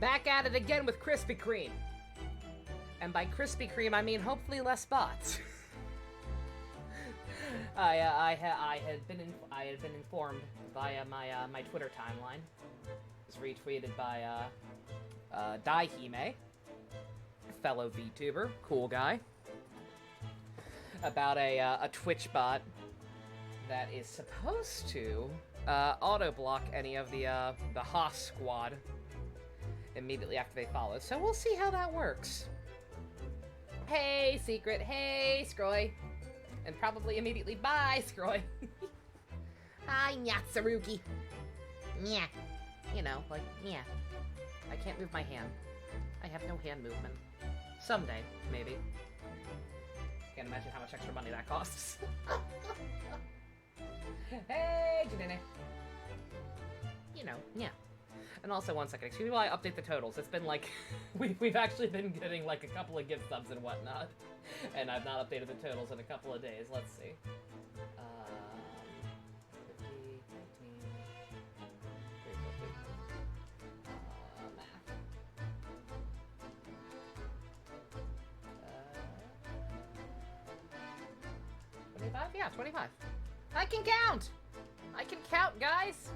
Back at it again with Krispy Kreme. And by Krispy Kreme, I mean hopefully less bots. I had been informed via my Twitter timeline. It was retweeted by Daihime, fellow VTuber, cool guy, about a Twitch bot that is supposed to auto-block any of the Haas squad immediately after they follow. So we'll see how that works. Hey, Secret. Hey, Scroy. And probably immediately bye, Scroy. Hi, Nyatsaruki. Yeah. You know, like, yeah. I can't move my hand. I have no hand movement. Someday, maybe. Can't imagine how much extra money that costs. Hey, Janine. You know, yeah. And also, one second, excuse me while I update the totals. It's been like, we've actually been getting like a couple of gift subs and whatnot. And I've not updated the totals in a couple of days. Let's see. 50, 19, 350. Math. 25? Yeah, 25. I can count! I can count, guys!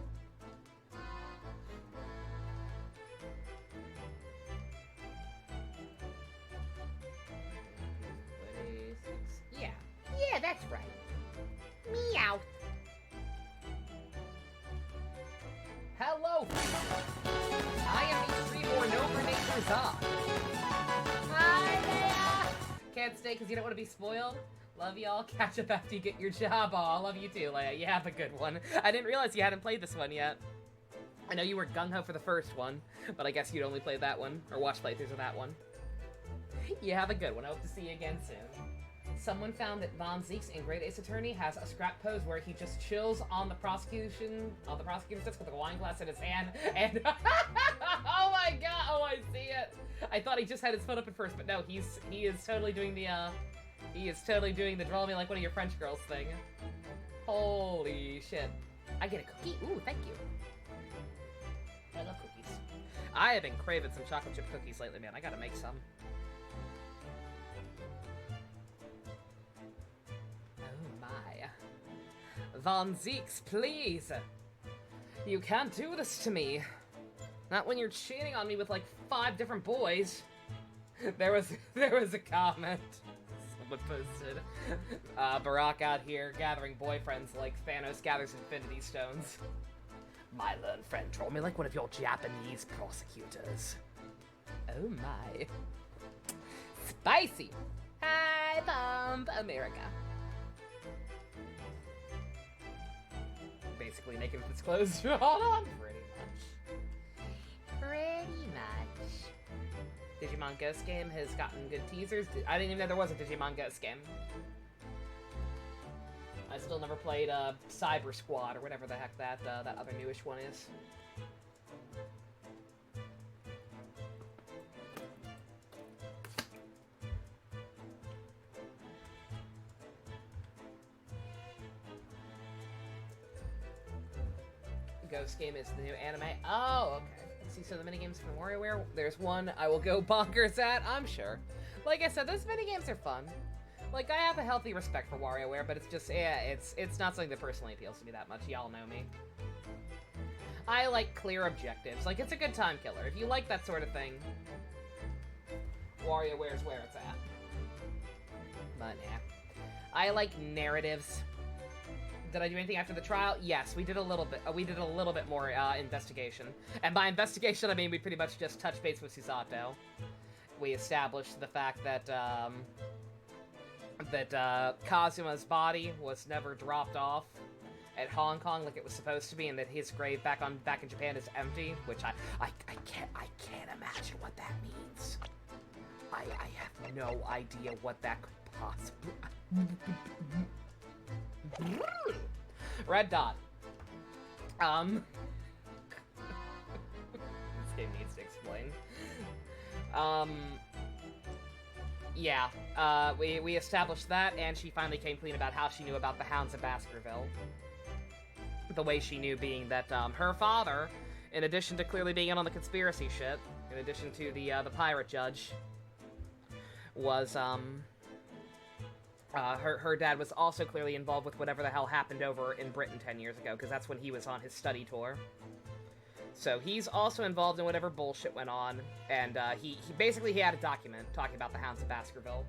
Yeah, that's right. Meow. Hello, I am the streamer known for nature's off. Hi there! Can't stay because you don't want to be spoiled. Love y'all. Catch up after you get your job. Aw, love you too, Leia. You have a good one. I didn't realize you hadn't played this one yet. I know you were gung-ho for the first one, but I guess you'd only played that one, or watched playthroughs of that one. You have a good one. I hope to see you again soon. Someone found that Von Zeke's in Great Ace Attorney has a scrap pose where he just chills on the prosecutor's desk with a wine glass in his hand, and oh my god, oh I see it. I thought he just had his foot up at first, but no, he is totally doing the draw me like one of your French girls thing. Holy shit. I get a cookie? Ooh, thank you. I love cookies. I have been craving some chocolate chip cookies lately, man. I gotta make some. Von Zeeks, please! You can't do this to me! Not when you're cheating on me with like 5 different boys! There was a comment someone posted. Barack out here gathering boyfriends like Thanos gathers Infinity Stones. My learned friend told me like one of your Japanese prosecutors. Oh my. Spicy! Hi, Bump America. Basically naked with its clothes drawn on. Pretty much. Digimon Ghost Game has gotten good teasers. I didn't even know there was a Digimon Ghost Game. I still never played Cyber Squad or whatever the heck that other newish one is. Ghost Game is the new anime. Oh, okay. See, so the minigames from WarioWare, there's one I will go bonkers at, I'm sure. Like I said, those minigames are fun. Like, I have a healthy respect for WarioWare, but it's just, yeah, it's not something that personally appeals to me that much. Y'all know me. I like clear objectives. Like, it's a good time killer. If you like that sort of thing, WarioWare's where it's at. But, yeah. I like narratives. Did I do anything after the trial? Yes, we did a little bit. We did a little bit more investigation, and by investigation I mean we pretty much just touched base with Susato. We established the fact that Kazuma's body was never dropped off at Hong Kong like it was supposed to be, and that his grave back in Japan is empty. Which I can't imagine what that means. I have no idea what that could possibly. Red Dot. This game needs to explain. Yeah, we established that, and she finally came clean about how she knew about the Hounds of Baskerville. The way she knew being that, her father in addition to clearly being in on the conspiracy shit, in addition to the pirate judge, was, her dad was also clearly involved with whatever the hell happened over in Britain 10 years ago, because that's when he was on his study tour. So he's also involved in whatever bullshit went on, and he basically had a document talking about the Hounds of Baskerville.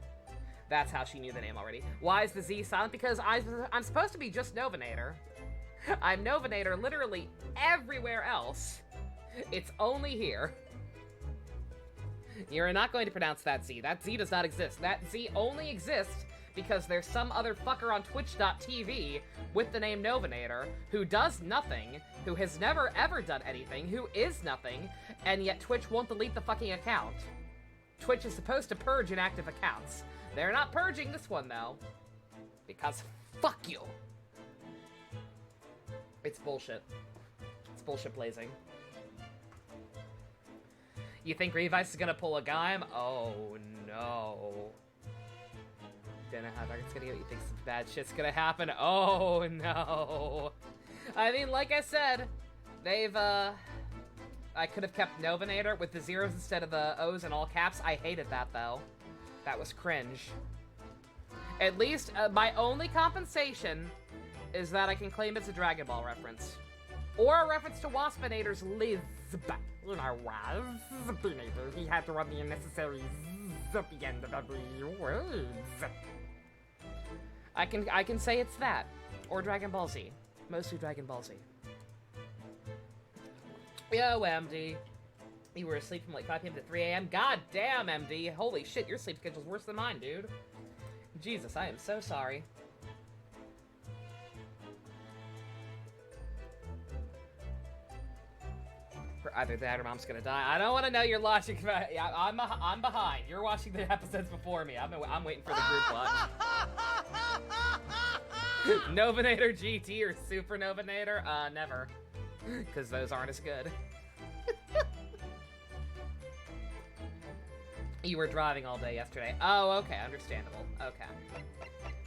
That's how she knew the name already. Why is the Z silent? Because I'm supposed to be just Novinator. I'm Novinator literally everywhere else. It's only here. You're not going to pronounce that Z. That Z does not exist. That Z only exists because there's some other fucker on Twitch.tv with the name Novinator who does nothing, who has never ever done anything, who is nothing, and yet Twitch won't delete the fucking account. Twitch is supposed to purge inactive accounts. They're not purging this one, though. Because fuck you. It's bullshit. It's bullshit blazing. You think Revice is gonna pull a Gaim? Oh, no. Don't know how dark it's gonna get. You think some bad shit's gonna happen? Oh, no. I mean, like I said, they've, I could have kept Novinator with the zeros instead of the O's in all caps. I hated that, though. That was cringe. At least, my only compensation is that I can claim it's a Dragon Ball reference. Or a reference to Waspinator's Liz. You know, Waspinator. He had to run the unnecessary Z at the end of every word. I can say it's that. Or Dragon Ball Z. Mostly Dragon Ball Z. Yo, MD. You were asleep from like 5 p.m. to 3 a.m. God damn, MD. Holy shit, your sleep schedule's worse than mine, dude. Jesus, I am so sorry. For either that or Mom's gonna die. I don't want to know your logic. Yeah, I'm behind. You're watching the episodes before me. I'm waiting for the group watch. Novinator GT or Super Novinator? Never. Because those aren't as good. You were driving all day yesterday. Oh, okay, understandable. Okay.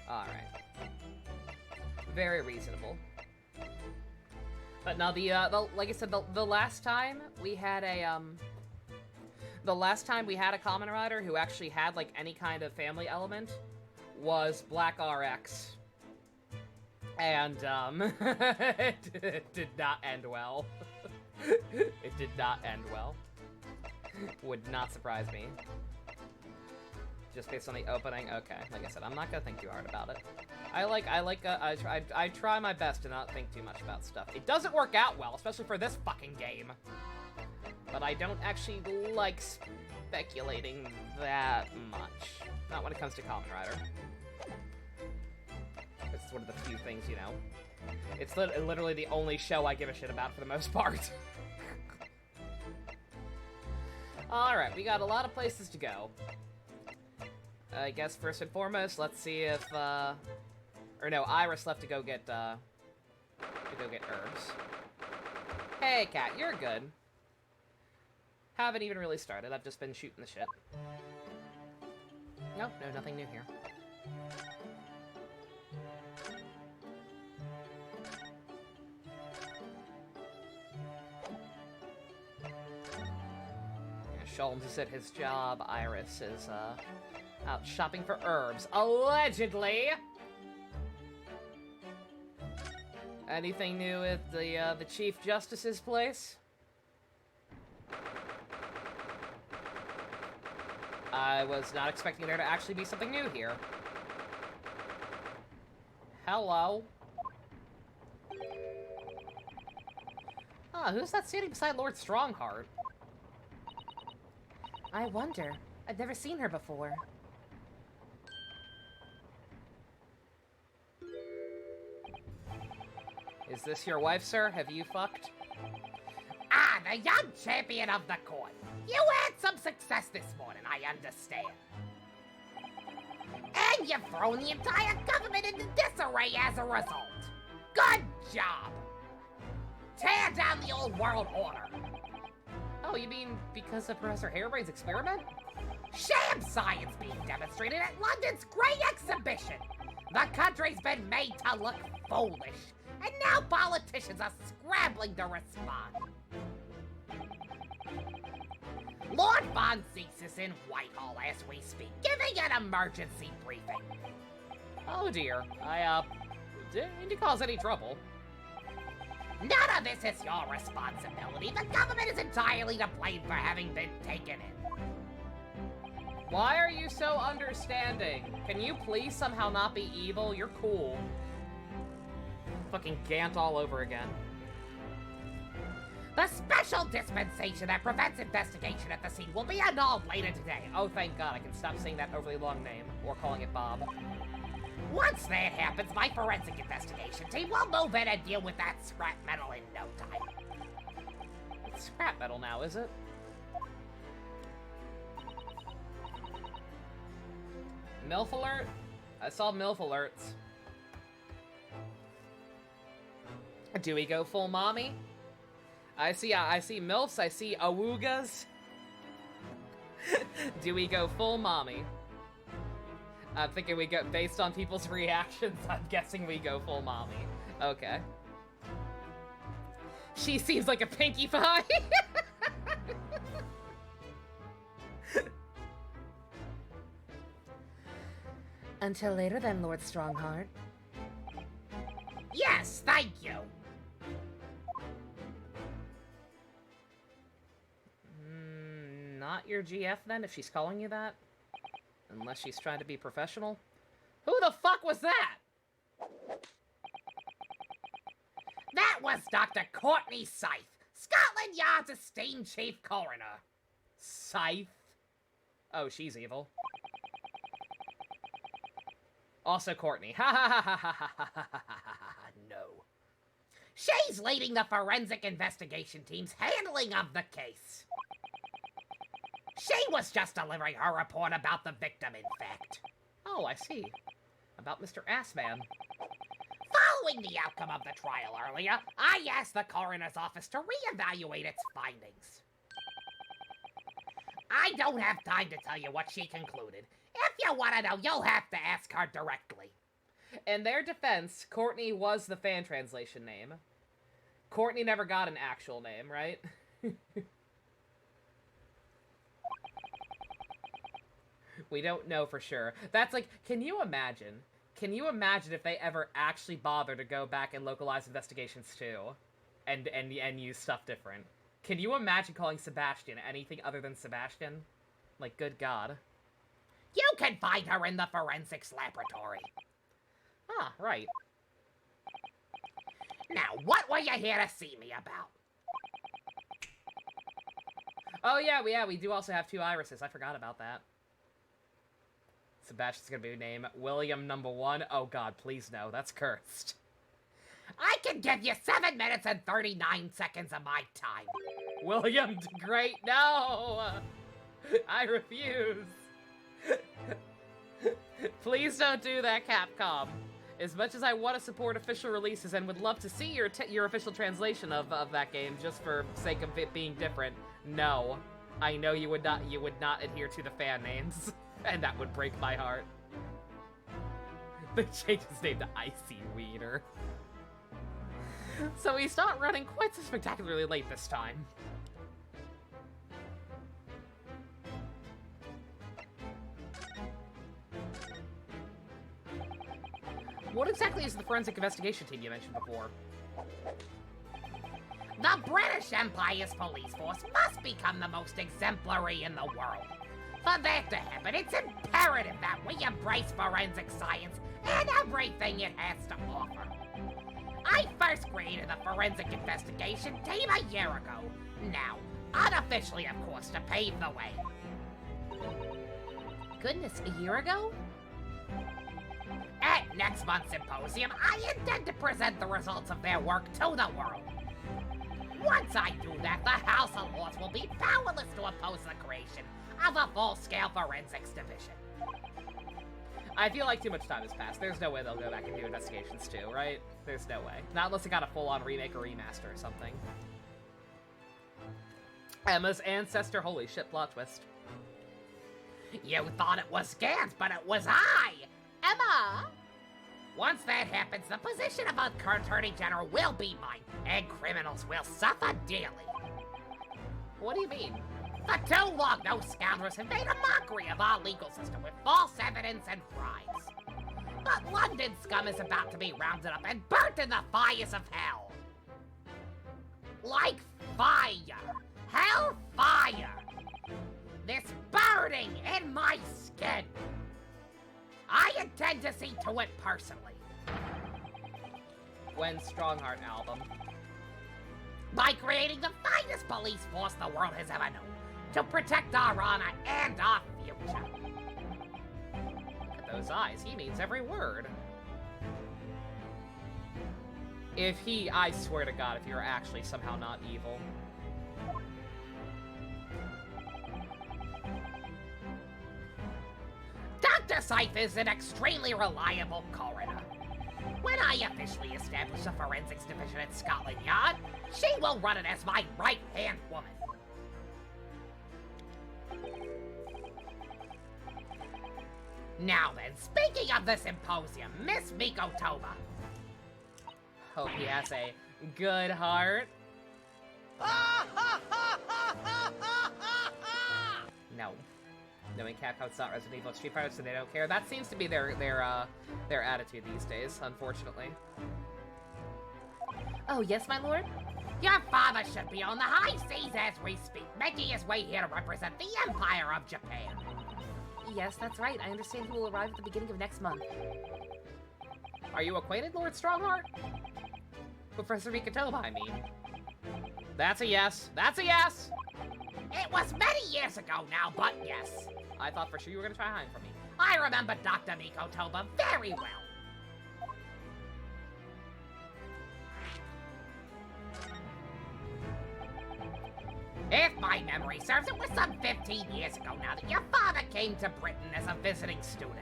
Alright. Very reasonable. But no, like I said, the last time we had a, Kamen Rider who actually had, like, any kind of family element was Black RX. And, it did not end well. It did not end well. Would not surprise me. Just based on the opening? Okay, like I said, I'm not gonna think too hard about it. I try my best to not think too much about stuff. It doesn't work out well, especially for this fucking game. But I don't actually like speculating that much. Not when it comes to Kamen Rider. It's one of the few things, you know. It's literally the only show I give a shit about for the most part. Alright, we got a lot of places to go. I guess first and foremost, let's see if, or no, Iris left to go get herbs. Hey, Cat, you're good. Haven't even really started, I've just been shooting the shit. Nope, no, nothing new here. Sholmes is at his job. Iris is, out shopping for herbs. Allegedly! Anything new with the Chief Justice's place? I was not expecting there to actually be something new here. Hello? Ah, who's that standing beside Lord Strongheart? I wonder. I've never seen her before. Is this your wife, sir? Have you fucked? Ah, the young champion of the court. You had some success this morning, I understand. And you've thrown the entire government into disarray as a result. Good job. Tear down the old world order. Oh, you mean because of Professor Harebrain's experiment? Sham science being demonstrated at London's Great Exhibition. The country's been made to look foolish, and now politicians are scrambling to respond. Lord Von Zeeks is in Whitehall as we speak, giving an emergency briefing. Oh dear, didn't you cause any trouble? None of this is your responsibility. The government is entirely to blame for having been taken in. Why are you so understanding? Can you please somehow not be evil? You're cool. Fucking Gant all over again. The special dispensation that prevents investigation at the scene will be annulled later today. Oh, thank God, I can stop saying that overly long name, or calling it Bob. Once that happens, my forensic investigation team will move in and deal with that scrap metal in no time. It's scrap metal now, is it? MILF alert? I saw MILF alerts. Do we go full mommy? I see MILFs, I see awoogas. Do we go full mommy? I'm thinking we go, based on people's reactions, I'm guessing we go full mommy. Okay. She seems like a Pinkie Pie. Until later then, Lord Strongheart. Yes, thank you. Not your GF then, if she's calling you that? Unless she's trying to be professional. Who the fuck was that? That was Dr. Courtney Scythe, Scotland Yard's esteemed chief coroner. Scythe? Oh, she's evil. Also Courtney. Ha ha ha ha ha ha ha ha ha ha. No. She's leading the forensic investigation team's handling of the case. She was just delivering her report about the victim, in fact. Oh, I see. About Mr. Assman. Following the outcome of the trial earlier, I asked the coroner's office to reevaluate its findings. I don't have time to tell you what she concluded. If you want to know, you'll have to ask her directly. In their defense, Courtney was the fan translation name. Courtney never got an actual name, right? We don't know for sure. That's like, can you imagine? Can you imagine if they ever actually bother to go back and localize investigations too? And use stuff different? Can you imagine calling Sebastian anything other than Sebastian? Like, good God. You can find her in the forensics laboratory. Ah, right. Now, what were you here to see me about? Oh, yeah, we do also have 2 irises. I forgot about that. Sebastian's gonna be named William number 1. Oh god, please no, that's cursed. I can give you 7 minutes and 39 seconds of my time. William Great, no! I refuse. Please don't do that, Capcom. As much as I want to support official releases and would love to see your official translation of that game just for sake of it being different, no. I know you would not adhere to the fan names. And that would break my heart. They changed his name to Icy Weeder. So he's not running quite so spectacularly late this time. What exactly is the forensic investigation team you mentioned before? The British Empire's police force must become the most exemplary in the world. For that to happen, it's imperative that we embrace forensic science and everything it has to offer. I first created the forensic investigation team a year ago. Now, unofficially, of course, to pave the way. Goodness, a year ago? At next month's symposium, I intend to present the results of their work to the world. Once I do that, the House of Lords will be powerless to oppose the creation of a full-scale forensics division. I feel like too much time has passed. There's no way they'll go back and do investigations too, right? There's no way. Not unless it got a full-on remake or remaster or something. Emma's ancestor, holy shit, plot twist. You thought it was Gant, but it was I, Emma! Once that happens, the position of Attorney General will be mine, and criminals will suffer dearly. What do you mean? For too long, those scoundrels have made a mockery of our legal system with false evidence and bribes. But London scum is about to be rounded up and burnt in the fires of hell. Like fire. Hellfire. This burning in my skin. I intend to see to it personally. When Strongheart album. By creating the finest police force the world has ever known. To protect our honor and our future. Look at those eyes. He means every word. I swear to God, if you're actually somehow not evil. Dr. Scythe is an extremely reliable coroner. When I officially establish a forensics division at Scotland Yard, she will run it as my right-hand woman. Now then, speaking of the symposium, Miss Miko Toba. Hope he has a good heart. No. Knowing Capcom's not Resident Evil Street Fighter, so they don't care. That seems to be their attitude these days, unfortunately. Oh, yes, my lord? Your father should be on the high seas as we speak, making his way here to represent the Empire of Japan. Yes, that's right. I understand he will arrive at the beginning of next month. Are you acquainted, Lord Strongheart? Professor Mikotoba, I mean. That's a yes. That's a yes! It was many years ago now, but yes. I thought for sure you were gonna try hiding from me. I remember Dr. Mikotoba very well. If my memory serves, it was some 15 years ago now that your father came to Britain as a visiting student.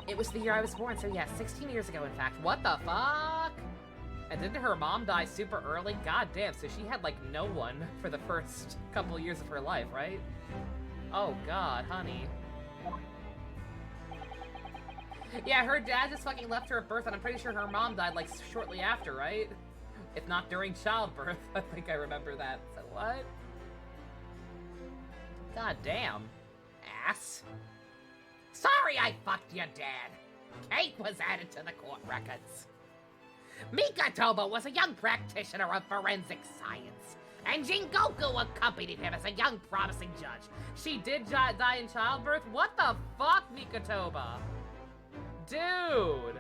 It was the year I was born, so yes, 16 years ago, in fact. What the fuck? And didn't her mom die super early? God damn, so she had, like, no one for the first couple years of her life, right? Oh, God, honey. Yeah, her dad just fucking left her at birth, and I'm pretty sure her mom died, like, shortly after, right? If not during childbirth. I think I remember that. So what? God damn. Ass. Sorry I fucked your dad. Cake was added to the court records. Mikotoba was a young practitioner of forensic science, and Jingoku accompanied him as a young promising judge. She did die in childbirth? What the fuck, Mikotoba? Dude!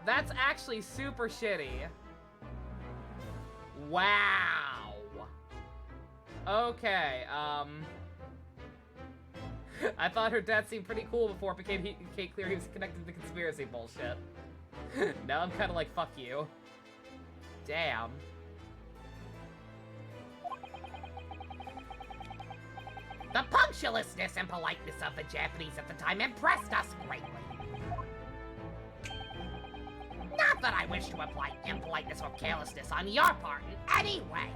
That's actually super shitty. Wow. Okay, I thought her dad seemed pretty cool before it became clear he was connected to the conspiracy bullshit. Now I'm kinda like, fuck you. Damn. The punctiliousness and politeness of the Japanese at the time impressed us greatly. Not that I wish to imply impoliteness or carelessness on your part in any way.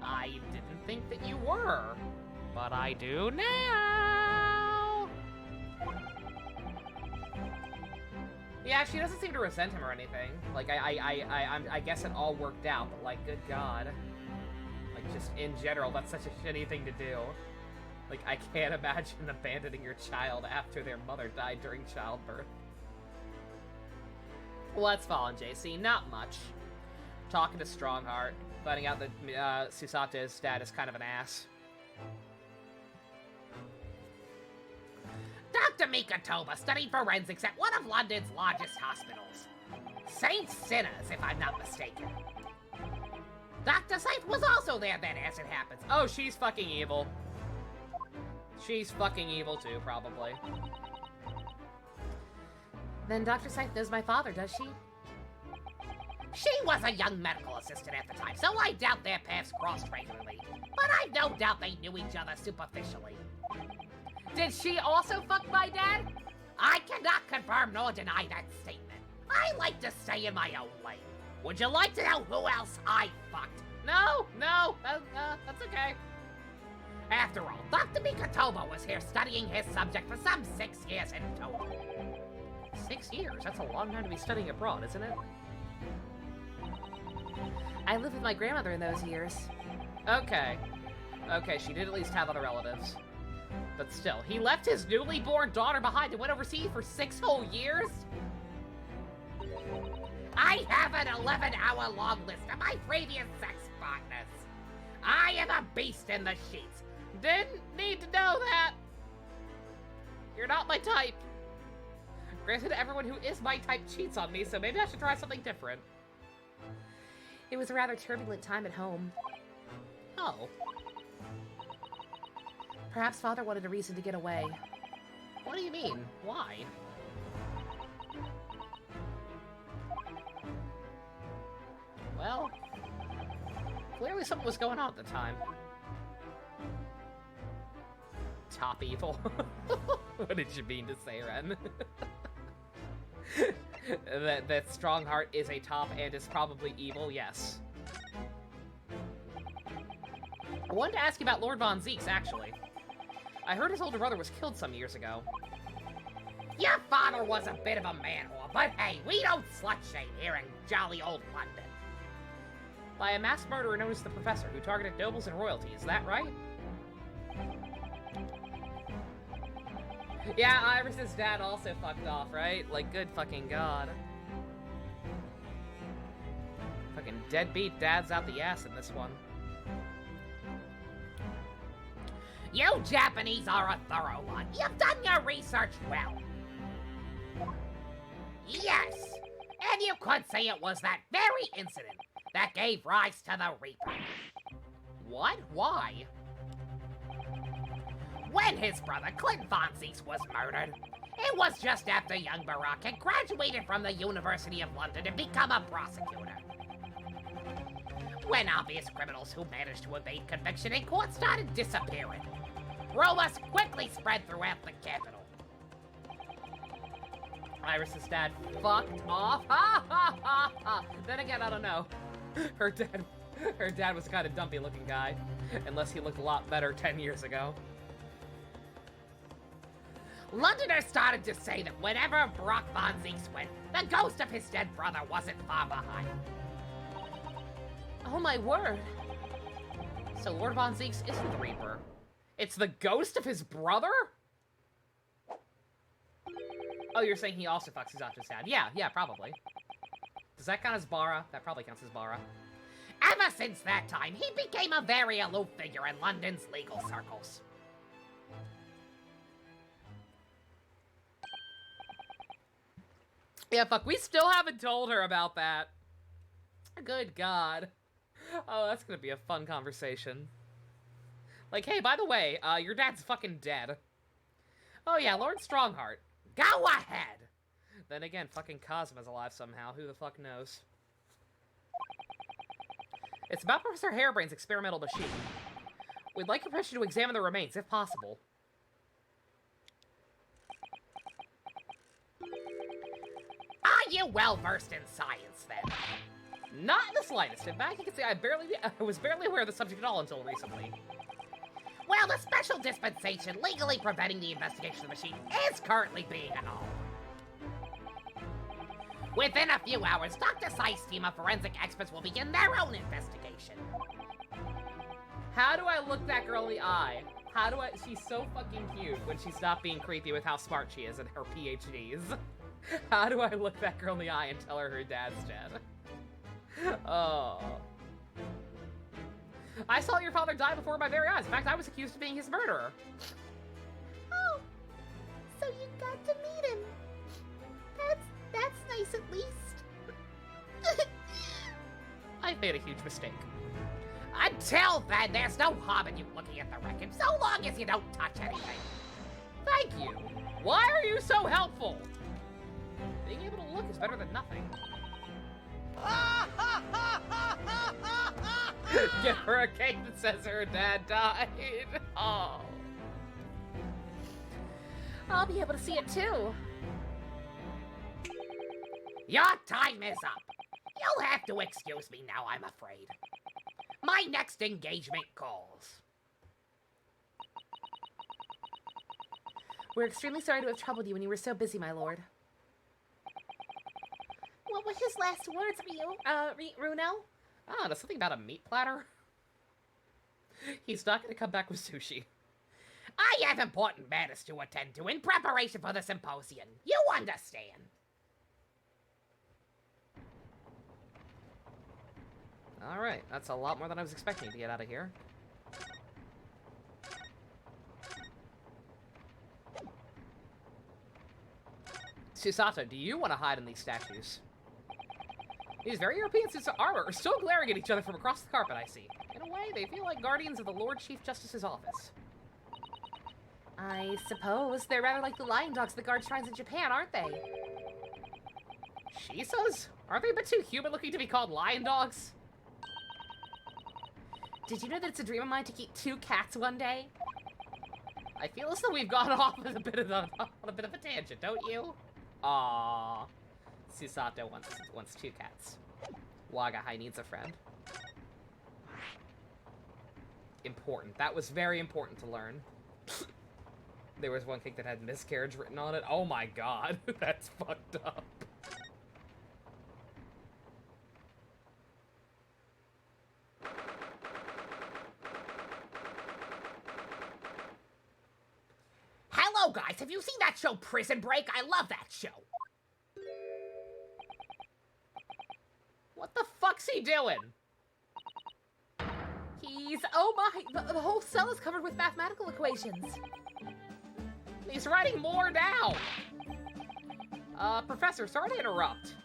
I didn't think that you were, but I do now. Yeah, she doesn't seem to resent him or anything. Like, I guess it all worked out, but like, good God. Like, just in general, that's such a shitty thing to do. Like, I can't imagine abandoning your child after their mother died during childbirth. What's fallen, JC? Not much. Talking to Strongheart, finding out that Susate's dad is kind of an ass. Dr. Mikotoba studied forensics at one of London's largest hospitals. St. Sinners, if I'm not mistaken. Dr. Scythe was also there then, as it happens. Oh, she's fucking evil. She's fucking evil too, probably. Then Dr. Scythe knows my father, does she? She was a young medical assistant at the time, so I doubt their paths crossed regularly. But I've no doubt they knew each other superficially. Did she also fuck my dad? I cannot confirm nor deny that statement. I like to stay in my own lane. Would you like to know who else I fucked? No, that's okay. After all, Dr. Mikotoba was here studying his subject for some 6 years in total. 6 years? That's a long time to be studying abroad, isn't it? I lived with my grandmother in those years. Okay. Okay, she did at least have other relatives. But still, he left his newly born daughter behind and went overseas for 6 whole years? I have an 11-hour-long list of my previous sex partners. I am a beast in the sheets. Didn't need to know that. You're not my type. Granted, everyone who is my type cheats on me, so maybe I should try something different. It was a rather turbulent time at home. Oh. Perhaps Father wanted a reason to get away. What do you mean? Why? Well, clearly something was going on at the time. Top evil. What did you mean to say, Ren? that Strongheart is a top and is probably evil, yes. I wanted to ask you about Lord Von Zeeks, actually. I heard his older brother was killed some years ago. Your father was a bit of a man-whore, but hey, we don't slut-shame here in jolly old London. By a mass murderer known as the Professor, who targeted nobles and royalty, is that right? Yeah, Iris's dad also fucked off, right? Like, good fucking god. Fucking deadbeat dads out the ass in this one. You Japanese are a thorough one. You've done your research well. Yes, and you could say it was that very incident that gave rise to the Reaper. What? Why? When his brother Clint Von Zeeks was murdered, it was just after young Barack had graduated from the University of London and become a prosecutor. When obvious criminals who managed to evade conviction in court started disappearing, rumors quickly spread throughout the capital. Iris's dad fucked off? Ha ha ha ha! Then again, I don't know. Her dad was a kind of dumpy looking guy. Unless he looked a lot better 10 years ago. Londoners started to say that whenever Barack Von Zeeks went, the ghost of his dead brother wasn't far behind. Oh my word. So Lord Von Zeeks isn't the Reaper. It's the ghost of his brother? Oh, you're saying he also fucks his opposite dad. Yeah, probably. Does that count as Bara? That probably counts as Bara. Ever since that time, he became a very aloof figure in London's legal circles. Yeah, fuck, we still haven't told her about that. Good God. Oh, that's gonna be a fun conversation. Like, hey, by the way, your dad's fucking dead. Oh yeah, Lord Strongheart. Go ahead! Then again, fucking Cosmo's alive somehow. Who the fuck knows? It's about Professor Harebrain's experimental machine. We'd like your permission to examine the remains, if possible. Are you well-versed in science, then? Not in the slightest. In fact, you can see I was barely aware of the subject at all until recently. Well, the special dispensation legally preventing the investigation of the machine is currently being annulled. Within a few hours, Dr. Sai's team of forensic experts will begin their own investigation. How do I look that girl in the eye? How do I... She's so fucking cute when she's not being creepy with how smart she is and her PhDs. How do I look that girl in the eye and tell her dad's dead? Oh. I saw your father die before my very eyes. In fact, I was accused of being his murderer. Oh, so you got to meet him. That's nice at least. I made a huge mistake. Until then, there's no harm in you looking at the record, so long as you don't touch anything. Thank you. Why are you so helpful? Being able to look is better than nothing. Give her a cake that says her dad died. Oh. I'll be able to see it too. Your time is up. You'll have to excuse me now, I'm afraid. My next engagement calls. We're extremely sorry to have troubled you when you were so busy, my lord. What were his last words, Runel? Ah, there's something about a meat platter. He's not going to come back with sushi. I have important matters to attend to in preparation for the symposium. You understand? Alright, that's a lot more than I was expecting to get out of here. Susato, do you want to hide in these statues? These very European suits of armor are still glaring at each other from across the carpet, I see. In a way, they feel like guardians of the Lord Chief Justice's office. I suppose they're rather like the lion dogs that guard shrines in Japan, aren't they? She says? Aren't they a bit too human-looking to be called lion dogs? Did you know that it's a dream of mine to keep 2 cats one day? I feel as though we've gone off on a bit of a tangent, don't you? Aww. Susato wants 2 cats. Wagahai needs a friend. Important. That was very important to learn. There was one cake that had miscarriage written on it. Oh my god. That's fucked up. Hello, guys. Have you seen that show Prison Break? I love that show. What the fuck's he doing? Oh my, the whole cell is covered with mathematical equations. He's writing more down. Professor, sorry to interrupt.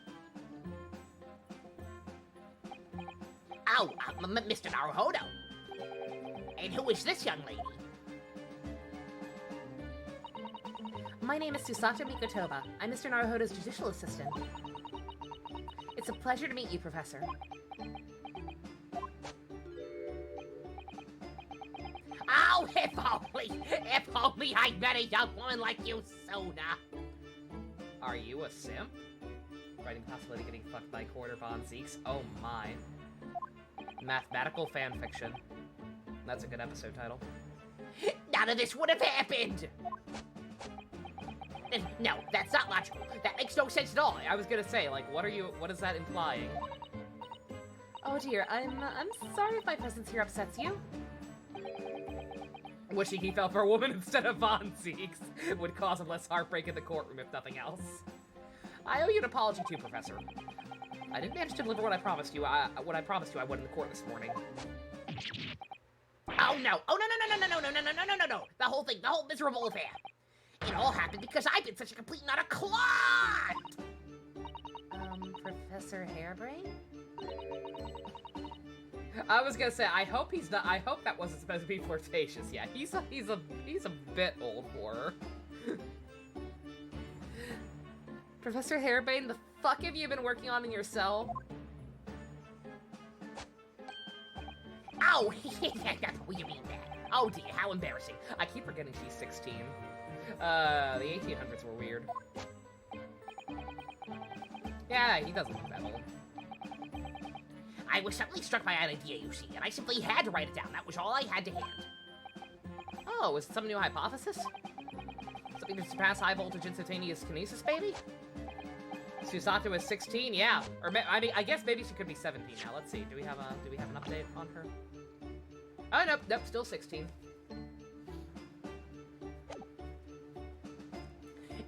Oh, Mr. Naruhodo. And who is this young lady? My name is Susato Mikotoba. I'm Mr. Naruhodo's judicial assistant. It's a pleasure to meet you, Professor. Oh, if only I met a young woman like you sooner. Are you a simp? Writing possibility getting fucked by quarter Von Zeeks? Oh my. Mathematical fanfiction. That's a good episode title. None of this would have happened. No, that's not logical. That makes no sense at all. I was gonna say, like, what is that implying? Oh dear, I'm sorry if my presence here upsets you. Wishing he fell for a woman instead of Von Zeeks would cause him less heartbreak in the courtroom, if nothing else. I owe you an apology too, Professor. I didn't manage to deliver what I promised you. I would in the court this morning. Oh no! Oh no! The whole miserable affair. It all happened because I've been such a complete and utter clot! Professor Hairbrain? I was gonna say, I hope that wasn't supposed to be flirtatious. Yeah, he's a bit old for her. Professor Hairbrain, the fuck have you been working on in your cell? Oh, what do you mean that? Oh dear, how embarrassing. I keep forgetting she's 16. The 1800s were weird. Yeah, he doesn't look that old. I was suddenly struck by an idea, you see, and I simply had to write it down. That was all I had to hand. Oh, is it some new hypothesis? Something to surpass high voltage instantaneous kinesis, baby? Susato is 16, yeah. Or I guess maybe she could be 17 now. Let's see. Do we have an update on her? Oh nope, still 16.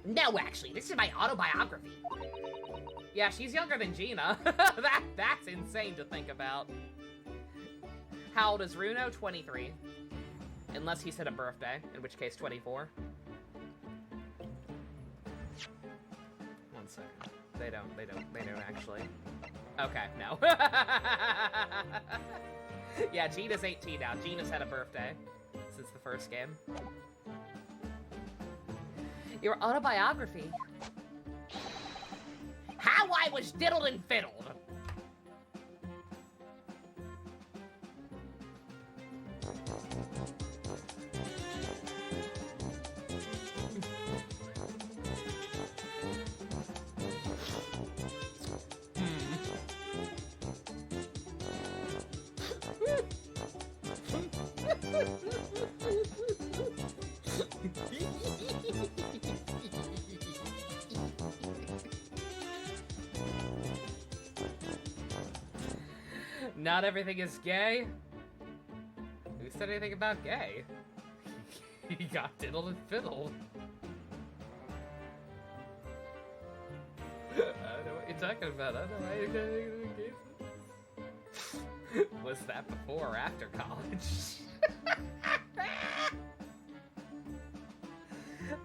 No, actually, this is my autobiography. Yeah, she's younger than Gina. That's insane to think about. How old is Runo? 23. Unless he said a birthday, in which case 24. One second. They don't actually. Okay, no. Yeah, Gina's 18 now. Gina's had a birthday since the first game. Your autobiography? How I was diddled and fiddled. Not everything is gay? Who said anything about gay? He got diddled and fiddled. I don't know what you're talking about. I don't know how you're gonna gay. Was that before or after college?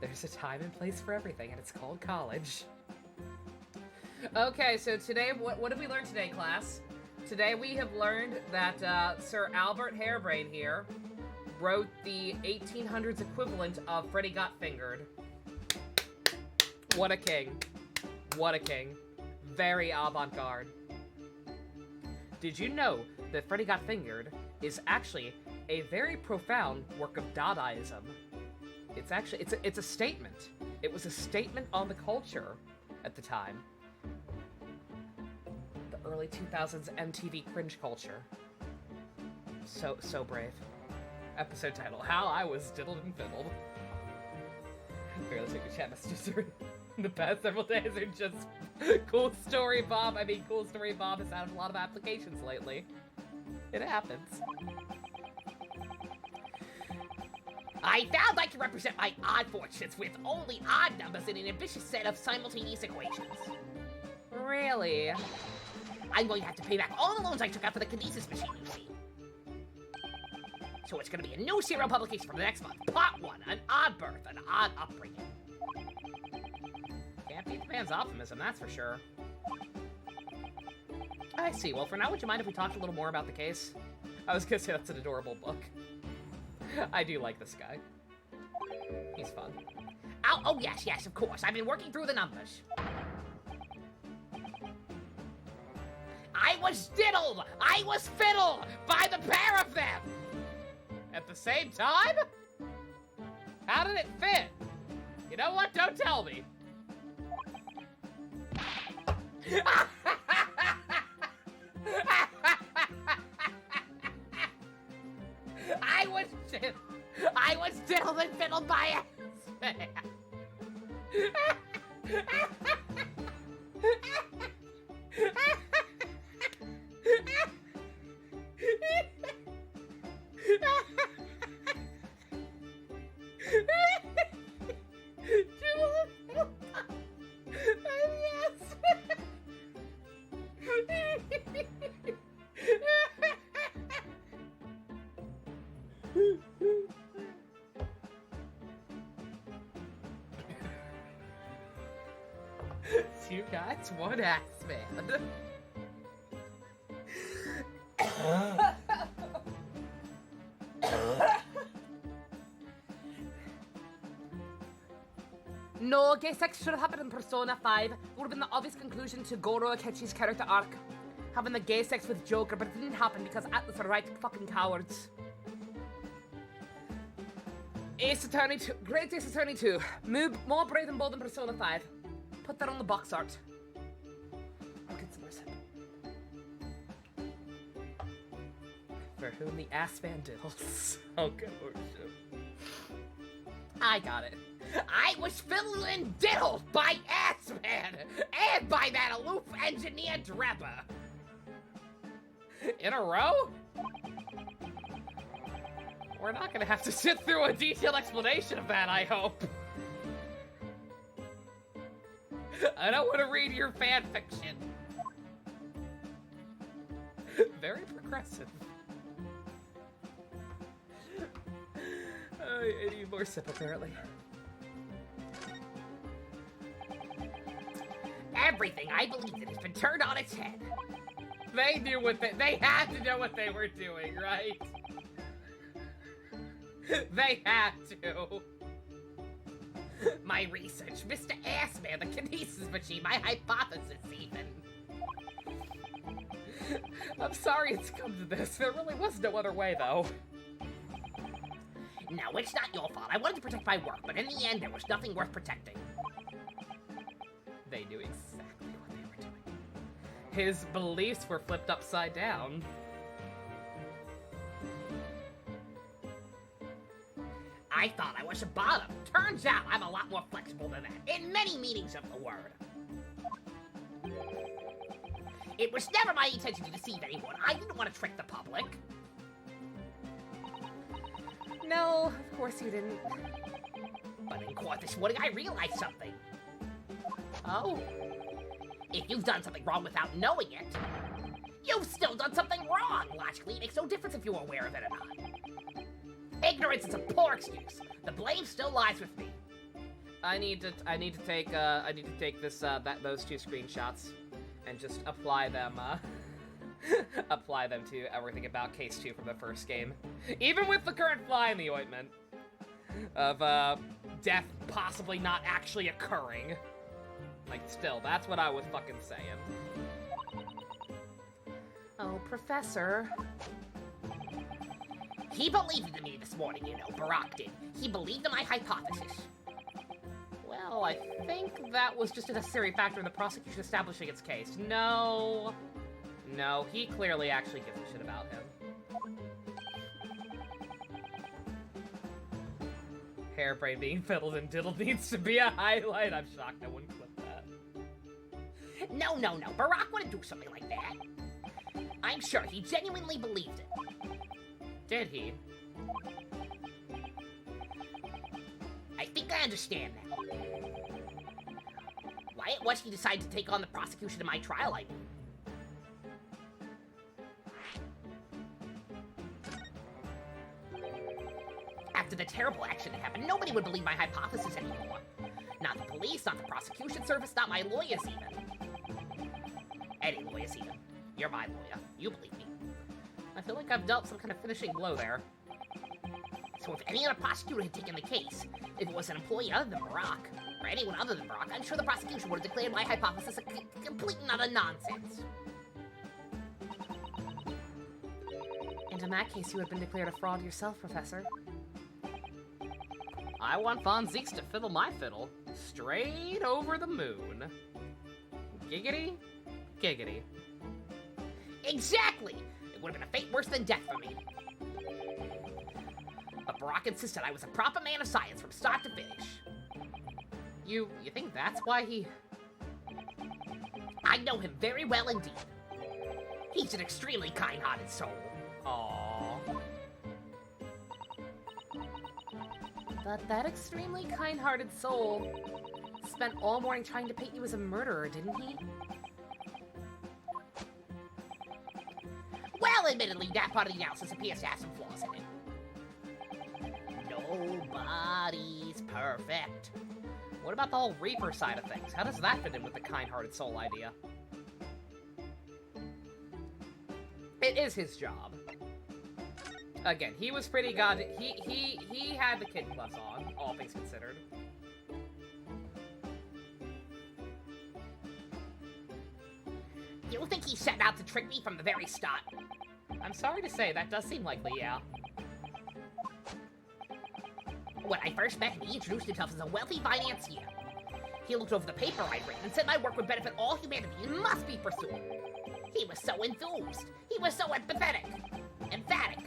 There's a time and place for everything, and it's called college. Okay, so today, what did we learn today, class? Today we have learned that Sir Albert Harebrain here wrote the 1800s equivalent of Freddy Got Fingered. What a king. What a king. Very avant-garde. Did you know that Freddy Got Fingered is actually a very profound work of Dadaism? It's actually, it's a statement. It was a statement on the culture at the time. The early 2000s MTV cringe culture. So brave. Episode title, How I Was Diddled and Fiddled. Here, let's take your chat messages in the past several days are just cool story Bob. I mean, cool story Bob has had a lot of applications lately. It happens. I found I can represent my odd fortunes with only odd numbers in an ambitious set of simultaneous equations. Really? I'm going to have to pay back all the loans I took out for the kinesis machine, you see. So it's going to be a new serial publication for the next month. Part 1, an odd birth, an odd upbringing. Can't beat the man's optimism, that's for sure. I see. Well, for now, would you mind if we talked a little more about the case? I was gonna say that's an adorable book. I do like this guy. He's fun. Oh, yes, of course. I've been working through the numbers. I was diddled! I was fiddled! By the pair of them! At the same time? How did it fit? You know what? Don't tell me. I was diddled and fiddled by it. Two guys, one ass man. No, gay sex should have happened in Persona 5. It would have been the obvious conclusion to Goro Akechi's character arc. Having the gay sex with Joker, but it didn't happen because Atlas are right fucking cowards. Ace Attorney 2, Great Ace Attorney 2. More brave and bold than Persona 5. Put that on the box art. I'll get some more sip. For whom the ass man diddles. Oh, good worship. I got it. I was fiddled and diddled by Assman and by that aloof engineer Drebber. In a row? We're not gonna have to sit through a detailed explanation of that, I hope. I don't want to read your fan fiction. Very progressive. I need more sip, apparently. Everything I believed in has been turned on its head. They knew what they had to know what they were doing, right? They had to. My research, Mr. Assman, the kinesis machine, my hypothesis even. I'm sorry it's come to this. There really was no other way, though. No, it's not your fault. I wanted to protect my work, but in the end, there was nothing worth protecting. They knew exactly what they were doing. His beliefs were flipped upside down. I thought I was a bottom. Turns out I'm a lot more flexible than that, in many meanings of the word. It was never my intention to deceive anyone. I didn't want to trick the public. No, of course you didn't. But in court this morning, I realized something. Oh? If you've done something wrong without knowing it, you've still done something wrong. Logically, it makes no difference if you're aware of it or not. Ignorance is a poor excuse. The blame still lies with me. I need to take this those two screenshots and just apply them to everything about case 2 from the first game. Even with the current fly in the ointment of death possibly not actually occurring. Like, still, that's what I was fucking saying. Oh, Professor. He believed in me this morning, you know, Barack did. He believed in my hypothesis. Well, I think that was just a necessary factor in the prosecution establishing its case. No, he clearly actually gives a shit about him. Hairbrain being fiddled and diddled needs to be a highlight. I'm shocked no one clipped that. No. Barack wouldn't do something like that. I'm sure he genuinely believed it. Did he? I think I understand now. Why it was he decided to take on the prosecution of my trial, I mean. After the terrible action that happened, nobody would believe my hypothesis anymore. Not the police, not the prosecution service, not my lawyers even. Any lawyers even. You're my lawyer. You believe me. I feel like I've dealt some kind of finishing blow there. So if any other prosecutor had taken the case, if it was an employee other than Barack, or anyone other than Barack, I'm sure the prosecution would have declared my hypothesis a complete and utter nonsense. And in that case, you would have been declared a fraud yourself, Professor. I want Von Zeeks to fiddle my fiddle straight over the moon. Giggity, giggity. Exactly! It would have been a fate worse than death for me. But Barack insisted I was a proper man of science from start to finish. You think that's why he... I know him very well indeed. He's an extremely kind-hearted soul. Aww. But that extremely kind-hearted soul spent all morning trying to paint you as a murderer, didn't he? Well, admittedly, that part of the analysis appears to have some flaws in it. Nobody's perfect. What about the whole Reaper side of things? How does that fit in with the kind-hearted soul idea? It is his job. Again, he was pretty he had the kid gloves on, all things considered. You think he set out to trick me from the very start? I'm sorry to say, that does seem likely, yeah. When I first met him, he introduced himself as a wealthy financier. He looked over the paper I'd written and said my work would benefit all humanity and must be pursued. He was so enthused. He was so empathetic. Emphatic.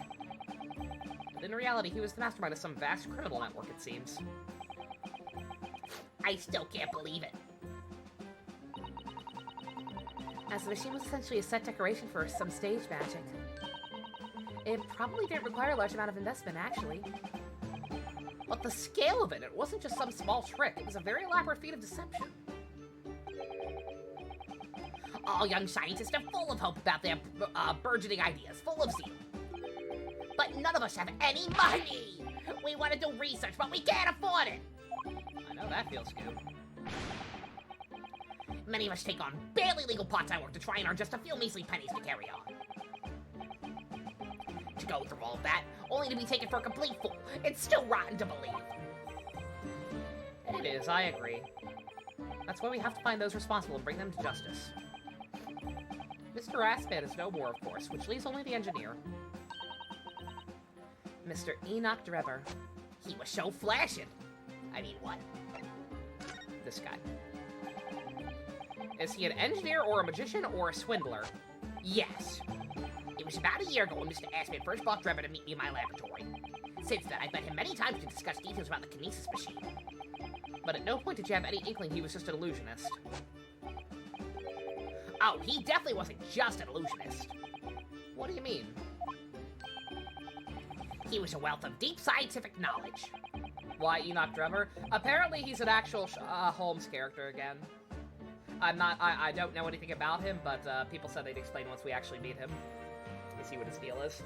But in reality, he was the mastermind of some vast criminal network, it seems. I still can't believe it. As the machine was essentially a set decoration for some stage magic. It probably didn't require a large amount of investment, actually. But the scale of it wasn't just some small trick. It was a very elaborate feat of deception. All young scientists are full of hope about their burgeoning ideas, full of zeal. But none of us have any money! We want to do research, but we can't afford it! I know that feels good. Many of us take on barely legal part-time work to try and earn just a few measly pennies to carry on. To go through all of that, only to be taken for a complete fool. It's still rotten to believe. It is, I agree. That's why we have to find those responsible and bring them to justice. Mr. Raspan is no more, of course, which leaves only the engineer. Mr. Enoch Drebber. He was so flashing. I mean, what? This guy. Is he an engineer or a magician or a swindler? Yes. It was about a year ago when Mr. Aspan first brought Drebber to meet me in my laboratory. Since then, I've met him many times to discuss details about the kinesis machine. But at no point did you have any inkling he was just an illusionist. Oh, he definitely wasn't just an illusionist. What do you mean? He was a wealth of deep scientific knowledge. Why Enoch Drebber? Apparently he's an actual Holmes character again. I don't know anything about him, but people said they'd explain once we actually meet him. To see what his deal is.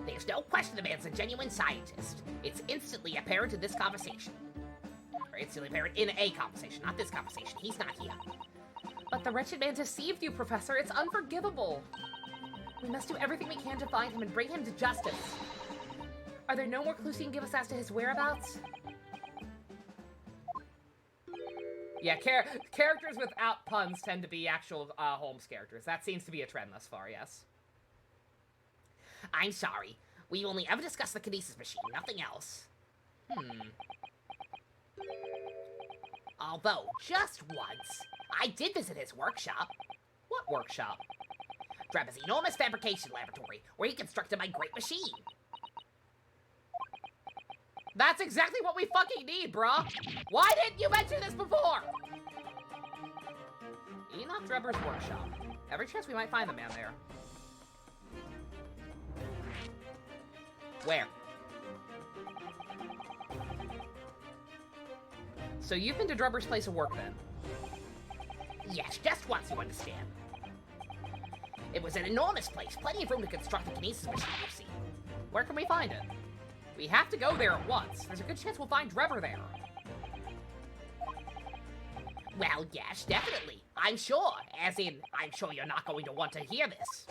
There's no question the man's a genuine scientist. It's instantly apparent in this conversation. Or instantly apparent in a conversation, not this conversation. He's not here. But the wretched man deceived you, Professor. It's unforgivable. We must do everything we can to find him and bring him to justice. Are there no more clues you can give us as to his whereabouts? Yeah, characters without puns tend to be actual Holmes characters. That seems to be a trend thus far, yes. I'm sorry. We only ever discussed the kinesis machine, nothing else. Although, just once, I did visit his workshop. What workshop? Drebber's enormous fabrication laboratory, where he constructed my great machine. That's exactly what we fucking need, bruh! Why didn't you mention this before? Enoch Drebber's workshop. Every chance we might find the man there. Where? So you've been to Drebber's place of work, then? Yes, just once, you understand. It was an enormous place, plenty of room to construct a kinesis machine, you see. Where can we find it? We have to go there at once. There's a good chance we'll find Drebber there. Well, yes, definitely. I'm sure. As in, I'm sure you're not going to want to hear this.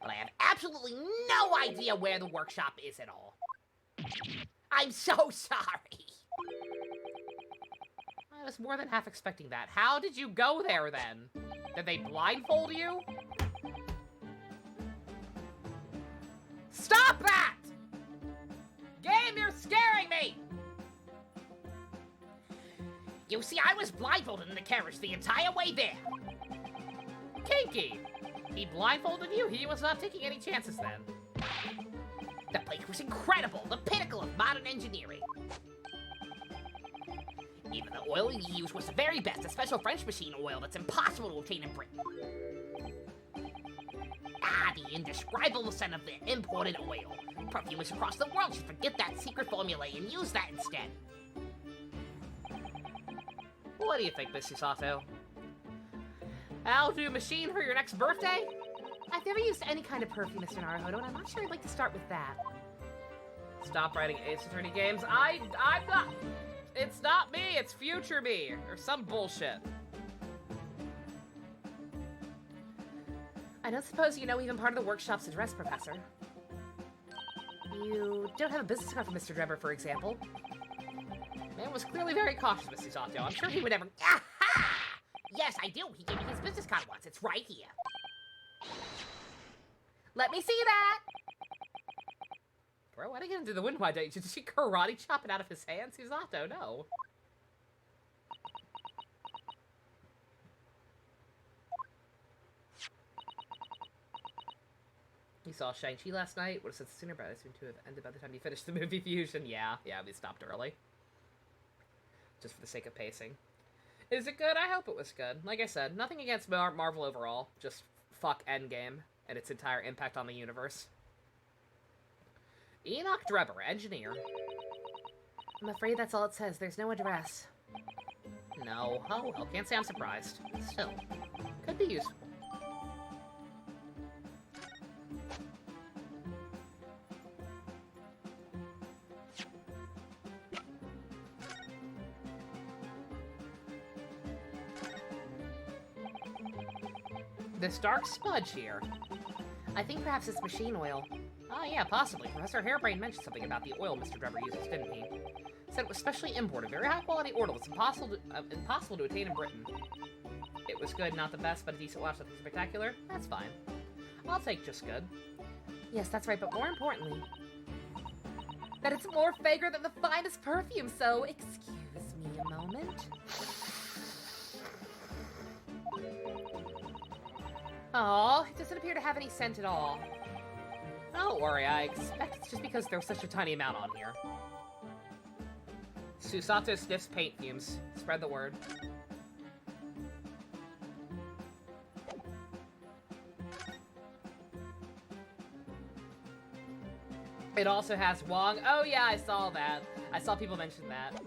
But I have absolutely no idea where the workshop is at all. I'm so sorry. I was more than half expecting that. How did you go there, then? Did they blindfold you? Stop that! Game, you're scaring me! You see, I was blindfolded in the carriage the entire way there. Kinky! He blindfolded you? He was not taking any chances then. The place was incredible, the pinnacle of modern engineering. Even the oil he used was the very best, a special French machine oil that's impossible to obtain in Britain. Ah, the indescribable scent of the imported oil. Perfumers across the world should forget that secret formula and use that instead. What do you think, Missy Sato? I'll do machine for your next birthday? I've never used any kind of perfume, Mr. Naruhodo, and I'm not sure I'd like to start with that. Stop writing Ace Attorney games. I'm not... It's not me, it's future me, or some bullshit. I don't suppose you know even part of the workshop's address, Professor. You don't have a business card for Mr. Drebber, for example. Man was clearly very cautious, Missy Sato. I'm sure he would never... Aha! Yes, I do. He gave me his business card once. It's right here. Let me see that! Bro, why'd I get him through the window? Why did she karate chop it out of his hands? Susato, no. You saw Shang-Chi last night? Would have said sooner, but I seem to have ended by the time you finished the movie Fusion. Yeah, we stopped early. Just for the sake of pacing. Is it good? I hope it was good. Like I said, nothing against Marvel overall. Just fuck Endgame and its entire impact on the universe. Enoch Drebber, engineer. I'm afraid that's all it says. There's no address. No. Oh, well, can't say I'm surprised. Still, could be useful. This dark smudge here. I think perhaps it's machine oil. Oh yeah, possibly. Professor Hairbrain mentioned something about the oil Mr. Drebber uses, didn't he? Said it was specially imported, very high quality oil. It's impossible to attain in Britain. It was good, not the best, but a decent watch, nothing spectacular. That's fine. I'll take just good. Yes, that's right, but more importantly, that it's more fragrant than the finest perfume, so excuse me a moment. Aw, it doesn't appear to have any scent at all. Don't worry, I expect it's just because there's such a tiny amount on here. Susato sniffs paint fumes. Spread the word. It also has Wong. Oh yeah, I saw that. I saw people mention that.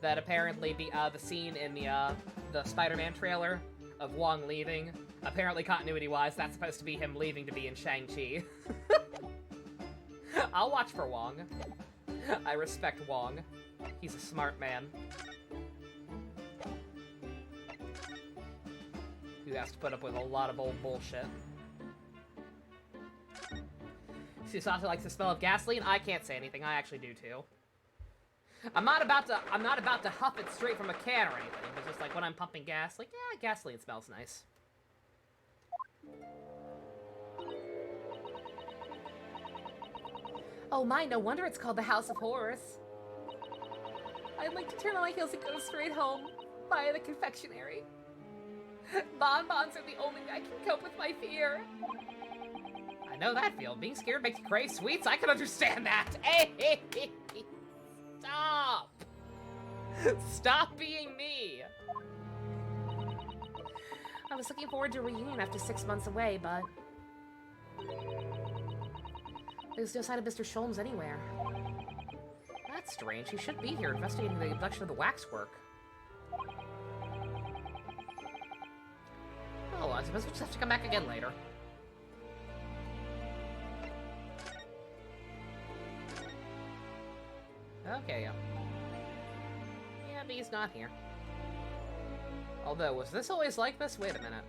That apparently the scene in the Spider-Man trailer of Wong leaving, apparently continuity-wise, that's supposed to be him leaving to be in Shang-Chi. I'll watch for Wong. I respect Wong. He's a smart man. Who has to put up with a lot of old bullshit. Susata likes the smell of gasoline. I can't say anything. I actually do too. I'm not about to huff it straight from a can or anything, but just like when I'm pumping gas, like, yeah, gasoline smells nice. Oh my, no wonder it's called the House of Horrors. I'd like to turn on my heels and go straight home via the confectionery. Bonbons are the only way I can cope with my fear. I know that feel. Being scared makes you crave sweets. I can understand that. Hey, stop. Stop being me. I was looking forward to a reunion after 6 months away, but there's no sign of Mr. Sholmes anywhere. That's strange. He should be here investigating the abduction of the Waxwork. Oh, I suppose we'll just have to come back again later. Okay, yeah. Yeah, B's not here. Although, was this always like this? Wait a minute.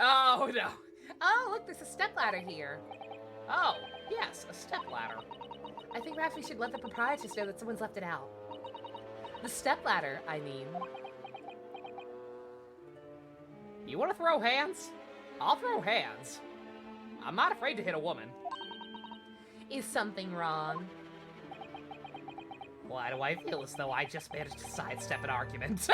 Oh, no. Oh, look, there's a stepladder here. Oh, yes, a stepladder. I think perhaps we should let the proprietress know that someone's left it out. The stepladder, I mean. You want to throw hands? I'll throw hands. I'm not afraid to hit a woman. Is something wrong? Why do I feel as though I just managed to sidestep an argument?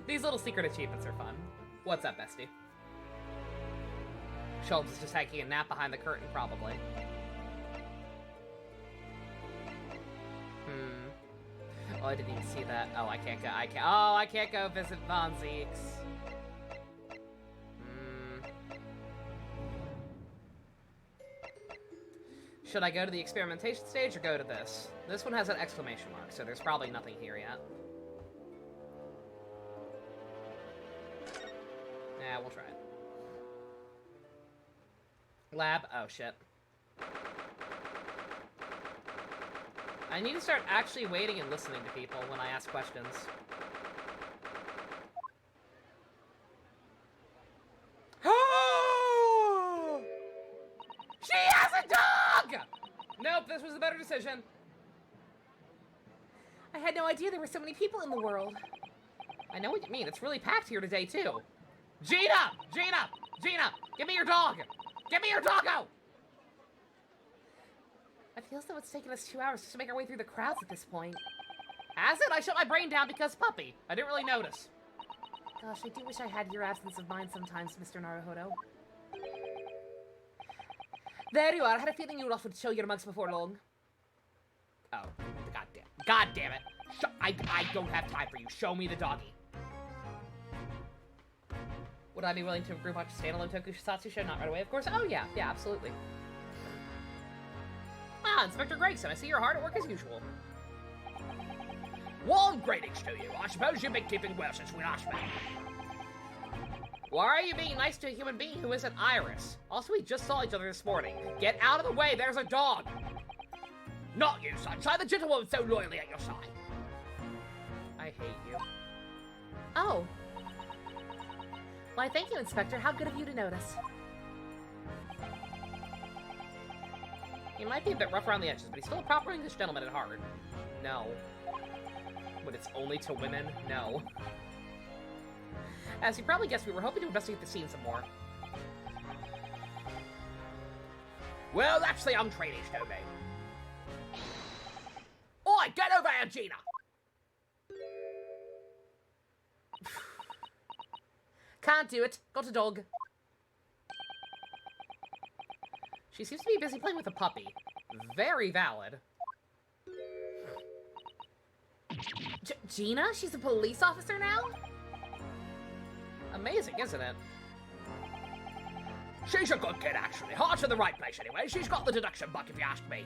These little secret achievements are fun. What's up, bestie? Schultz is just taking a nap behind the curtain, probably. Oh, I didn't even see that. Oh, I can't go. I can't go visit Von Zeeks. Should I go to the experimentation stage or go to this? This one has an exclamation mark, so there's probably nothing here yet. Yeah, we'll try it. Lab. Oh, shit. I need to start actually waiting and listening to people when I ask questions. She has a dog! Nope, this was a better decision. I had no idea there were so many people in the world. I know what you mean. It's really packed here today, too. Gina! Gina! Gina! Give me your dog! Give me your doggo! I feel as though it's taken us 2 hours just to make our way through the crowds at this point. Has it? I shut my brain down because puppy. I didn't really notice. Gosh, I do wish I had your absence of mind sometimes, Mr. Naruhodo. There you are. I had a feeling you would offer to show your mugs before long. Oh, God damn it. I don't have time for you. Show me the doggy. Would I be willing to group watch a standalone tokusatsu show? Not right away, of course. Oh, yeah. Yeah, absolutely. Ah, Inspector Gregson, I see you're hard at work as usual. Warm greetings to you. I suppose you've been keeping well since we last met. Why are you being nice to a human being who isn't Iris? Also, we just saw each other this morning. Get out of the way, there's a dog! Not you, Sunshine, the gentlewoman so loyally at your side. I hate you. Oh. Why, thank you, Inspector. How good of you to notice. He might be a bit rough around the edges, but he's still a proper English gentleman at heart. No. When it's only to women, no. As you probably guessed, we were hoping to investigate the scene some more. Well, that's the young trainees to me. Oi, get over here, Gina! Can't do it. Got a dog. She seems to be busy playing with a puppy. Very valid. Gina? She's a police officer now? Amazing, isn't it? She's a good kid, actually. Heart's in the right place, anyway. She's got the deduction bug, if you ask me.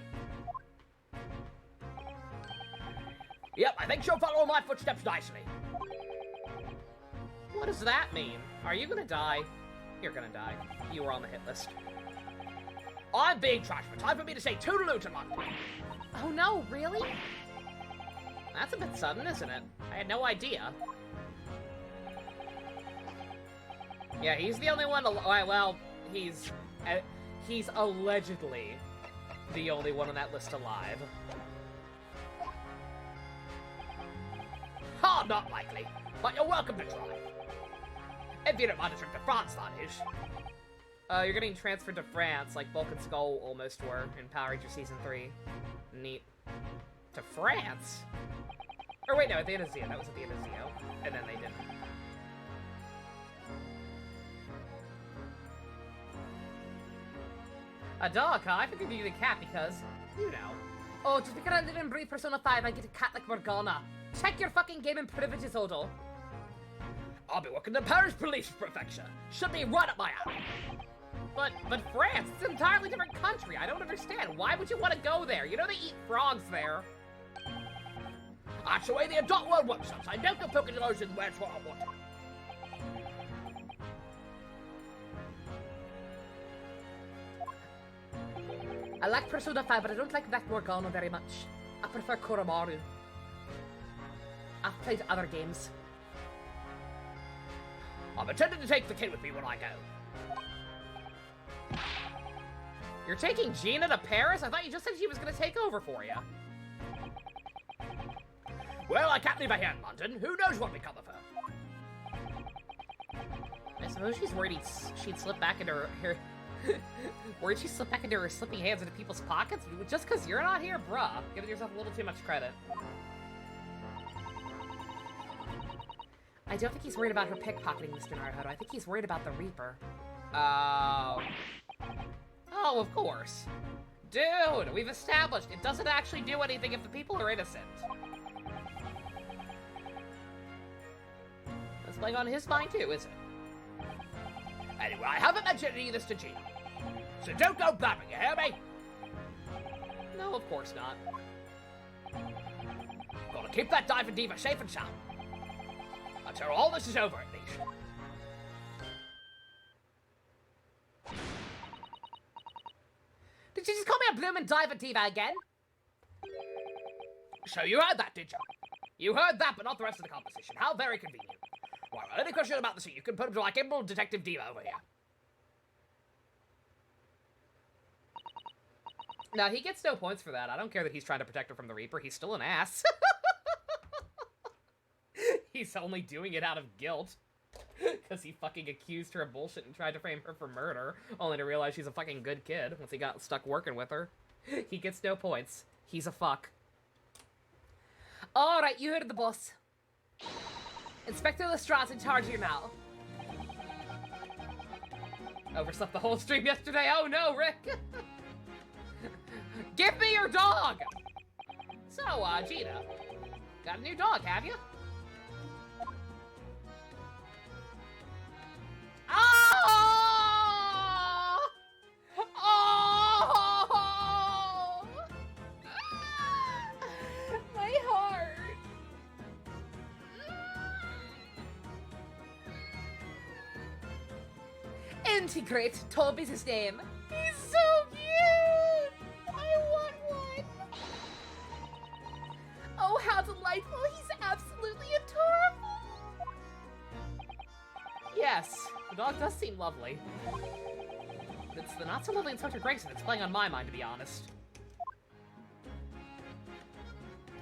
Yep, I think she'll follow my footsteps nicely. What does that mean? Are you gonna die? You're gonna die. You were on the hit list. I'm being trashed. Time for me to say toodaloo to London. Oh no, really? That's a bit sudden, isn't it? I had no idea. Yeah, he's the only one. Well, he's allegedly the only one on that list alive. Ha, not likely. But you're welcome to try. If you don't mind a trip to France, that is. You're getting transferred to France, like Bulk and Skull almost were in Power Rangers Season 3. Neat. To France? Or wait, no, at the end of Zeo. That was at the end of Zeo. And then they didn't. A dog, huh? I figured you'd be the cat because, you know. Oh, just because I live and breathe Persona 5, I get a cat like Morgana. Check your fucking gaming privileges, Odo. I'll be working the Paris Police Prefecture. Should be right up my alley. But France, it's an entirely different country. I don't understand. Why would you want to go there? You know they eat frogs there. That's the way the adult world works sometimes. Don't go poking your nose in where it's what I want. I like Persona 5, but I don't like that Morgana very much. I prefer Koromaru. I've played other games. I'm intending to take the kid with me when I go. You're taking Gina to Paris? I thought you just said she was going to take over for you. Well, I can't leave her here in London. Who knows what become of her? I suppose she's worried she'd slip back into her worried she'd slip back into her slipping hands into people's pockets? Just because you're not here? Bruh. Giving yourself a little too much credit. I don't think he's worried about her pickpocketing, Mr. Naruhodo. I think he's worried about the Reaper. Oh, of course. Dude, we've established it doesn't actually do anything if the people are innocent. That's playing on his mind too, isn't it? Anyway, I haven't mentioned any of this to Gina. So don't go blabbing, you hear me? No, of course not. Gotta keep that diver diva safe and sound. Until all this is over, at least. Did you just call me a bloomin' diver diva again? So you heard that, did you? You heard that, but not the rest of the composition. How very convenient. Well, any question about the scene, you can put him to like Emerald Detective Diva over here. Now, he gets no points for that. I don't care that he's trying to protect her from the Reaper. He's still an ass. He's only doing it out of guilt. Because he fucking accused her of bullshit and tried to frame her for murder, only to realize she's a fucking good kid once he got stuck working with her. He gets no points. He's a fuck. Alright, you heard the boss. Inspector Lestrade's in charge here now. Overslept the whole stream yesterday. Oh no, Rick! Give me your dog! So, Gina, got a new dog, have you? Oh! Oh! My heart. Integrate. Toby's his name. He's so cute! I want one! Oh, how delightful. He's absolutely adorable. Yes, the dog does seem lovely. But it's the not-so-lovely Inspector Gregson that's playing on my mind, to be honest.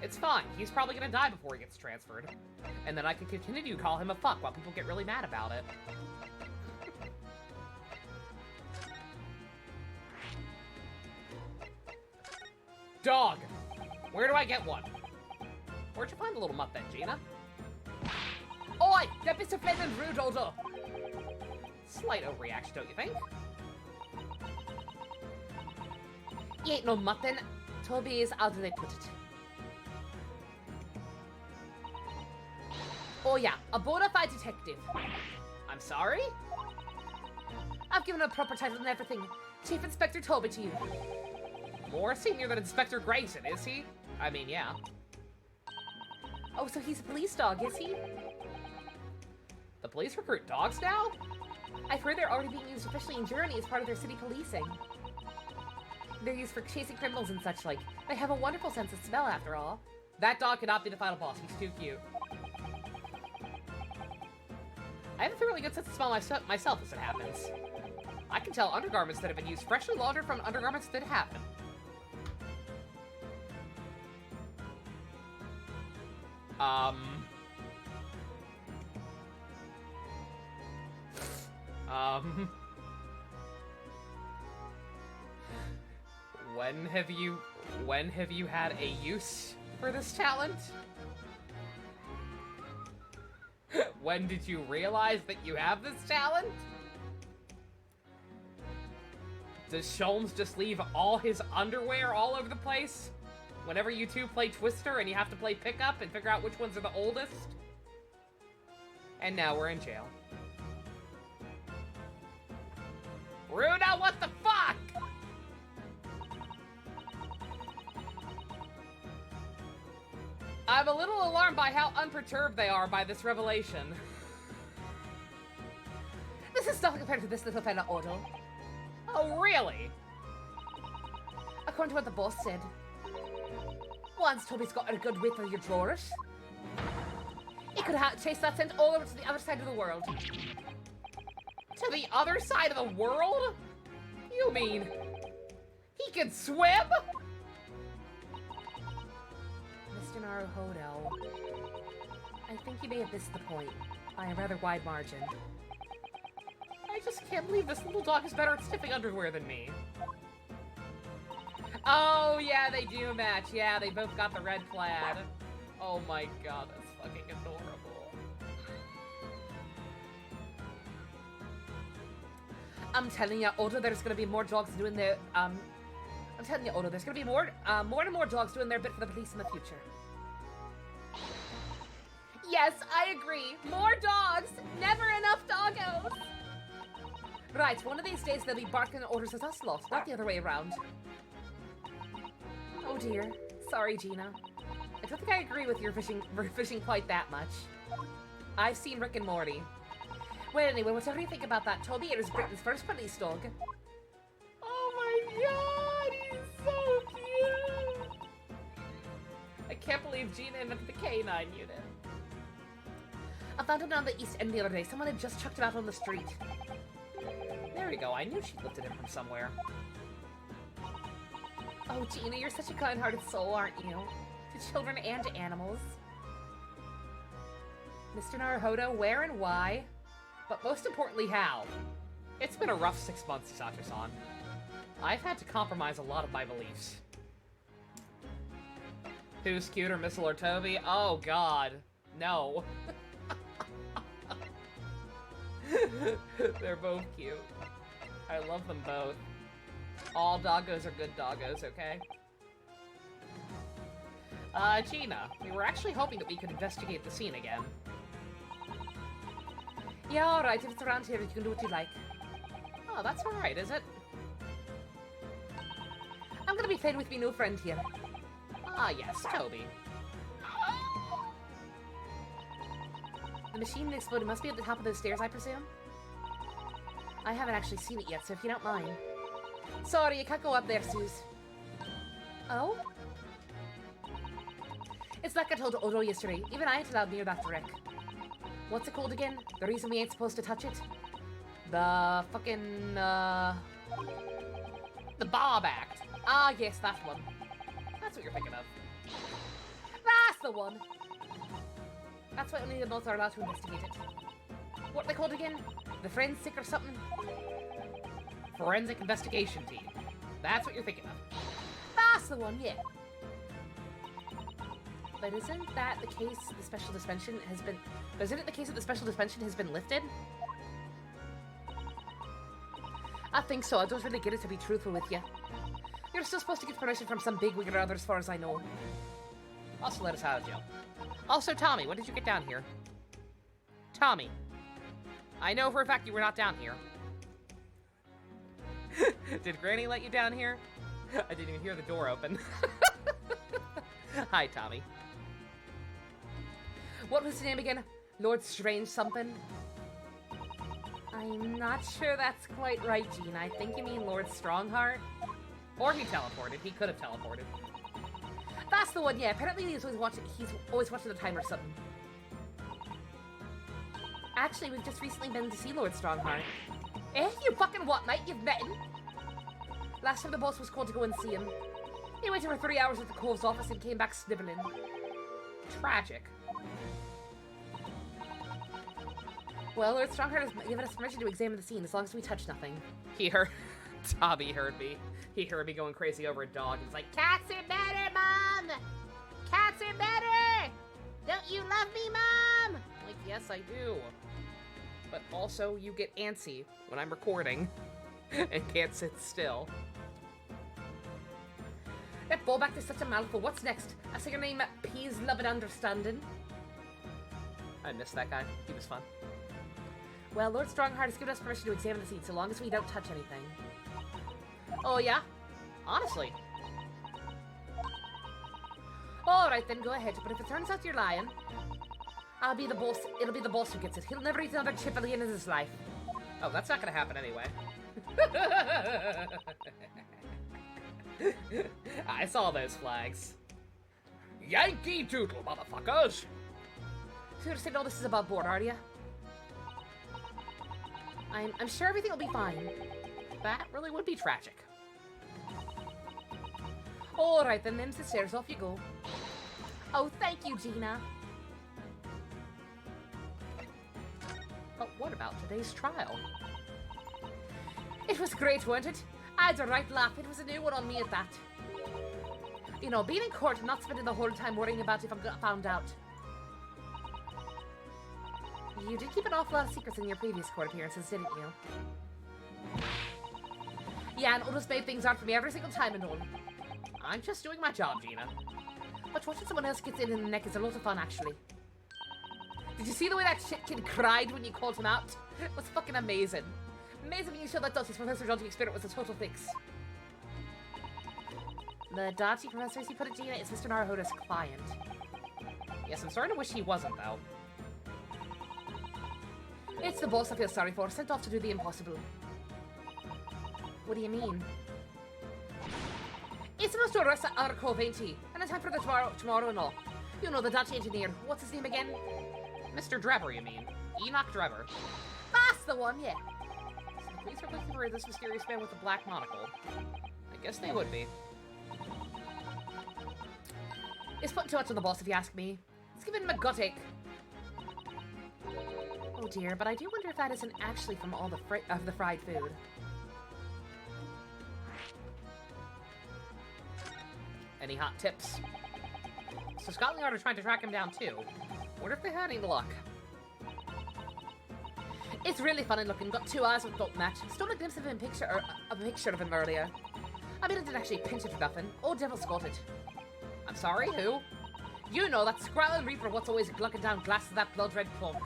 It's fine. He's probably gonna die before he gets transferred. And then I can continue to call him a fuck while people get really mad about it. Dog! Where do I get one? Where'd you find the little mutt then, Gina? Oi! Don't be so flaming rude, Odo. Slight overreaction, don't you think? You ain't no mutton. Toby is, how do they put it? Oh yeah, a bona fide detective. I'm sorry? I've given a proper title and everything. Chief Inspector Toby to you. More senior than Inspector Grayson, is he? I mean, yeah. Oh, so he's a police dog, is he? The police recruit dogs now? I've heard they're already being used officially in Germany as part of their city policing. They're used for chasing criminals and such like. They have a wonderful sense of smell, after all. That dog cannot be the final boss. He's too cute. I have a fairly good sense of smell myself as it happens. I can tell undergarments that have been used freshly laundered from undergarments that haven't. When have you had a use for this talent? When did you realize that you have this talent? Does Sholmes just leave all his underwear all over the place? Whenever you two play Twister and you have to play pickup and figure out which ones are the oldest? And now we're in jail. Runa, what the fuck? I'm a little alarmed by how unperturbed they are by this revelation. This is nothing compared to this little fella, Odo. Oh, really? According to what the boss said. Once Toby's got a good whip of your drawers. He could have chased that scent all over to the other side of the world. To the other side of the world? You mean he can swim? Mr. Naruhodo, I think you may have missed the point by a rather wide margin. I just can't believe this little dog is better at sniffing underwear than me. Oh, yeah, they do match. Yeah, they both got the red plaid. Oh my god, that's fucking adorable. I'm telling you, Odo, there's gonna be more dogs doing their, I'm telling you, Odo, there's gonna be more and more dogs doing their bit for the police in the future. Yes, I agree. More dogs! Never enough doggos! Right, one of these days they'll be barking orders at us lot, not the other way around. Oh dear. Sorry, Gina. I don't think I agree with your fishing quite that much. I've seen Rick and Morty. Well, anyway, whatever you think about that, Toby is Britain's first police dog. Oh my god, he's so cute! I can't believe Gina invented the canine unit. I found him down the East End the other day. Someone had just chucked him out on the street. There we go, I knew she lifted him from somewhere. Oh, Gina, you're such a kind-hearted soul, aren't you? To children and to animals. Mr. Naruhodo, where and why? But most importantly, how? It's been a rough 6 months, Sato-san. I've had to compromise a lot of my beliefs. Who's cuter, Missile or Toby? Oh god, no. They're both cute. I love them both. All doggos are good doggos, okay? Gina, we were actually hoping that we could investigate the scene again. Yeah, alright, if it's around here, you can do what you like. Oh, that's alright, is it? I'm gonna be playing with my new friend here. Ah, yes, Toby. The machine that exploded must be at the top of those stairs, I presume? I haven't actually seen it yet, so if you don't mind. Sorry, you can't go up there, Suze. Oh? It's like I told Odo yesterday. Even I ain't allowed near that wreck. What's it called again? The reason we ain't supposed to touch it? The fucking, The Bob Act. Ah, yes, that one. That's what you're thinking of. That's the one! That's why only adults are allowed to investigate it. What are they called again? The forensic or something? Forensic Investigation Team. That's what you're thinking of. That's the one, yeah. But isn't that the case the special suspension has been... Isn't it the case that the special suspension has been lifted? I think so. I don't really get it, to be truthful with you. You're still supposed to get permission from some bigwig or other as far as I know. Also let us out of jail. Also, Tommy, when did you get down here? Tommy. I know for a fact you were not down here. Did Granny let you down here? I didn't even hear the door open. Hi, Tommy. What was his name again? Lord Strange something? I'm not sure that's quite right, Gina. I think you mean Lord Strongheart? Or he teleported. He could have teleported. That's the one, yeah. Apparently he's always watching the time or something. Actually, we've just recently been to see Lord Strongheart. Eh? You fucking what, mate? You've met him? Last time the boss was called to go and see him. He waited for 3 hours at the Cove's office and came back sniveling. Tragic. Well, Lord Strongheart has given us permission to examine the scene as long as we touch nothing. He heard... Tommy heard me. He heard me going crazy over a dog. He's like, Cats are better, Mom! Cats are better! Don't you love me, Mom? I'm like, yes, I do. But also, you get antsy when I'm recording and can't sit still. That ballback is such a mouthful. What's next? I say your name, Peas, Love and Understanding. I missed that guy. He was fun. Well, Lord Strongheart has given us permission to examine the scene so long as we don't touch anything. Oh, yeah? Honestly. Alright then, go ahead. But if it turns out you're lying, I'll be the boss. It'll be the boss who gets it. He'll never eat another chip again in his life. Oh, that's not gonna happen anyway. I saw those flags. Yankee Doodle, motherfuckers! Seriously, no, this is above board, are you? I'm sure everything will be fine. That really would be tragic. Alright then, them's the stairs. Off you go. Oh, thank you, Gina. But what about today's trial? It was great, wasn't it? I had a right laugh. It was a new one on me at that. You know, being in court and not spending the whole time worrying about if I'm found out. You did keep an awful lot of secrets in your previous court appearances, didn't you? Yeah, and others made things hard for me every single time and all. I'm just doing my job, Gina. But watching someone else get in the neck is a lot of fun, actually. Did you see the way that shit kid cried when you called him out? It was fucking amazing. Amazing when you showed that Dutch's Professor Dodgy experiment was a total fix. The Dodgy Professor, as you put it, Gina, is Mr. Naruhodo's client. Yes, I'm starting to wish he wasn't, though. It's the boss I feel sorry for, sent off to do the impossible. What do you mean? He's supposed to arrest our Cove, ain't he? And in time for the tomorrow and all. You know, the Dutch engineer. What's his name again? Mr. Drebber, you mean? Enoch Drebber. That's the one, yeah. So the police are looking for this mysterious man with the black monocle. I guess they would be. It's putting too much on the boss, if you ask me. It's giving him a gut ache. Oh dear, but I do wonder if that isn't actually from all the fried food. Any hot tips? So Scotland Yard are trying to track him down too. Wonder if they had any luck. It's really funny looking. Got 2 eyes that don't match. Stole a glimpse of him a picture of him earlier. I mean, I didn't actually pinch it or nothing. Old Devil's got it. I'm sorry, who? You know, that Scrowling Reaper what's always glucking down glass of that blood-red plunk.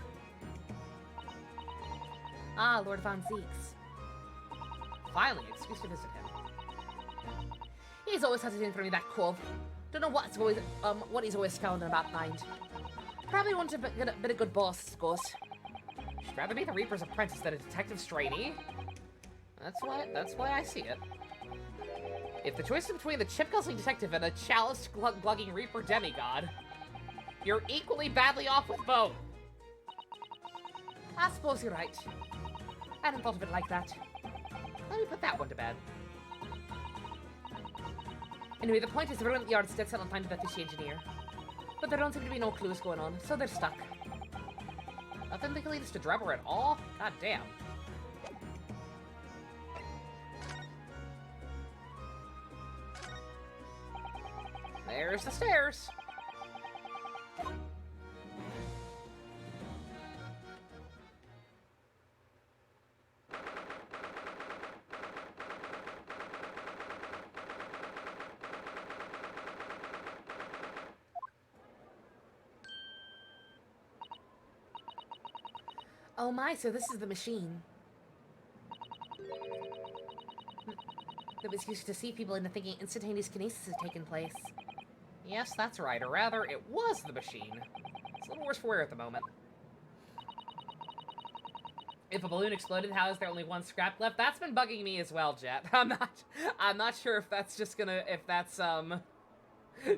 Ah, Lord Van Zeeks. Finally, an excuse to visit him. He's always had it in for me, that cove. Don't know what he's always scowling about mind. Probably wants a bit of good boss, ghost. She'd rather be the Reaper's apprentice than a detective's trainee. That's why I see it. If the choice is between the chip-guzzling detective and a chalice-glugging Reaper demigod, you're equally badly off with both. I suppose you're right. I hadn't thought of it like that. Let me put that one to bed. Anyway, the point is the Brilliant Yard's dead set on finding that fishy engineer. But there don't seem to be no clues going on, so they're stuck. Nothing that can lead us to Drebber at all? God damn. There's the stairs. Oh my, so this is the machine that was used to deceive people into thinking instantaneous kinesis had taken place. Yes, that's right, or rather, it was the machine. It's a little worse for wear at the moment. If a balloon exploded, how is there only one scrap left? That's been bugging me as well, Jet. I'm not sure if that's just gonna, if that's,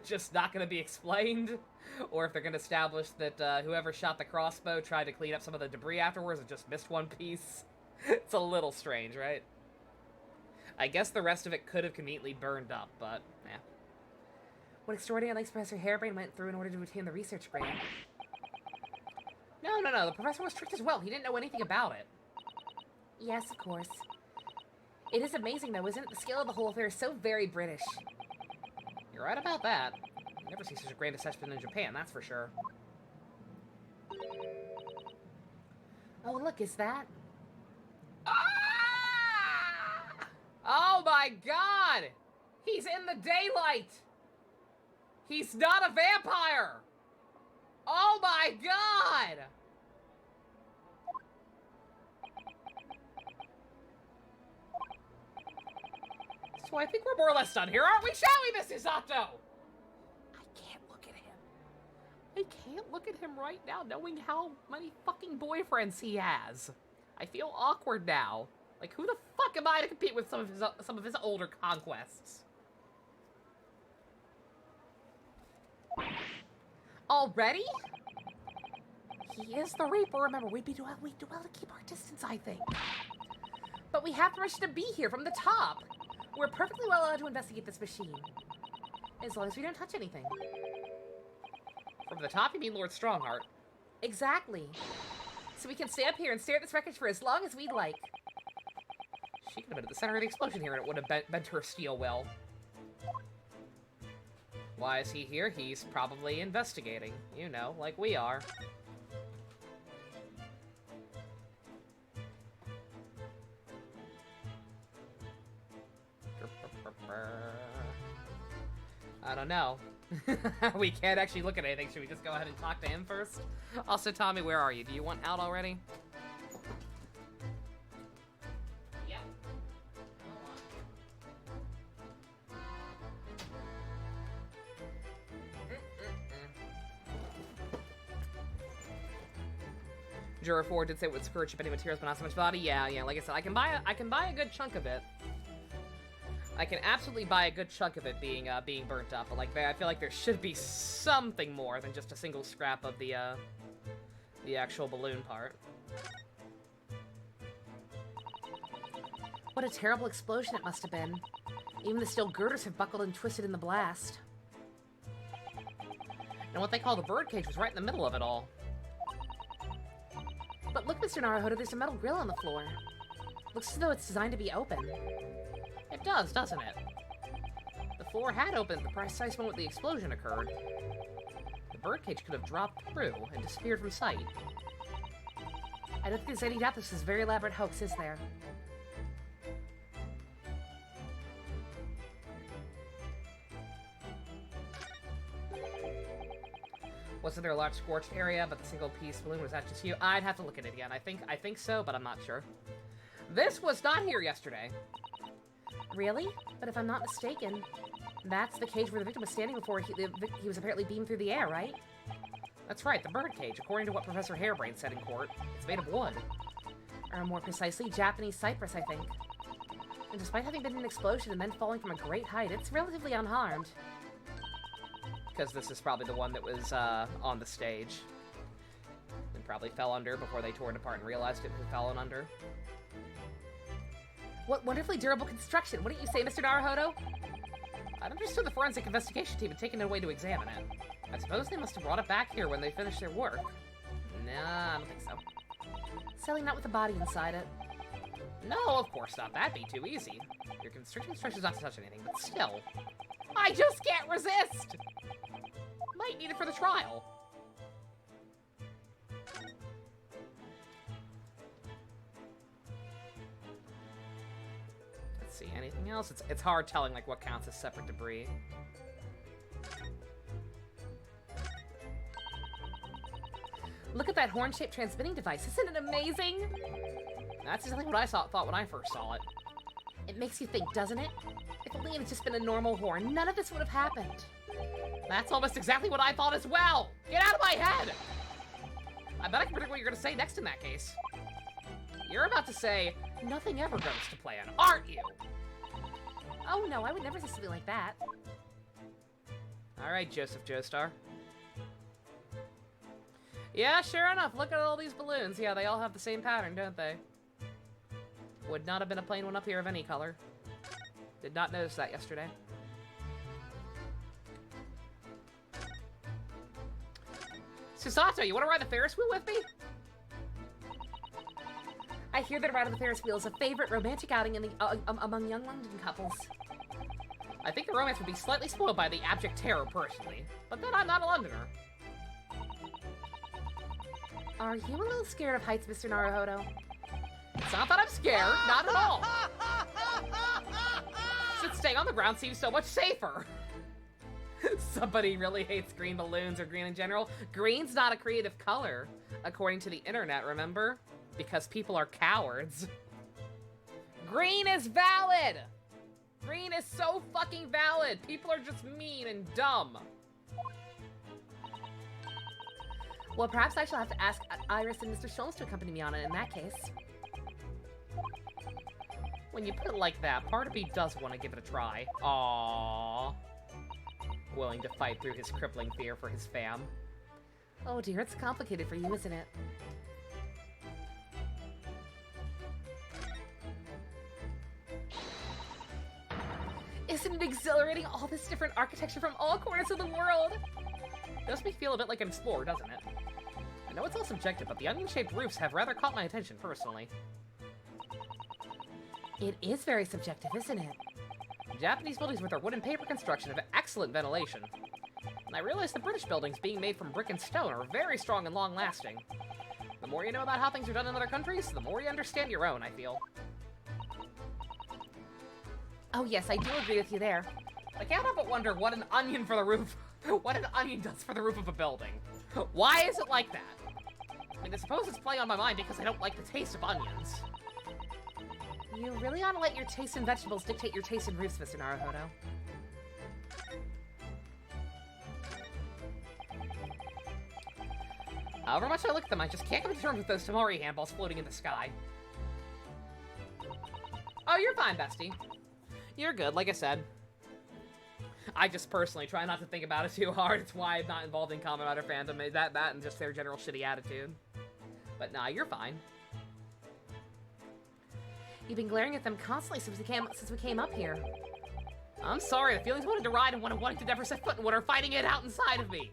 just not gonna be explained, or if they're gonna establish that, whoever shot the crossbow tried to clean up some of the debris afterwards and just missed one piece. It's a little strange, right? I guess the rest of it could have conveniently burned up, but, yeah. What extraordinary lengths Professor Harebrained went through in order to obtain the research grant. No, the professor was tricked as well. He didn't know anything about it. Yes, of course. It is amazing, though, isn't it? The scale of the whole affair is so very British. You're right about that. You never see such a grand assessment in Japan, that's for sure. Oh, look, is that? Ah! Oh my god! He's in the daylight! He's not a vampire! Oh my god! So I think we're more or less done here, aren't we, shall we, Mrs. Otto? I can't look at him. I can't look at him right now, knowing how many fucking boyfriends he has. I feel awkward now. Like, who the fuck am I to compete with some of his older conquests? Already? He is the Reaper, remember, we do well to keep our distance, I think. But we have permission to be here from the top. We're perfectly well allowed to investigate this machine. As long as we don't touch anything. From the top, you mean Lord Strongheart? Exactly. So we can stay up here and stare at this wreckage for as long as we'd like. She could have been at the center of the explosion here and it would have bent her steel will. Why is he here? He's probably investigating. You know, like we are. I don't know. We can't actually look at anything. Should we just go ahead and talk to him first? Also, Tommy, where are you? Do you want out already? Yep. Juror 4 did say it would scorch up any materials, but not so much body. Yeah, like I said, I can buy a good chunk of it. I can absolutely buy a good chunk of it being burnt up, but like I feel like there should be something more than just a single scrap of the actual balloon part. What a terrible explosion it must have been. Even the steel girders have buckled and twisted in the blast. And what they call the birdcage was right in the middle of it all. But look, Mr. Naruhodo, there's a metal grill on the floor. Looks as though it's designed to be open. It does, doesn't it? The floor had opened at the precise moment the explosion occurred. The birdcage could have dropped through and disappeared from sight. I don't think there's any doubt this is a very elaborate hoax, is there? Wasn't there a large scorched area, but the single-piece balloon was that just you? I'd have to look at it again. I think so, but I'm not sure. This was not here yesterday. Really? But if I'm not mistaken, that's the cage where the victim was standing before he was apparently beamed through the air, right? That's right, the birdcage, according to what Professor Harebrained said in court. It's made of wood. Or more precisely, Japanese cypress, I think. And despite having been an explosion and then falling from a great height, it's relatively unharmed. Because this is probably the one that was on the stage. And probably fell under before they tore it apart and realized it had fallen under. What wonderfully durable construction, wouldn't you say, Mr. Naruhodo? I'd understood the forensic investigation team had taken it away to examine it. I suppose they must have brought it back here when they finished their work. Nah, I don't think so. Selling not with the body inside it. No, of course not. That'd be too easy. Your constricting instructions not to touch anything, but still. I just can't resist! Might need it for the trial. Let's see, anything else? It's hard telling like what counts as separate debris. look at that horn-shaped transmitting device. Isn't it amazing? That's exactly what I thought when I first saw it. It makes you think, doesn't it? If only it had just been a normal horn, none of this would have happened. That's almost exactly what I thought as well! Get out of my head! I bet I can predict what you're gonna say next in that case. You're about to say, nothing ever goes to plan, aren't you? Oh no, I would never say something like that. Alright, Joseph Joestar. Yeah, sure enough, look at all these balloons. Yeah, they all have the same pattern, don't they? Would not have been a plain one up here of any color. Did not notice that yesterday. Susato, you want to ride the Ferris wheel with me? I hear that a ride on the Ferris wheel is a favorite romantic outing in the, among young London couples. I think the romance would be slightly spoiled by the abject terror, personally. But then I'm not a Londoner. Are you a little scared of heights, Mr. Naruhodo? It's not that I'm scared, not at all. Just staying on the ground seems so much safer. Somebody really hates green balloons or green in general. Green's not a creative color, according to the internet, remember? Because people are cowards. Green is valid! Green is so fucking valid! People are just mean and dumb. Well, perhaps I shall have to ask Iris and Mr. Schultz to accompany me on it in that case. When you put it like that, part of me does want to give it a try. Aww. Willing to fight through his crippling fear for his fam. Oh dear, it's complicated for you, isn't it? Isn't it exhilarating, all this different architecture from all corners of the world? Does me feel a bit like an explorer, doesn't it? I know it's all subjective, but the onion-shaped roofs have rather caught my attention personally. It is very subjective, isn't it? Japanese buildings with their wood and paper construction have excellent ventilation. And I realize the British buildings being made from brick and stone are very strong and long-lasting. The more you know about how things are done in other countries, the more you understand your own, I feel. Oh yes, I do agree with you there. I can't help but wonder what an onion for the roof... what an onion does for the roof of a building. Why is it like that? I mean, I suppose it's playing on my mind because I don't like the taste of onions. You really ought to let your taste in vegetables dictate your taste in roofs, Mr. Naruhodo. However much I look at them, I just can't come to terms with those Tamori handballs floating in the sky. Oh, you're fine, bestie. You're good, like I said. I just personally try not to think about it too hard. It's why I'm not involved in Kamen Rider fandom. That and just their general shitty attitude. But nah, you're fine. You've been glaring at them constantly since we came up here. I'm sorry, the feelings wanted to ride and wanting to never set foot in what are fighting it out inside of me.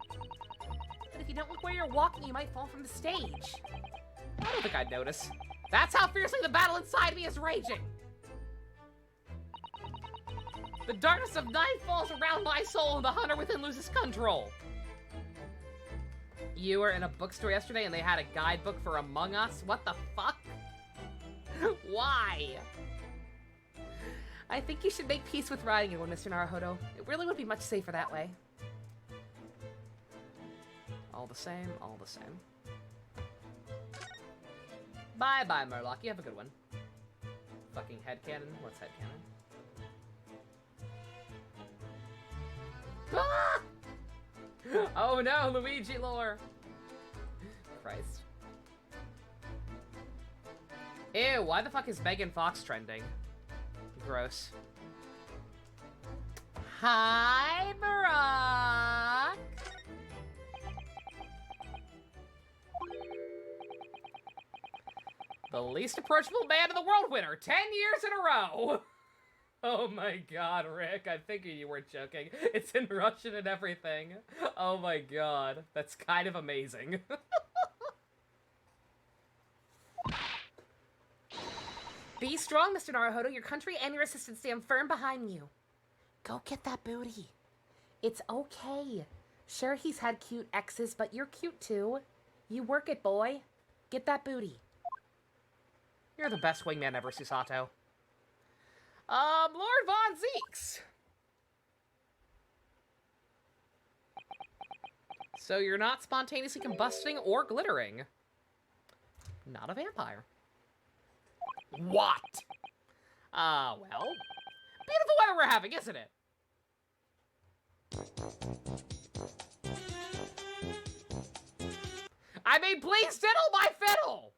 But if you don't look where you're walking, you might fall from the stage. I don't think I'd notice. That's how fiercely the battle inside me is raging. The darkness of night falls around my soul and the hunter within loses control. You were in a bookstore yesterday and they had a guidebook for Among Us? What the fuck? Why? I think you should make peace with riding in one, Mr. Naruhodo. It really would be much safer that way. All the same, all the same. Bye-bye, Murloc. You have a good one. Fucking headcanon? What's headcanon? Ah! Oh no, Luigi lore! Christ. Ew, why the fuck is Megan Fox trending? Gross. Hi, Barack! The least approachable man in the world winner, 10 years in a row! Oh my god, Rick, I figured you weren't joking. It's in Russian and everything. Oh my god, that's kind of amazing. Be strong, Mr. Naruhodo. Your country and your assistants stand firm behind you. Go get that booty. It's okay. Sure, he's had cute exes, but you're cute too. You work it, boy. Get that booty. You're the best wingman ever, Susato. Lord Von Zeeks. So you're not spontaneously combusting or glittering. Not a vampire. What? Well, beautiful weather we're having, isn't it? I mean, please diddle my fiddle!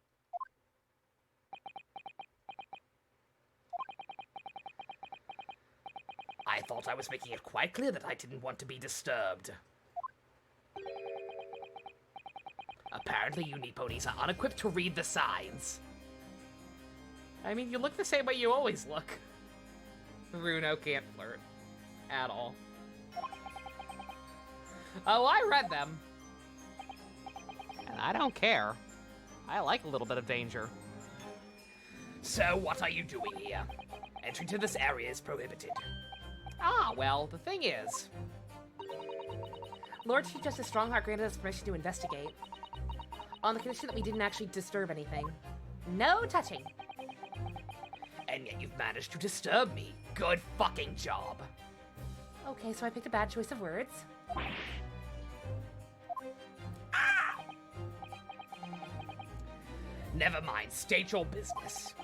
I thought I was making it quite clear that I didn't want to be disturbed. Apparently you Nipponies are unequipped to read the signs. I mean, you look the same way you always look. Runo can't flirt. At all. Oh, I read them. And I don't care. I like a little bit of danger. So what are you doing here? Entry to this area is prohibited. Ah, well, the thing is... Lord Chief Justice Strongheart granted us permission to investigate. On the condition that we didn't actually disturb anything. No touching. And yet you've managed to disturb me. Good fucking job. Okay, so I picked a bad choice of words. Never mind, state your business.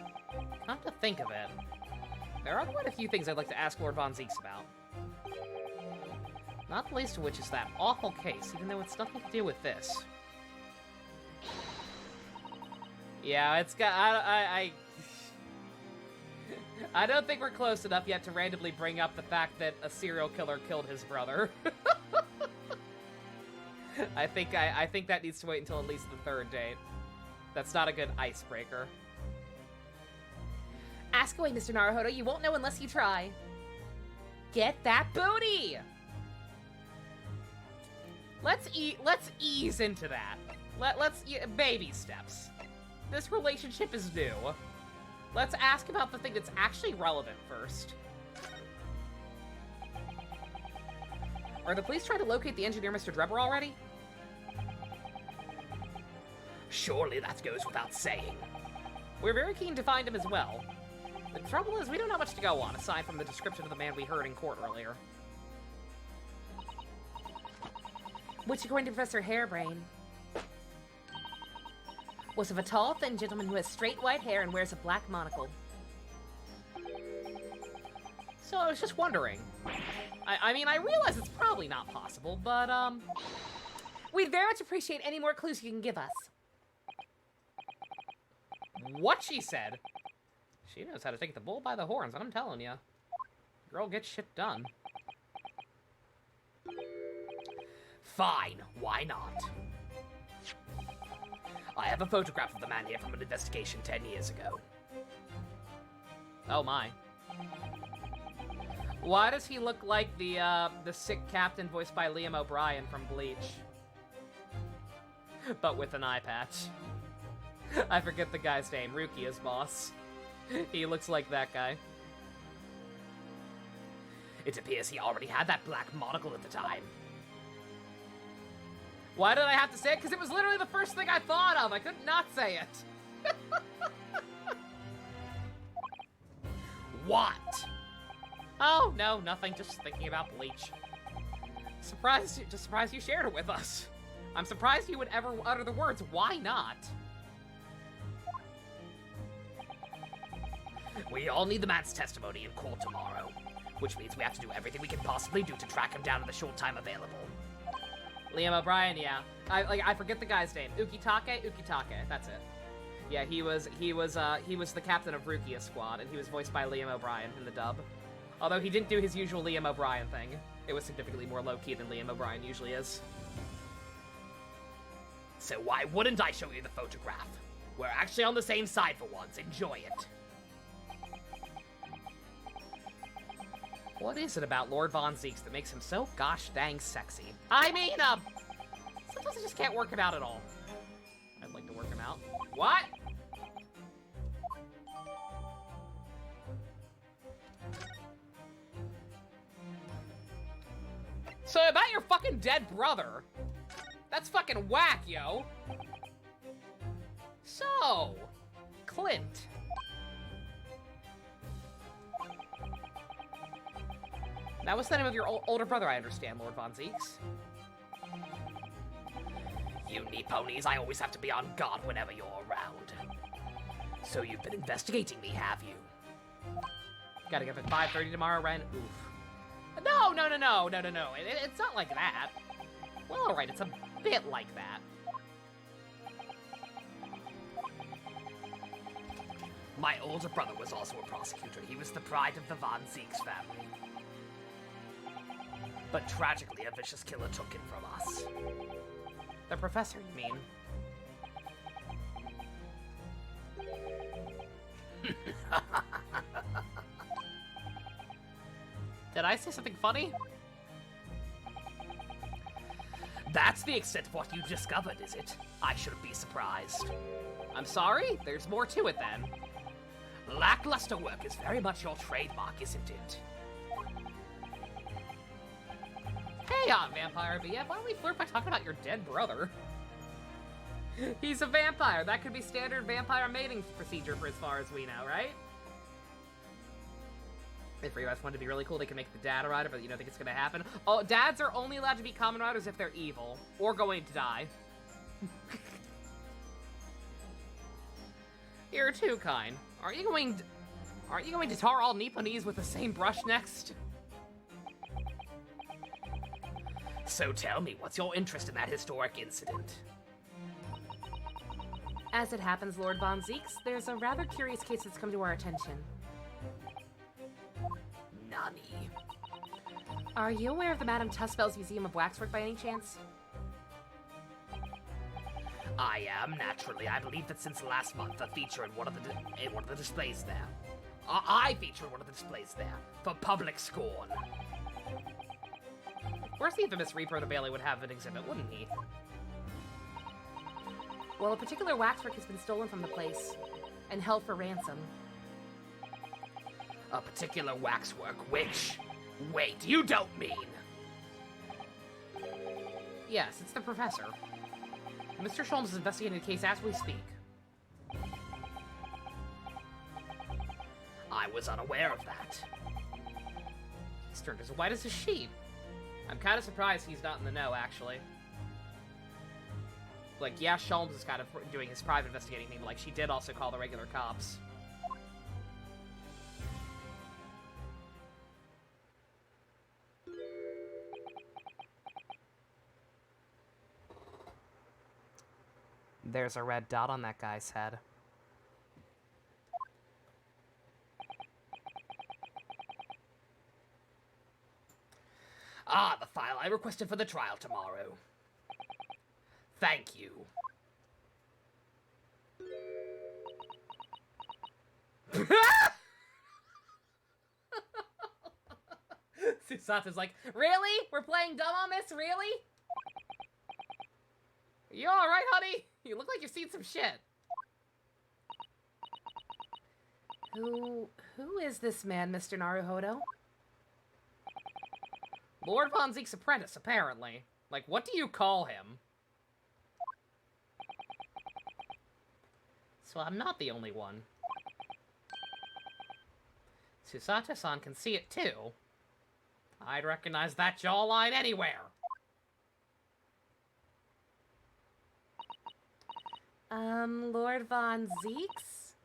Come to think of it, there are quite a few things I'd like to ask Lord Von Zeeks about. Not the least of which is that awful case, even though it's nothing to do with this. Yeah, it's got... I don't think we're close enough yet to randomly bring up the fact that a serial killer killed his brother. I think that needs to wait until at least the third date. That's not a good icebreaker. Ask away, Mr. Naruhodo. You won't know unless you try. Get that booty! Let's ease into that. Let's baby steps. This relationship is new. Let's ask about the thing that's actually relevant first. Are the police trying to locate the engineer, Mr. Drebber, already? Surely that goes without saying. We're very keen to find him as well. The trouble is, we don't have much to go on, aside from the description of the man we heard in court earlier. Which, according to Professor Hairbrain, was of a tall, thin gentleman who has straight white hair and wears a black monocle. So I was just wondering. I mean, I realize it's probably not possible, but, we'd very much appreciate any more clues you can give us. What she said? She knows how to take the bull by the horns, I'm telling you. Girl gets shit done. Fine, why not? I have a photograph of the man here from an investigation 10 years ago. Oh my. Why does he look like the sick captain voiced by Liam O'Brien from Bleach? But with an eye patch. I forget the guy's name, Rukia's boss. He looks like that guy. It appears he already had that black monocle at the time. Why did I have to say it? Because it was literally the first thing I thought of. I could not say it. What? Oh, no, nothing. Just thinking about Bleach. Surprised you shared it with us. I'm surprised you would ever utter the words, why not? We all need the man's testimony in court tomorrow, which means we have to do everything we can possibly do to track him down in the short time available. Liam O'Brien, yeah. I forget the guy's name. Ukitake, that's it. Yeah, he was the captain of Rukia's squad, and he was voiced by Liam O'Brien in the dub. Although he didn't do his usual Liam O'Brien thing. It was significantly more low-key than Liam O'Brien usually is. So why wouldn't I show you the photograph? We're actually on the same side for once. Enjoy it. What is it about Lord Von Zeeks that makes him so gosh dang sexy? I mean, sometimes I just can't work him out at all. I'd like to work him out. What? So about your fucking dead brother. That's fucking whack, yo. So, Clint. That was the name of your older brother, I understand, Lord Von Zeeks. you Nipponies. I always have to be on guard whenever you're around. So you've been investigating me, have you? Gotta get up at 5:30 tomorrow, Ren. Oof. No. It's not like that. Well, alright, it's a bit like that. My older brother was also a prosecutor. He was the pride of the Von Zieks family. But tragically, a vicious killer took him from us. The professor, you mean? Did I say something funny? That's the extent of what you discovered, is it? I shouldn't be surprised. I'm sorry? There's more to it, then. Lackluster work is very much your trademark, isn't it? Hey, Vampire BF, why don't we flirt by talking about your dead brother? He's a vampire. That could be standard vampire mating procedure for as far as we know, right? If you guys want to be really cool, they can make the dad a rider, but you don't think it's gonna happen. Oh, dads are only allowed to be common riders if they're evil or going to die. You're too kind. Aren't you going to tar all Nipponese with the same brush next? So tell me, what's your interest in that historic incident? As it happens, Lord Von Zieks, there's a rather curious case that's come to our attention. Nani? Are you aware of the Madame Tusk's Museum of Waxwork by any chance? I am, naturally. I believe that since last month, a feature in one of the displays there. I feature in one of the displays there, for public scorn. Of course the infamous Reaper of the Bailey would have an exhibit, wouldn't he? Well, a particular waxwork has been stolen from the place, and held for ransom. A particular waxwork, which... Wait, you don't mean... Yes, it's the professor. Mr. Sholmes is investigating the case as we speak. I was unaware of that. He's turned as white as a sheet. I'm kind of surprised he's not in the know, actually. Like, yeah, Sholmes is kind of doing his private investigating thing, but, like, she did also call the regular cops. There's a red dot on that guy's head. Ah, the file I requested for the trial tomorrow. Thank you. Susata's like, really? We're playing dumb on this? Really? You alright, honey? You look like you've seen some shit. Who is this man, Mr. Naruhodo? Lord Von Zieks' apprentice, apparently. Like, what do you call him? So I'm not the only one. Susata-san can see it too. I'd recognize that jawline anywhere. Lord Von Zieks?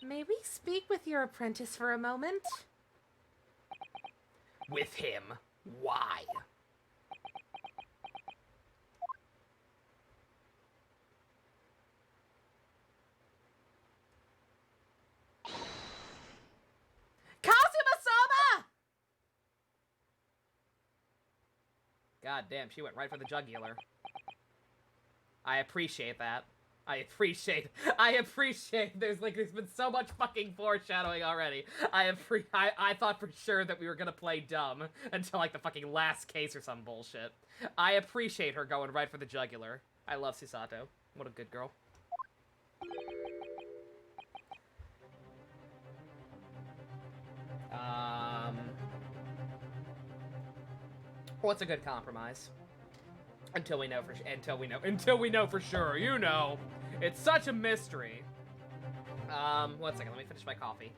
May we speak with your apprentice for a moment? With him? Why? Kazuma-sama! God damn, she went right for the jugular. I appreciate that. I appreciate there's been so much fucking foreshadowing already. I thought for sure that we were gonna play dumb until like the fucking last case or some bullshit. I appreciate her going right for the jugular. I love Susato. What a good girl. What's a good compromise? Until we know for sure, you know. It's such a mystery. 1 second, let me finish my coffee.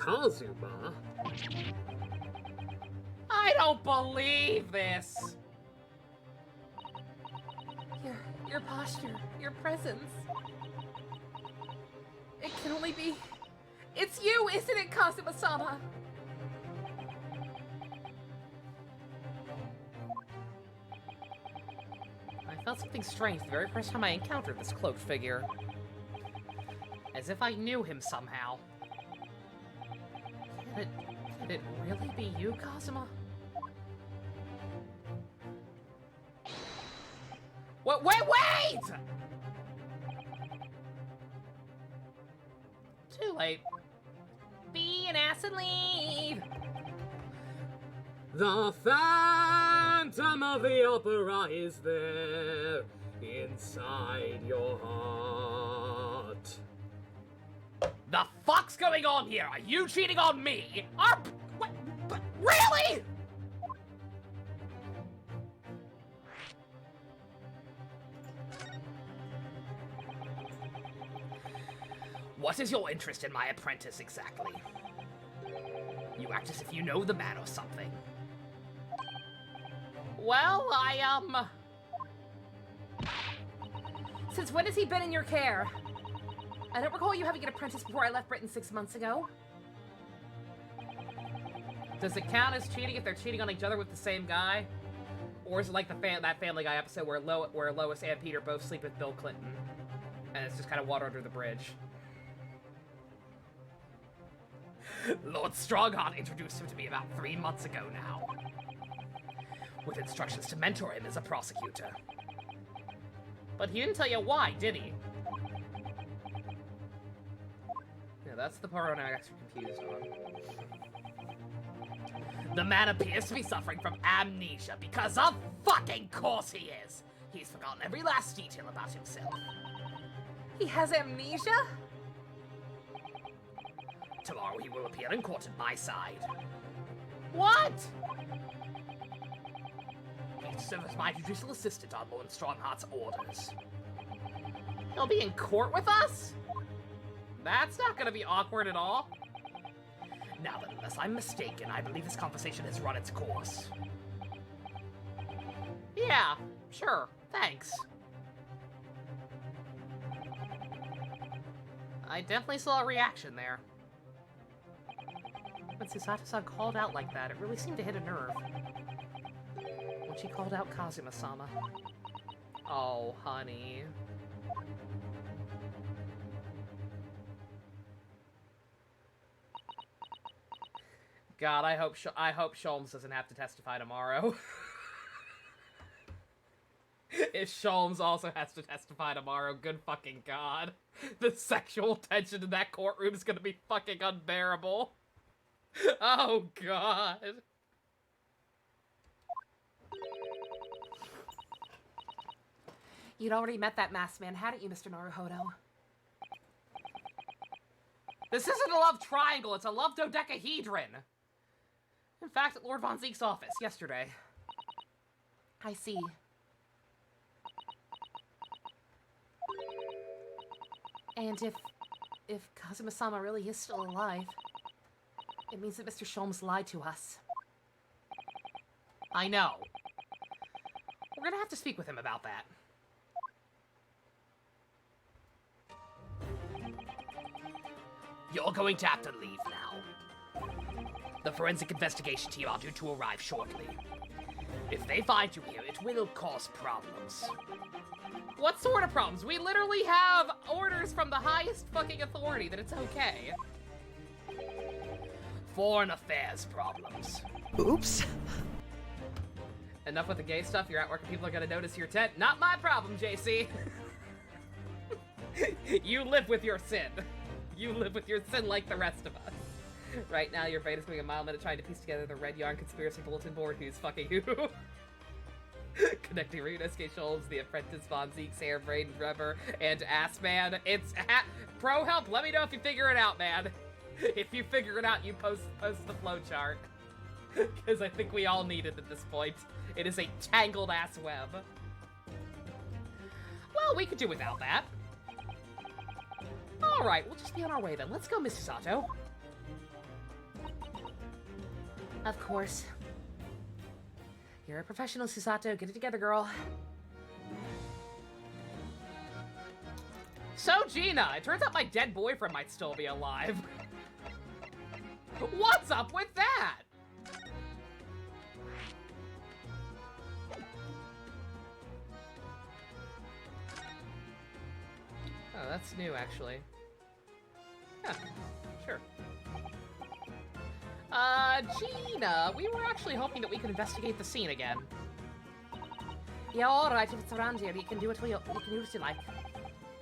Kazuma? I don't believe this! Your posture, your presence. It can only be... It's you, isn't it, Kazuma-sama? I felt something strange the very first time I encountered this cloaked figure. As if I knew him somehow. Could it really be you, Kazuma? Wait! Too late. Be an ass and leave! The Phantom of the Opera is there, inside your heart. The fuck's going on here? Are you cheating on me? Really? What is your interest in my apprentice exactly? You act as if you know the man or something. Well, Since when has he been in your care? I don't recall you having an apprentice before I left Britain 6 months ago. Does it count as cheating if they're cheating on each other with the same guy? Or is it like that Family Guy episode where Lois and Peter both sleep with Bill Clinton? And it's just kind of water under the bridge. Lord Strongheart introduced him to me about 3 months ago now. With instructions to mentor him as a prosecutor. But he didn't tell you why, did he? Yeah, that's the part I'm actually confused on. The man appears to be suffering from amnesia because of fucking course he is! He's forgotten every last detail about himself. He has amnesia? Tomorrow he will appear in court at my side. What? He serves as my judicial assistant on Lord Strongheart's orders. He'll be in court with us? That's not gonna be awkward at all. Now then, unless I'm mistaken, I believe this conversation has run its course. Yeah, sure, thanks. I definitely saw a reaction there. When Susato-san called out like that, it really seemed to hit a nerve. When she called out Kazuma-sama. Oh, honey. God, I hope Sholmes doesn't have to testify tomorrow. If Sholmes also has to testify tomorrow, good fucking God. The sexual tension in that courtroom is gonna be fucking unbearable. Oh, God. You'd already met that masked man, hadn't you, Mr. Naruhodo? This isn't a love triangle, it's a love dodecahedron. In fact, at Lord Von Zeke's office yesterday. I see. And if Kazuma-sama really is still alive, it means that Mr. Sholmes lied to us. I know. We're gonna have to speak with him about that. You're going to have to leave now. The forensic investigation team are due to arrive shortly. If they find you here, it will cause problems. What sort of problems? We literally have orders from the highest fucking authority that it's okay. Foreign affairs problems. Oops. Enough with the gay stuff. You're at work and people are gonna notice your tent. Not my problem, JC. You live with your sin. You live with your sin like the rest of us. Right now, your brain is going a mile a minute trying to piece together the Red Yarn Conspiracy Bulletin Board who's fucking who. Connecting Rita, Skate Sholmes, The Apprentice, Von Zeke's, Hairbrain, Trevor, and Assman. It's Pro Help, let me know if you figure it out, man. If you figure it out, you post the flowchart. Because I think we all need it at this point. It is a tangled-ass web. Well, we could do without that. Alright, we'll just be on our way then. Let's go, Mr. Sato. Of course. You're a professional, Susato. Get it together, girl. So, Gina, it turns out my dead boyfriend might still be alive. What's up with that? Oh, that's new, actually. Yeah, sure. Gina, we were actually hoping that we could investigate the scene again. Yeah, alright, if it's around here, you can do it you can do what you like.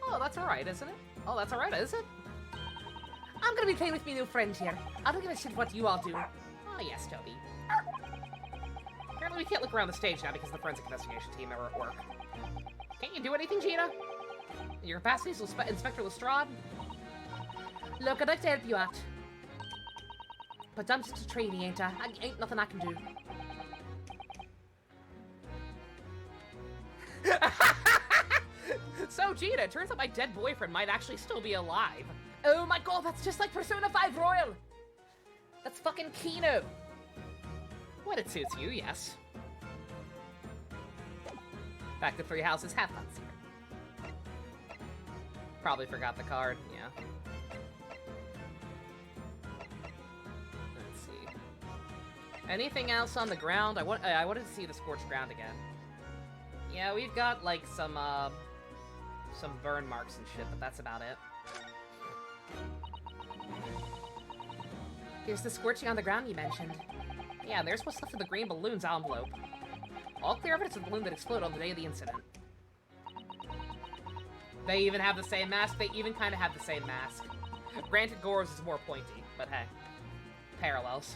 Oh, that's alright, isn't it? Oh, that's alright, is it? I'm gonna be playing with my new friend here. I don't give a shit what you all do. Oh, yes, Toby. Apparently we can't look around the stage now because the forensic investigation team are at work. Can't you do anything, Gina? Your capacity is Inspector Lestrade? Look, I'd like to help you out. But I'm just a trainee, ain't I? Ain't nothing I can do. So, Gina, it turns out my dead boyfriend might actually still be alive. Oh my god, that's just like Persona 5 Royal! That's fucking Kino! When it suits you, yes. Back to Three Houses, have fun, Secret. Probably forgot the card, yeah. Let's see. Anything else on the ground? I wanted to see the scorched ground again. Yeah, we've got, like, some burn marks and shit, but that's about it. Here's the scorching on the ground you mentioned. Yeah, there's what's left of the green balloon's envelope. All clear evidence of the balloon that exploded on the day of the incident. They even have the same mask. They even kind of have the same mask. Granted, Gore's is more pointy, but hey. Parallels.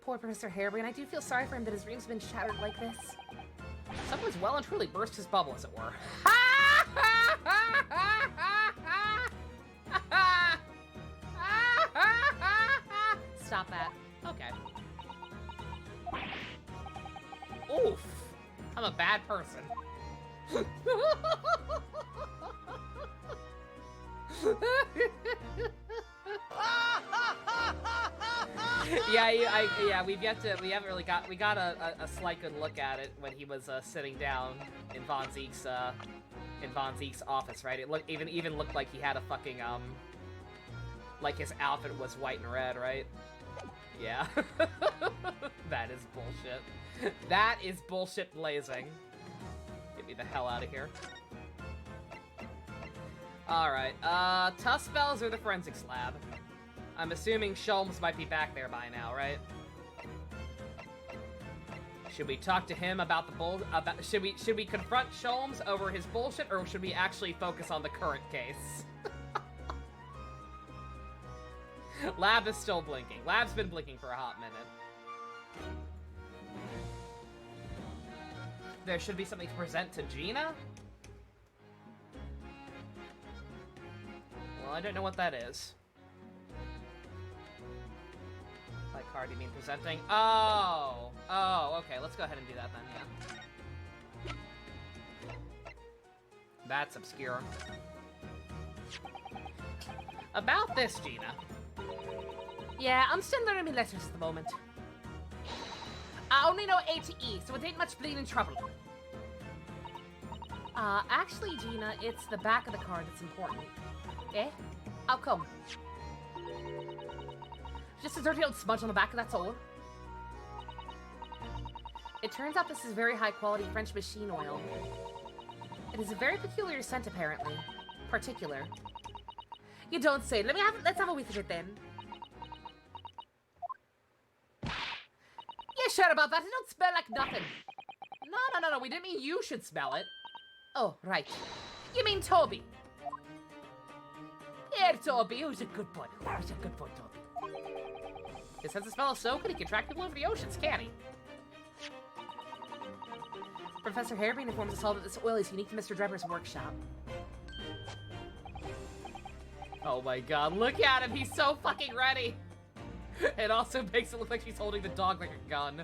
Poor Professor Harebrained. I do feel sorry for him that his dreams have been shattered like this. Someone's well and truly burst his bubble, as it were. Stop that. Okay. Oof. I'm a bad person. We got a slight good look at it when he was sitting down in Von Zeke's office, right? It even looked like he had a fucking like his outfit was white and red, right? Yeah. That is bullshit. That is bullshit blazing. Get me the hell out of here. Alright, Tusk spells or the forensics lab? I'm assuming Sholmes might be back there by now, right? Should we talk to him about the should we confront Sholmes over his bullshit, or should we actually focus on the current case? Lab is still blinking. Lab's been blinking for a hot minute. There should be something to present to Gina? Well, I don't know what that is. By card, you mean presenting? Oh! Oh, okay, let's go ahead and do that then, yeah. That's obscure. About this, Gina. Yeah, I'm still learning my letters at the moment. I only know A to E, so it ain't much bleeding trouble. Actually, Gina, it's the back of the card that's important. Eh? How come? Just a dirty old smudge on the back, that's all. It turns out this is very high-quality French machine oil. It is a very peculiar scent, apparently. Particular. You don't say. Let's have a whiff of it, then. Yeah, sure about that. It don't smell like nothing. No, we didn't mean you should smell it. Oh, right. You mean Toby? Yeah, Toby. Who's a good boy? Who's a good boy, Toby? His sense of smell is so good he can track people over the oceans, can't he? Professor Harebrained informs us all that this oil is unique to Mr. Drebber's workshop. Oh my god, look at him! He's so fucking ready! It also makes it look like she's holding the dog like a gun.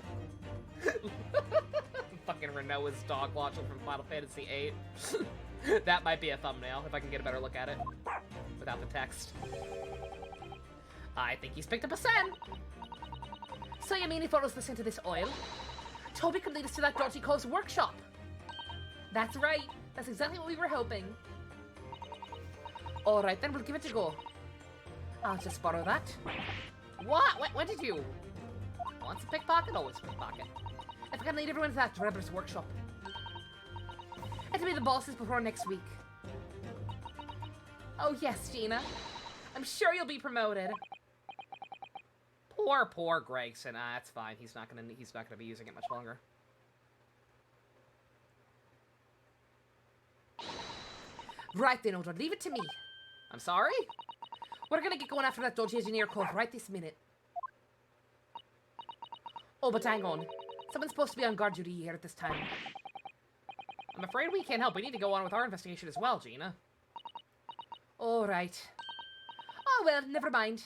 Fucking Renoa's dog watching from Final Fantasy VIII. That might be a thumbnail, if I can get a better look at it. Without the text. I think he's picked up a scent! So you mean he follows the scent of this oil? Toby could lead us to that dodgy cove's workshop. That's right. That's exactly what we were hoping. Alright, then we'll give it a go. I'll just borrow that. What? When did you? Once a pickpocket, always a pickpocket. If I can lead everyone to that Drebber's workshop. It'll be the boss's before next week. Oh yes, Gina. I'm sure you'll be promoted. Poor Gregson. It's fine. He's not gonna be using it much longer. Right then, Odor, leave it to me. I'm sorry? We're gonna get going after that dodgy engineer cove right this minute. Oh, but hang on. Someone's supposed to be on guard duty here at this time. I'm afraid we can't help. We need to go on with our investigation as well, Gina. All right. Oh, well, never mind.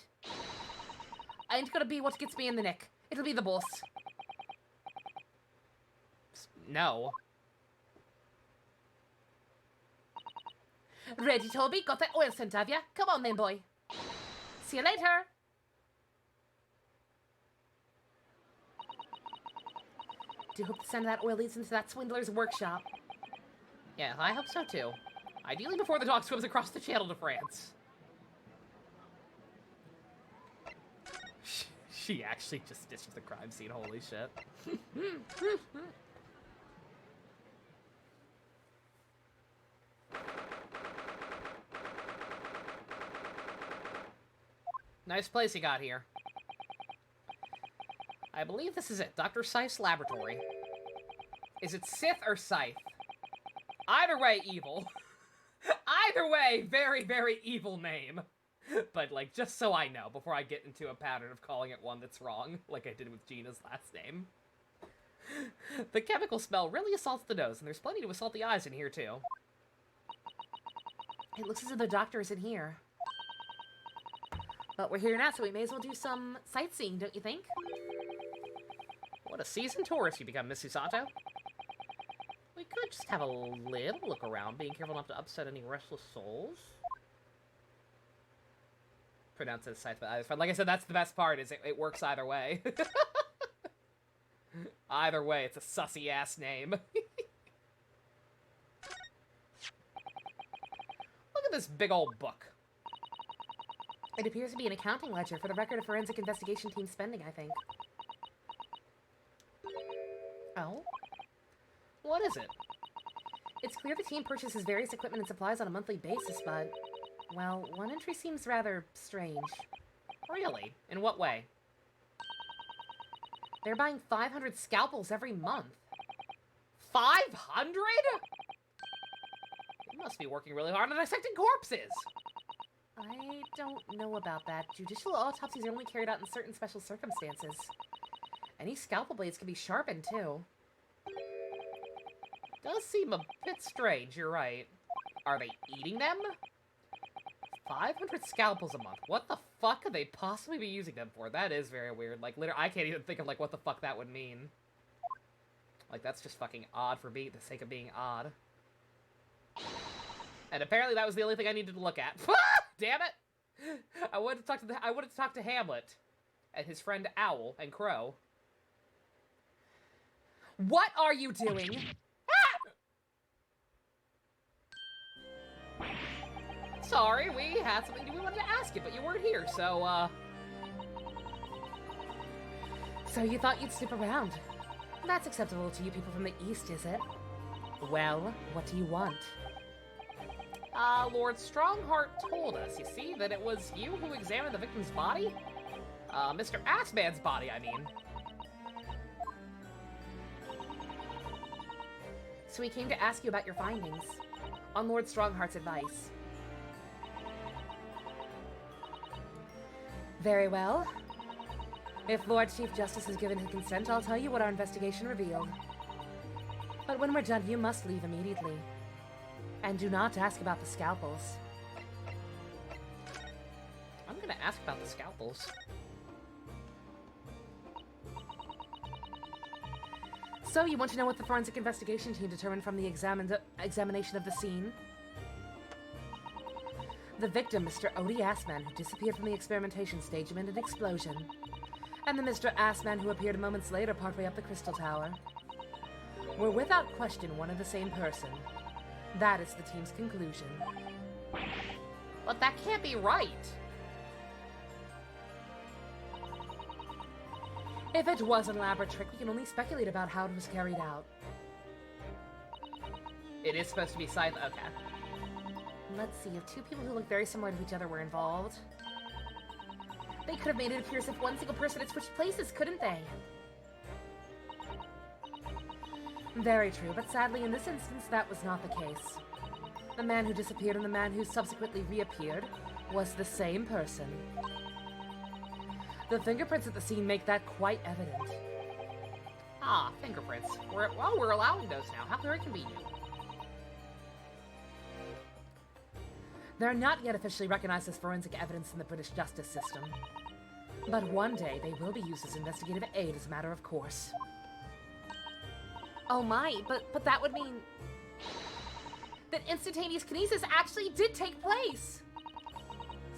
I ain't gonna be what gets me in the neck. It'll be the boss. No. Ready, Toby? Got that oil scent, have ya? Come on then, boy. See you later. Do hope the scent of that oil leads into that swindler's workshop. Yeah, I hope so too. Ideally before the dog swims across the channel to France. She actually just stitched the crime scene, holy shit. Nice place you got here. I believe this is it, Dr. Scythe's laboratory. Is it Sith or Scythe? Either way, evil. Either way, very, very evil name. But, like, just so I know, before I get into a pattern of calling it one that's wrong, like I did with Gina's last name. The chemical smell really assaults the nose, and there's plenty to assault the eyes in here, too. It looks as if the doctor is in here. But we're here now, so we may as well do some sightseeing, don't you think? What a seasoned tourist you become, Miss Susato. We could just have a little look around, being careful not to upset any restless souls. Pronounce it Scythe, but like I said, that's the best part, is it works either way. Either way, it's a sussy-ass name. Look at this big old book. It appears to be an accounting ledger for the record of forensic investigation team spending, I think. Oh? What is it? It's clear the team purchases various equipment and supplies on a monthly basis, but... well, one entry seems rather strange. Really? In what way? They're buying 500 scalpels every month. 500?! You must be working really hard on dissecting corpses! I don't know about that. Judicial autopsies are only carried out in certain special circumstances. Any scalpel blades can be sharpened, too. Does seem a bit strange, you're right. Are they eating them? 500 scalpels a month. What the fuck could they possibly be using them for? That is very weird. Like, literally, I can't even think of, like, what the fuck that would mean. Like, that's just fucking odd for the sake of being odd. And apparently that was the only thing I needed to look at. Damn it! I wanted to talk to Hamlet and his friend Owl and Crow. What are you doing? Sorry, we had something we wanted to ask you, but you weren't here, so, So you thought you'd snoop around. That's acceptable to you people from the East, is it? Well, what do you want? Lord Strongheart told us, you see, that it was you who examined the victim's body? Mr. Assman's body, I mean. So he came to ask you about your findings, on Lord Strongheart's advice. Very well. If Lord Chief Justice has given his consent, I'll tell you what our investigation revealed. But when we're done, you must leave immediately. And do not ask about the scalpels. I'm gonna ask about the scalpels. So, you want to know what the forensic investigation team determined from the examination of the scene? The victim, Mr. Odie Assman, who disappeared from the experimentation stage amid an explosion. and the Mr. Assman who appeared moments later partway up the Crystal Tower were without question one and the same person. That is the team's conclusion. But that can't be right. If it was an elaborate trick, we can only speculate about how it was carried out. It is supposed to be silent. Okay. Let's see, if two people who look very similar to each other were involved, they could have made it appear as if one single person had switched places, couldn't they? Very true, but sadly in this instance that was not the case. The man who disappeared and the man who subsequently reappeared was the same person. The fingerprints at the scene make that quite evident. Ah, fingerprints. We're allowing those now. How very convenient. They're not yet officially recognized as forensic evidence in the British justice system. But one day they will be used as investigative aid as a matter of course. Oh my, but that would mean that instantaneous kinesis actually did take place!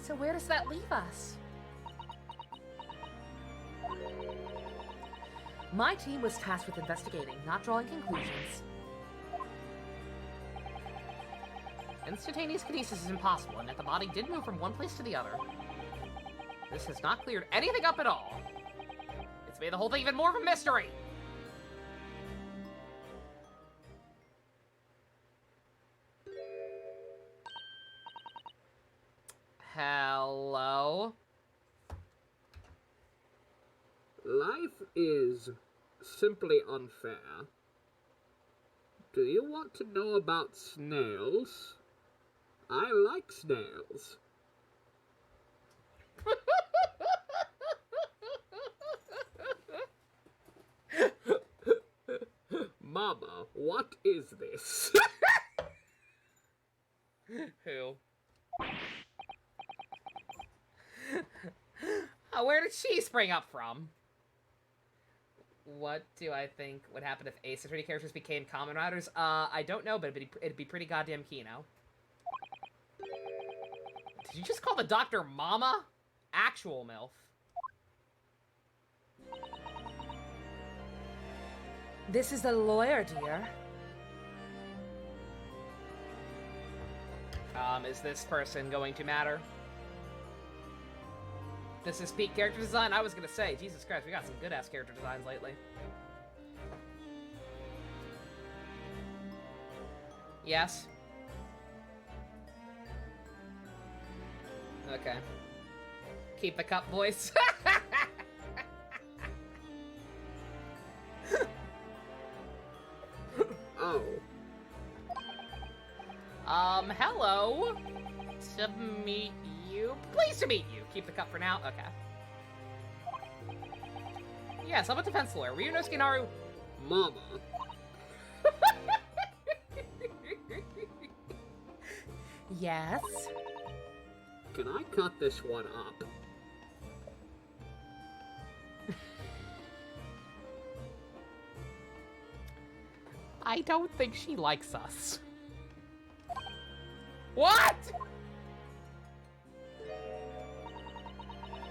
So where does that leave us? My team was tasked with investigating, not drawing conclusions. Instantaneous kinesis is impossible, and yet the body did move from one place to the other. This has not cleared anything up at all. It's made the whole thing even more of a mystery! Hello? Life is simply unfair. Do you want to know about snails? I like snails. Mama, what is this? Who? Where did she spring up from? What do I think would happen if Ace Attorney characters became common riders? I don't know, but it'd be pretty goddamn keno. Did you just call the doctor Mama? Actual MILF. This is the lawyer, dear. Is this person going to matter? This is peak character design? I was gonna say, Jesus Christ, we got some good-ass character designs lately. Yes? Okay. Keep the cup voice. Oh. Hello. To meet you. Pleased to meet you. Keep the cup for now. Okay. Yes, I'm a defense lawyer. Ryunosuke Naru. Mama. Yes? Can I cut this one up? I don't think she likes us. What?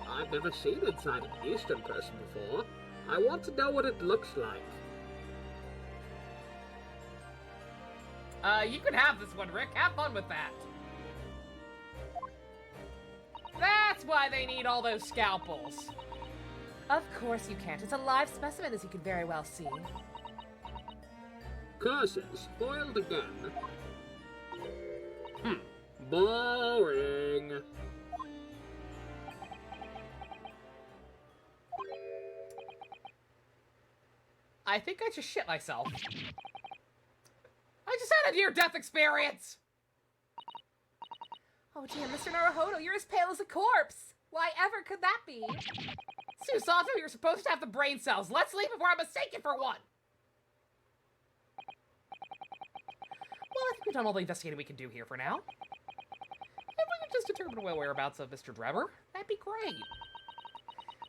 I've never seen inside an Eastern person before. I want to know what it looks like. You can have this one, Rick. Have fun with that. That's why they need all those scalpels. Of course you can't. It's a live specimen, as you can very well see. Curses, spoiled again. Boring. I think I just shit myself. I just had a near-death experience! Oh dear, Mr. Naruhodo, you're as pale as a corpse! Why ever could that be? Susato, you're supposed to have the brain cells. Let's leave before I'm mistaken for one! Well, I think we've done all the investigating we can do here for now. If we can just determine the whereabouts of Mr. Drebber, that'd be great.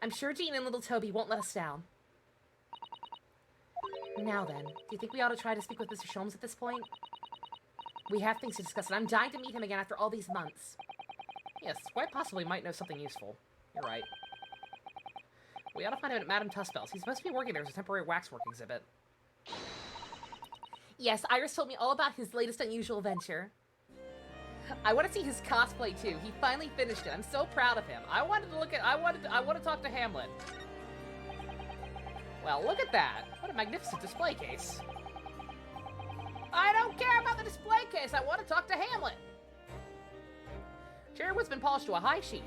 I'm sure Jean and little Toby won't let us down. Now then, do you think we ought to try to speak with Mr. Sholmes at this point? We have things to discuss, and I'm dying to meet him again after all these months. Yes, quite possibly might know something useful. You're right. We ought to find him at Madame Tuskbell's. He's supposed to be working there as a temporary waxwork exhibit. Yes, Iris told me all about his latest unusual venture. I want to see his cosplay too. He finally finished it. I'm so proud of him. I want to talk to Hamlet. Well, look at that. What a magnificent display case. I don't care about the display case. I want to talk to Hamlet. Cherrywood's been polished to a high sheen.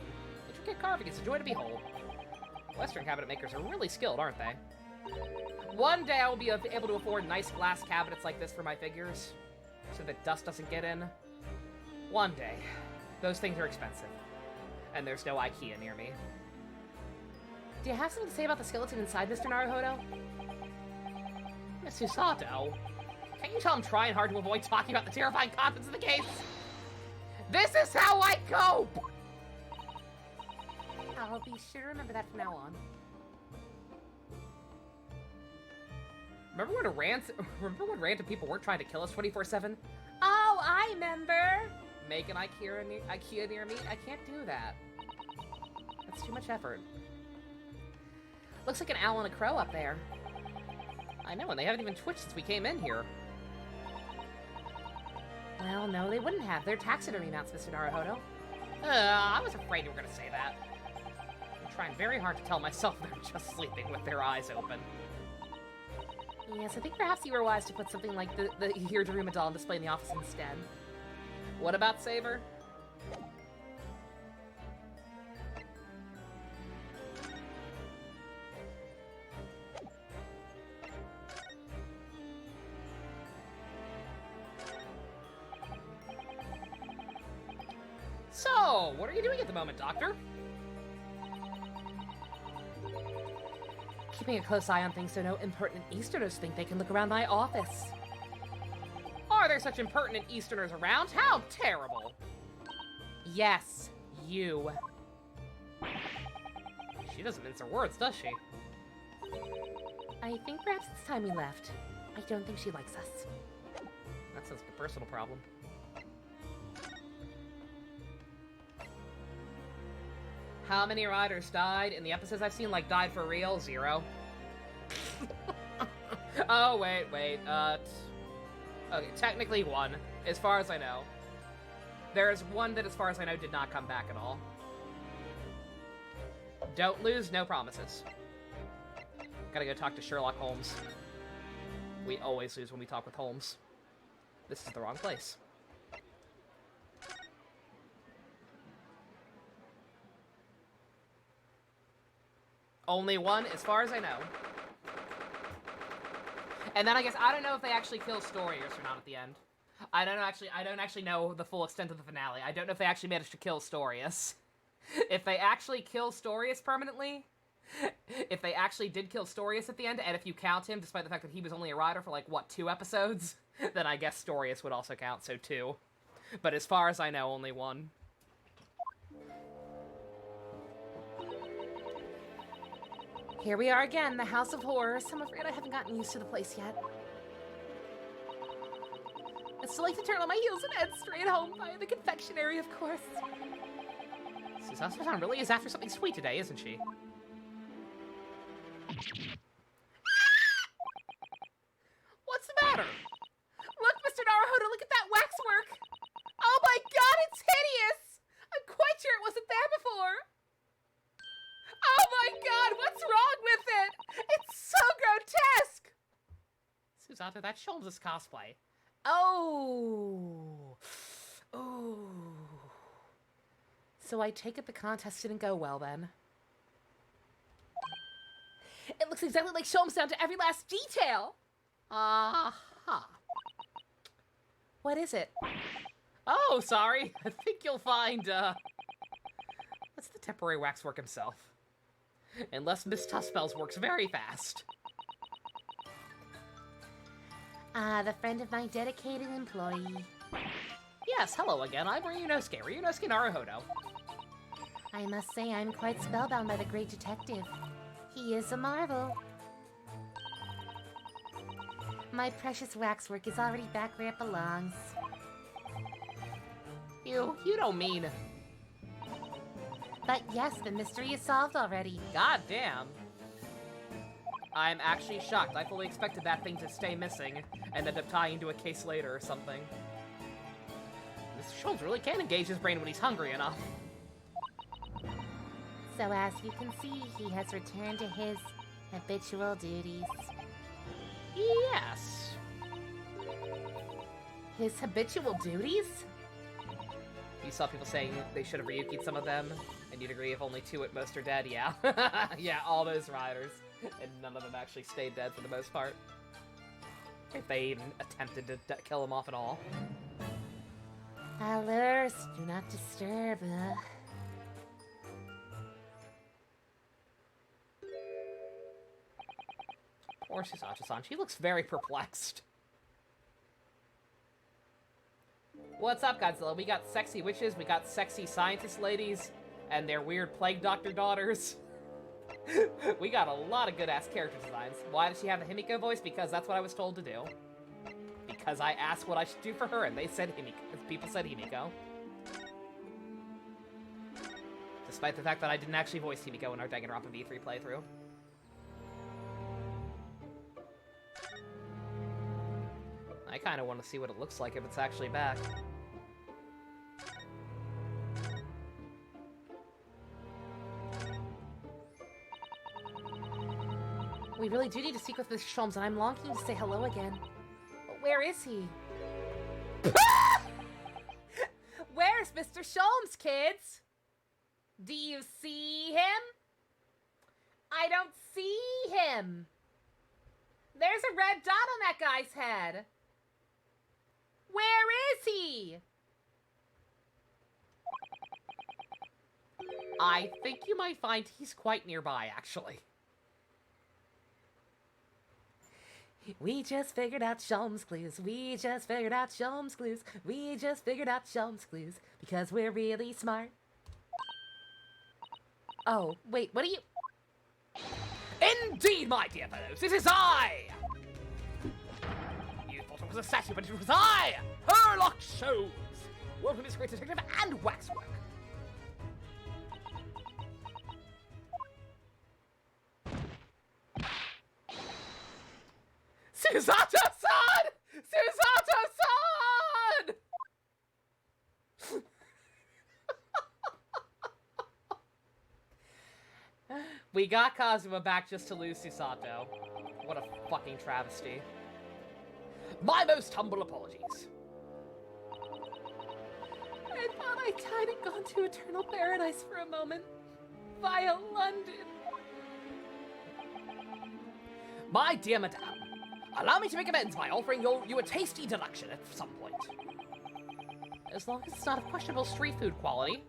Intricate carving is a joy to behold. Western cabinet makers are really skilled, aren't they? One day I will be able to afford nice glass cabinets like this for my figures, so that dust doesn't get in. One day. Those things are expensive. And there's no IKEA near me. Do you have something to say about the skeleton inside, Mr. Naruhodo? Miss Susato, can't you tell I'm trying hard to avoid talking about the terrifying contents of the case? This is how I cope! I'll be sure to remember that from now on. Remember when random people weren't trying to kill us 24/7? Oh, I remember! Make an IKEA near me? I can't do that. That's too much effort. Looks like an owl and a crow up there. I know, and they haven't even twitched since we came in here. Well, no, they wouldn't have. They're taxidermy mounts, Mr. Naruhodo. I was afraid you were gonna say that. I'm trying very hard to tell myself they're just sleeping with their eyes open. Yes, I think perhaps you were wise to put something like the Hirdaruma doll on display in the office instead. What about Saber? So, what are you doing at the moment, Doctor? Keeping a close eye on things so no impertinent Easterners think they can look around my office. Are there such impertinent Easterners around? How terrible! Yes, you. She doesn't mince her words, does she? I think perhaps it's time we left. I don't think she likes us. That sounds like a personal problem. How many riders died? In the episodes I've seen, like, died for real? 0. Oh, wait. Okay, technically 1, as far as I know. There is 1 that, as far as I know, did not come back at all. Don't lose, no promises. Gotta go talk to Sherlock Holmes. We always lose when we talk with Holmes. This is the wrong place. Only 1, as far as I know. And then I guess, I don't know if they actually kill Storius or not at the end. I don't actually know the full extent of the finale. I don't know if they actually managed to kill Storius. If they actually kill Storius permanently, if they actually did kill Storius at the end, and if you count him, despite the fact that he was only a rider for, like, what, 2 episodes, then I guess Storius would also count, so 2. But as far as I know, only 1. Here we are again, the House of Horrors. I'm afraid I haven't gotten used to the place yet. I'd still like to turn on my heels and head straight home via the confectionery, of course. Susato-san really is after something sweet today, isn't she? What's the matter? Look, Mr. Naruhodo, look at that waxwork! Oh my god, it's hideous! I'm quite sure it wasn't there before! Oh my god, what's wrong with it? It's so grotesque! Susato, that's Sholmes' cosplay. Oh. Oh. So I take it the contest didn't go well then. It looks exactly like Sholmes down to every last detail! Aha. What is it? Oh, sorry. I think you'll find, that's the temporary waxwork himself. Unless Miss Tuskbell's works very fast. The friend of my dedicated employee. Yes, hello again. I'm Ryunosuke Naruhodo. I must say I'm quite spellbound by the great detective. He is a marvel. My precious waxwork is already back where it belongs. You don't mean... But yes, the mystery is solved already. God damn. I'm actually shocked. I fully expected that thing to stay missing and end up tying into a case later or something. Mr. Schultz really can engage his brain when he's hungry enough. So as you can see, he has returned to his habitual duties. Yes. His habitual duties? You saw people saying they should have Ryuki'd some of them, and you'd agree if only 2 at most are dead, yeah. Yeah, all those riders. And none of them actually stayed dead for the most part. If they even attempted to kill him off at all. Allures, do not disturb. Poor Susato-san, she looks very perplexed. What's up, Godzilla? We got sexy witches, we got sexy scientist ladies, and their weird plague doctor daughters. We got a lot of good-ass character designs. Why does she have the Himiko voice? Because that's what I was told to do. Because I asked what I should do for her, and they said Himiko. People said Himiko. Despite the fact that I didn't actually voice Himiko in our Danganronpa V3 playthrough. I kind of want to see what it looks like if it's actually back. We really do need to speak with Mr. Sholmes, and I'm longing to say hello again. But where is he? Where's Mr. Sholmes, kids? Do you see him? I don't see him. There's a red dot on that guy's head. Where is he? I think you might find he's quite nearby, actually. We just figured out Sholmes clues. We just figured out Sholmes clues. We just figured out Sholmes clues. Because we're really smart. Oh, wait, what are you... Indeed, my dear fellows, it is I! You thought it was a statue, but it was I! Herlock Sholmes! World famous great detective and Waxwork. Susato-san! Susato-san! We got Kazuma back just to lose Susato. What a fucking travesty. My most humble apologies. I thought I died and gone to eternal paradise for a moment. Via London. My dear madame, allow me to make amends by offering you a tasty deduction at some point. As long as it's not of questionable street food quality.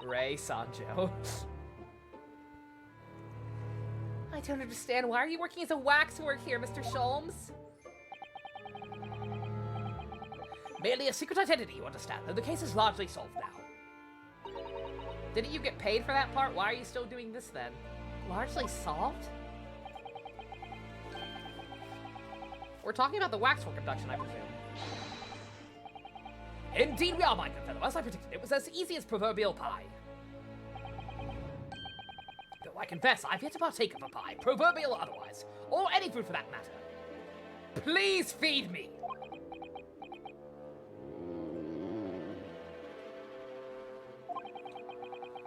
Ray Sanjo. I don't understand. Why are you working as a waxwork here, Mr. Sholmes? Merely a secret identity, you understand, though the case is largely solved now. Didn't you get paid for that part? Why are you still doing this then? Largely solved? We're talking about the waxwork abduction, I presume. Indeed we are, my good fellow. As I predicted, it was as easy as proverbial pie. Though I confess, I've yet to partake of a pie, proverbial or otherwise, or any food for that matter. Please feed me!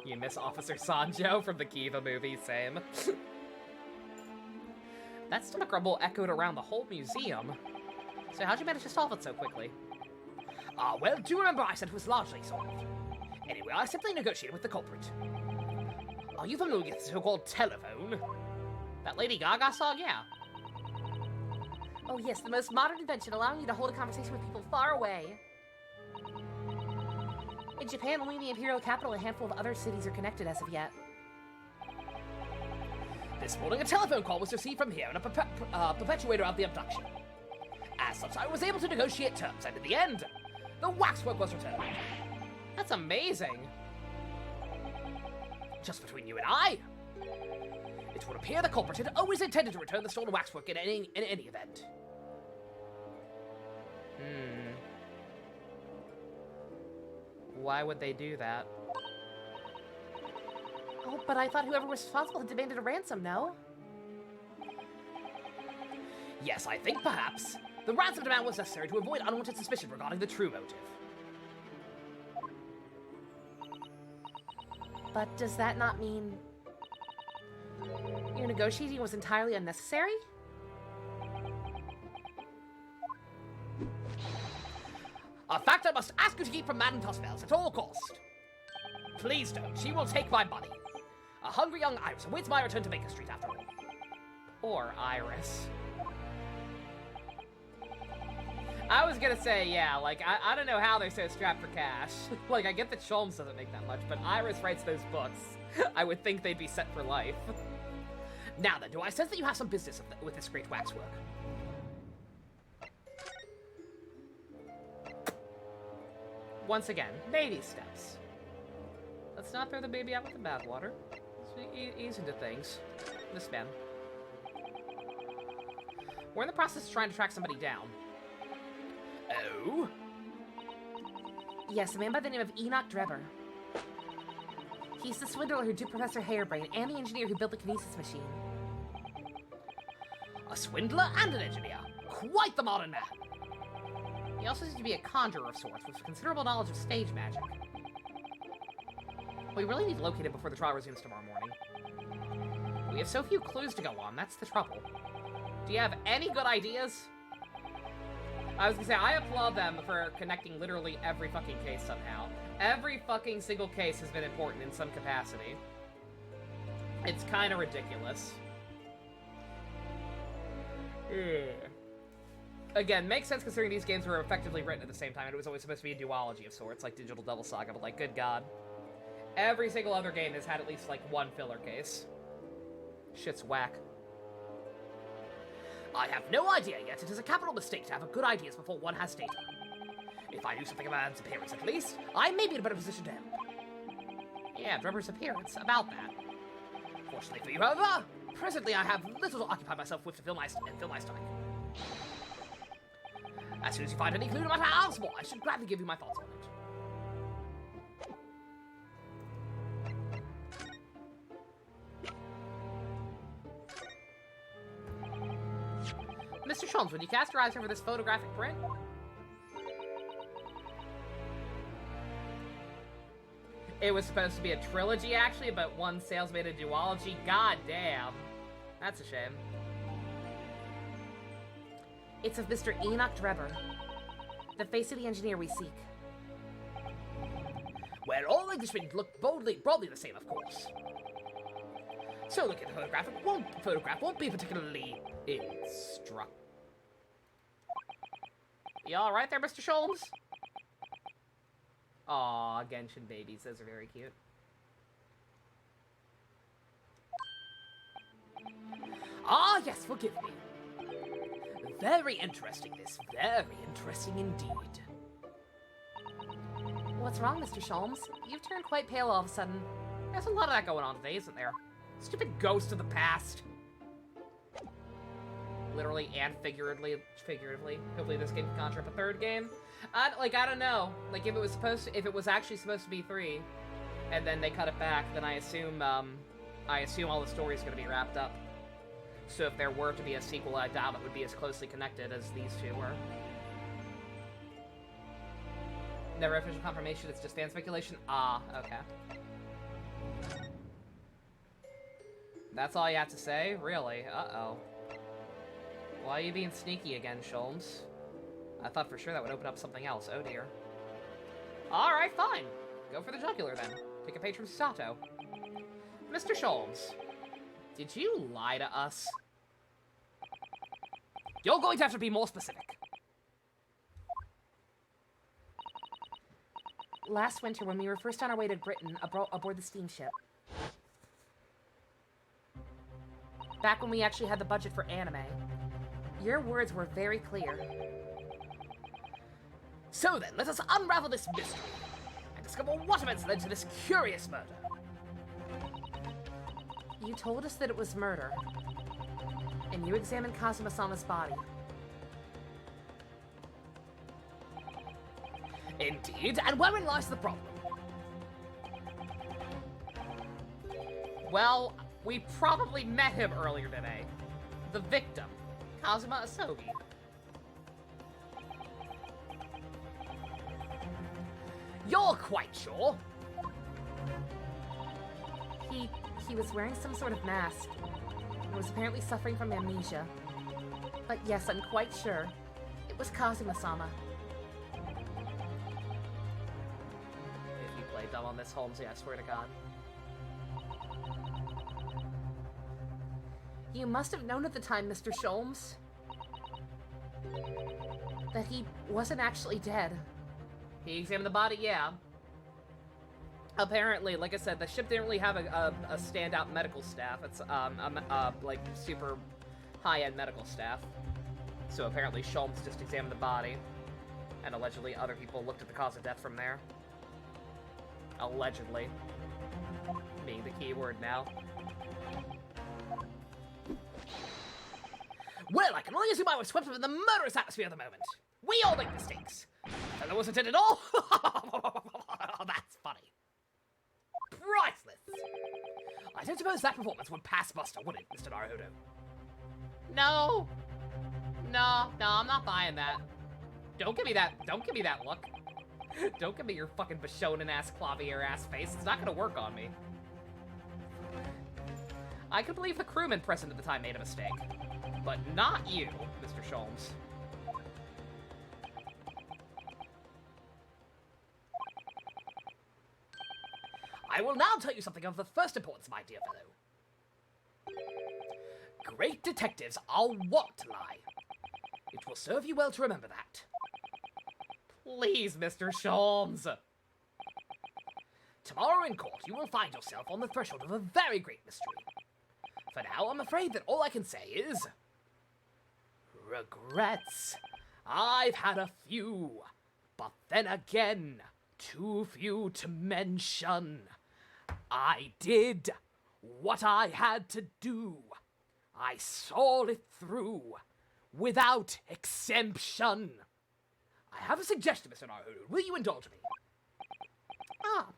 You miss Officer Sanjo from the Kiva movie, same. That stomach rumble echoed around the whole museum. So how'd you manage to solve it so quickly? Well, do you remember I said it was largely solved? Anyway, I simply negotiated with the culprit. Are you familiar with the so-called telephone? That Lady Gaga song? Yeah. Oh yes, the most modern invention allowing you to hold a conversation with people far away. In Japan, only the imperial capital and a handful of other cities are connected as of yet. This morning, a telephone call was received from here and a perpetuator of the abduction. As such, I was able to negotiate terms, and in the end, the waxwork was returned. That's amazing. Just between you and I, it would appear the culprit had always intended to return the stolen waxwork in any event. Why would they do that? Oh, but I thought whoever was responsible had demanded a ransom, no? Yes, I think perhaps the ransom demand was necessary to avoid unwanted suspicion regarding the true motive. But does that not mean your negotiating was entirely unnecessary? A fact I must ask you to keep from Madame Tuskville's at all cost. Please don't. She will take my money. A hungry young Iris awaits my return to Baker Street after all. Poor Iris. I was gonna say, yeah, like, I don't know how they're so strapped for cash. Like, I get that Sholmes doesn't make that much, but Iris writes those books. I would think they'd be set for life. Now then, do I sense that you have some business with this great waxwork? Once again, baby steps. Let's not throw the baby out with the bathwater. Let's ease into things. This man. We're in the process of trying to track somebody down. Oh? Yes, a man by the name of Enoch Drebber. He's the swindler who duped Professor Harebrain and the engineer who built the kinesis machine. A swindler and an engineer. Quite the modern man. He also seems to be a conjurer of sorts, with considerable knowledge of stage magic. We really need to locate him before the trial resumes tomorrow morning. We have so few clues to go on, that's the trouble. Do you have any good ideas? I was gonna say, I applaud them for connecting literally every fucking case somehow. Every fucking single case has been important in some capacity. It's kind of ridiculous. Again, makes sense considering these games were effectively written at the same time, and it was always supposed to be a duology of sorts, like Digital Devil Saga, but like, good god. Every single other game has had at least, like, one filler case. Shit's whack. I have no idea yet. It is a capital mistake to have good ideas before one has data. If I knew something about his appearance at least, I may be in a better position to help. Yeah, Drebber's appearance. About that. Fortunately for you, however, presently I have little to occupy myself with to fill my stomach. As soon as you find any clue, no matter how small, I should gladly give you my thoughts on it. Mr. Sholmes, would you cast your eyes over this photographic print? It was supposed to be a trilogy, actually, but one sales made a duology. God damn. That's a shame. It's of Mr. Enoch Drebber, the face of the engineer we seek. Where all Englishmen look broadly the same, of course. So looking at the photograph won't be particularly instructive. You alright there, Mr. Sholmes? Aw, Genshin babies, those are very cute. Ah, yes, forgive me. Very interesting, this. Very interesting indeed. What's wrong, Mr. Sholmes? You've turned quite pale all of a sudden. There's a lot of that going on today, isn't there? Stupid ghost of the past. Literally and figuratively. Hopefully this game can conjure up a third game. I don't know. Like, if it was actually supposed to be 3, and then they cut it back, then I assume all the story's gonna be wrapped up. So if there were to be a sequel, I doubt it would be as closely connected as these two were. Never official confirmation, it's just fan speculation? Ah, okay. That's all you have to say? Really? Uh-oh. Why are you being sneaky again, Sholmes? I thought for sure that would open up something else. Oh dear. Alright, fine. Go for the jugular then. Take a page from Sato. Mr. Sholmes, did you lie to us? You're going to have to be more specific. Last winter, when we were first on our way to Britain aboard the steamship. Back when we actually had the budget for anime. Your words were very clear. So then, let us unravel this mystery and discover what events led to this curious murder. You told us that it was murder, and you examined Kazuma-sama's body. Indeed, and wherein lies the problem? Well, we probably met him earlier today. The victim, Kazuma Asogi. You're quite sure? He was wearing some sort of mask and was apparently suffering from amnesia. But yes, I'm quite sure. It was Kazuma-sama. If you play dumb on this, Holmesy, I swear to God. You must have known at the time, Mr. Sholmes, that he wasn't actually dead. He examined the body, yeah. Apparently, like I said, the ship didn't really have a standout medical staff. It's, like, super high-end medical staff. So apparently Sholmes just examined the body, and allegedly other people looked at the cause of death from there. Allegedly. Being the key word now. Well, I can only assume I was swept up in the murderous atmosphere at the moment. We all make mistakes. And there wasn't it at all? That's funny. Priceless. I don't suppose that performance would pass muster, would it, Mr. Naruhodo? No. No, I'm not buying that. Don't give me that look. Don't give me your fucking Bishonen-ass, Clavier-ass face. It's not gonna work on me. I can believe the crewman present at the time made a mistake. But not you, Mr. Sholmes. I will now tell you something of the first importance, my dear fellow. Great detectives are wont to lie. It will serve you well to remember that. Please, Mr. Sholmes. Tomorrow in court, you will find yourself on the threshold of a very great mystery. For now, I'm afraid that all I can say is... regrets. I've had a few, but then again, too few to mention. I did what I had to do. I saw it through, without exemption. I have a suggestion, Mr. Naruhodo. Will you indulge me? Ah,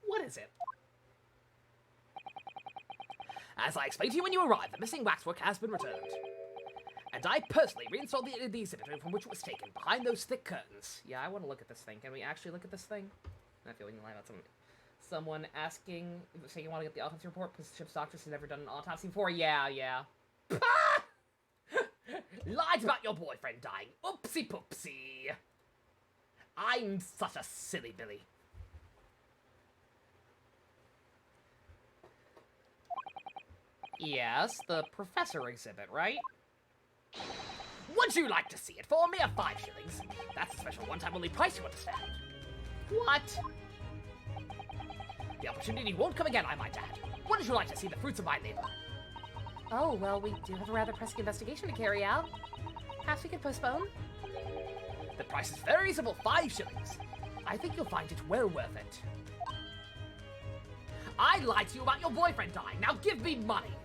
what is it? As I explained to you when you arrived, the missing waxwork has been returned. And I personally reinstalled the exhibit from which it was taken, behind those thick curtains. Yeah, I want to look at this thing. Can we actually look at this thing? I feel like you lie about someone asking, saying you want to get the autopsy report, because the ship's doctors has never done an autopsy before. Yeah. Lied about your boyfriend dying. Oopsie poopsie. I'm such a silly Billy. Yes, the professor exhibit, right? Would you like to see it for a mere 5 shillings? That's a special one-time only price, you understand. What? The opportunity won't come again, I might add. Wouldn't you like to see the fruits of my labor? Oh, well, we do have a rather pressing investigation to carry out. Perhaps we could postpone? The price is very reasonable, 5 shillings. I think you'll find it well worth it. I lied to you about your boyfriend dying, now give me money!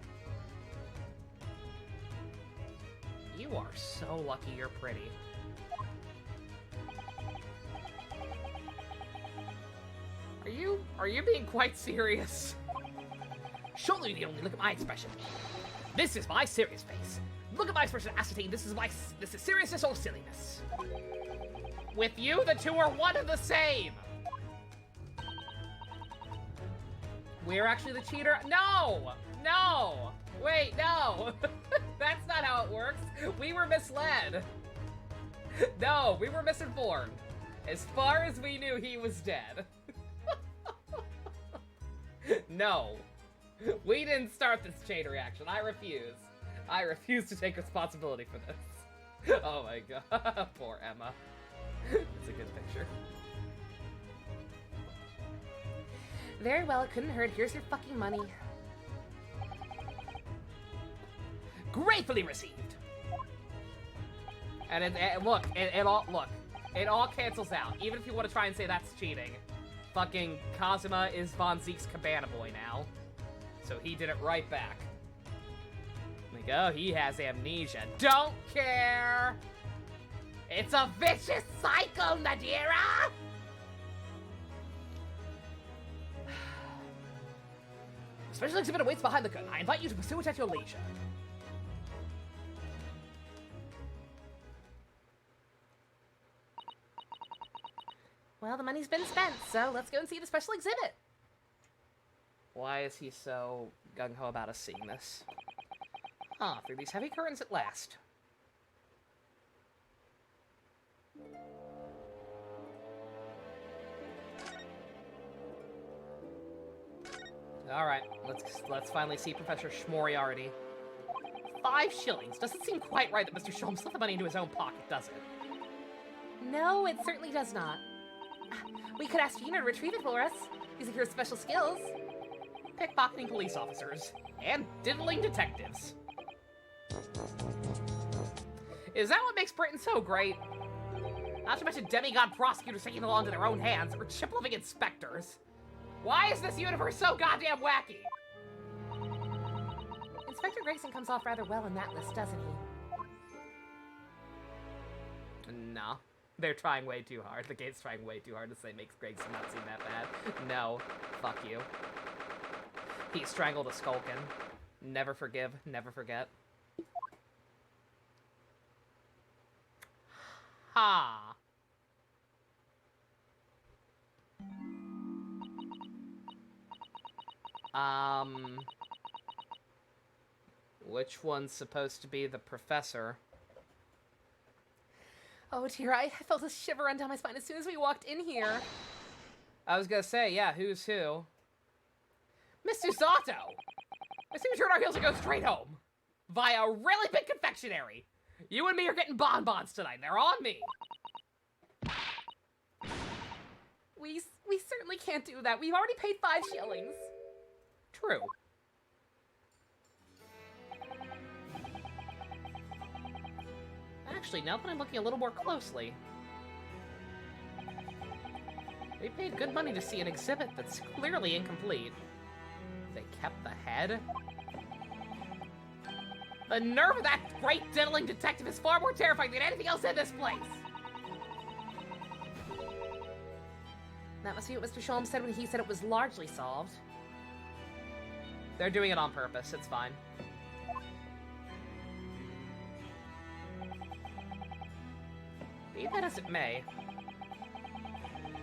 You are so lucky you're pretty. Are you being quite serious? Surely you can only look at my expression. This is my serious face. Look at my expression and ascertain this is seriousness or silliness. With you, the two are one and the same! We're actually the cheater? No! No! Wait, no! That's not how it works. We were misled. No, we were misinformed. As far as we knew, he was dead. No. We didn't start this chain reaction. I refuse. I refuse to take responsibility for this. Oh my god. Poor Emma. It's a good picture. Very well, it couldn't hurt. Here's your fucking money. Gratefully received. And it all cancels out. Even if you want to try and say that's cheating. Fucking Kazuma is Von Zeke's cabana boy now. So he did it right back. Like, oh, he has amnesia. Don't care! It's a vicious cycle, Nadira! Special exhibit awaits behind the curtain. I invite you to pursue it at your leisure. Well, the money's been spent, so let's go and see the special exhibit. Why is he so gung-ho about us seeing this? Ah, through these heavy curtains at last. Alright, let's finally see Professor Schmoriarty. 5 shillings. Doesn't seem quite right that Mr. Sholmes slipped the money into his own pocket, does it? No, it certainly does not. We could ask Gina to retrieve it for us, using her special skills. Pickpocketing police officers. And diddling detectives. Is that what makes Britain so great? Not to mention demigod prosecutors taking the law into their own hands, or chip-living inspectors. Why is this universe so goddamn wacky? Inspector Grayson comes off rather well in that list, doesn't he? No. They're trying way too hard. The game's trying way too hard to say makes Grayson not seem that bad. No. Fuck you. He strangled a Skulkin. Never forgive, never forget. Ha! Which one's supposed to be the professor? Oh dear, I felt a shiver run down my spine as soon as we walked in here. I was gonna say, yeah, who's who? Mr. Zato! I see we turn our heels and go straight home. Via a really big confectionery. You and me are getting bonbons tonight. They're on me. We certainly can't do that. We've already paid 5 shillings. True. Actually, now that I'm looking a little more closely, they paid good money to see an exhibit that's clearly incomplete. They kept the head? The nerve of that great diddling detective is far more terrifying than anything else in this place! That must be what Mr. Sholmes said when he said it was largely solved. They're doing it on purpose, it's fine. Be that as it may,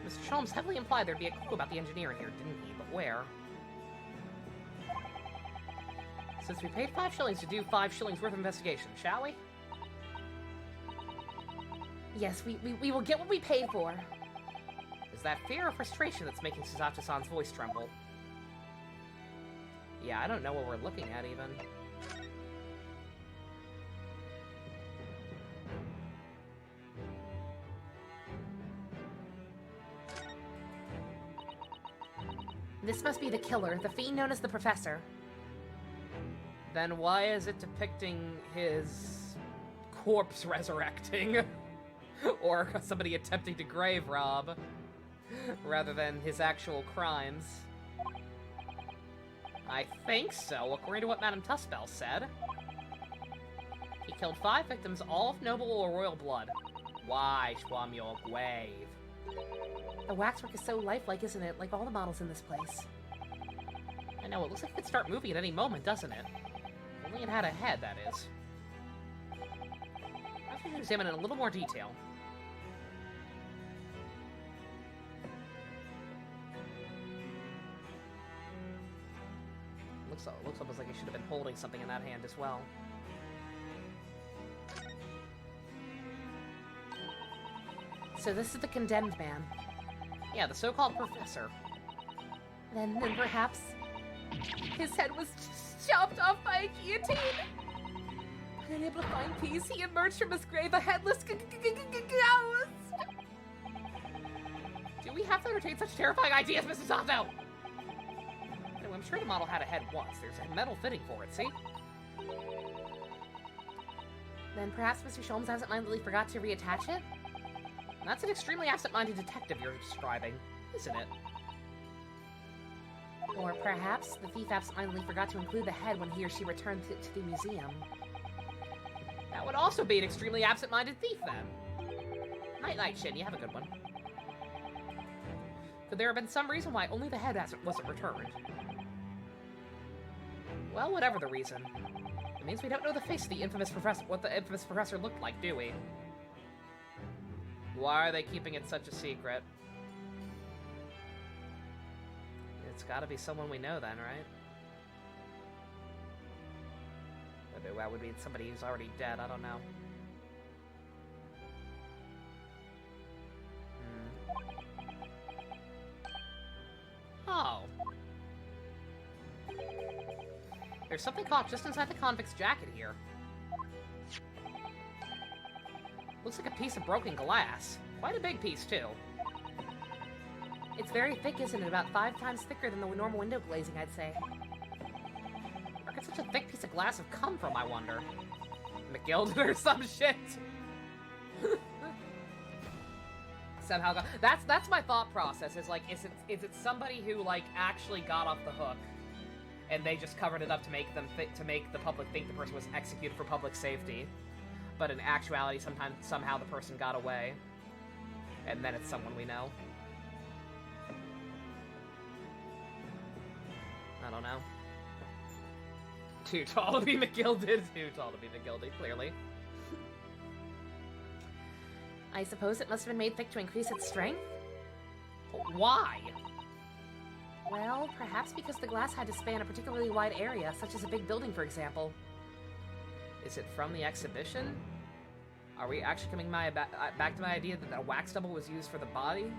Mr. Sholmes heavily implied there'd be a clue about the engineer in here, didn't he? But where? Since we paid 5 shillings to do 5 shillings worth of investigation, shall we? Yes, we will get what we paid for. Is that fear or frustration that's making Suzato-san's voice tremble? Yeah, I don't know what we're looking at, even. This must be the killer, the fiend known as the Professor. Then why is it depicting his corpse resurrecting? Or somebody attempting to grave rob, rather than his actual crimes? I think so, according to what Madame Tuspel said. He killed 5 victims, all of noble or royal blood. Why, Schwamyol Gwave? The waxwork is so lifelike, isn't it? Like all the models in this place. I know, it looks like it could start moving at any moment, doesn't it? Only it had a head, that is. I should examine it in a little more detail. Looks almost like he should have been holding something in that hand as well. So this is the condemned man. Yeah, the so-called professor. Then perhaps his head was chopped off by a guillotine. Unable to find peace, he emerged from his grave a headless ghost. Do we have to entertain such terrifying ideas, Mrs. Sato? Anyway, I'm sure the model had a head once. There's a metal fitting for it, see? Then perhaps Mr. Sholmes absentmindedly forgot to reattach it? That's an extremely absent-minded detective you're describing, isn't it? Or perhaps the thief absentmindedly forgot to include the head when he or she returned to the museum. That would also be an extremely absent-minded thief, then. Night-night, Shin. You have a good one. Could there have been some reason why only the head wasn't returned? Well, whatever the reason. It means we don't know the face of the infamous professor, what the infamous professor looked like, do we? Why are they keeping it such a secret? It's gotta be someone we know then, right? Maybe that would be somebody who's already dead, I don't know. Oh. There's something caught just inside the convict's jacket here. Looks like a piece of broken glass. Quite a big piece, too. It's very thick, isn't it? About 5 times thicker than the normal window glazing, I'd say. Where could such a thick piece of glass have come from, I wonder? McGilded or some shit? Somehow got... That's my thought process, is like, is it somebody who, like, actually got off the hook, and they just covered it up to make them to make the public think the person was executed for public safety, but in actuality, somehow the person got away, and then it's someone we know. I don't know. Too tall to be McGilded. Too tall to be McGilded, clearly. I suppose it must have been made thick to increase its strength? Why? Well, perhaps because the glass had to span a particularly wide area, such as a big building, for example. Is it from the exhibition? Are we actually coming back to my idea that a wax double was used for the body?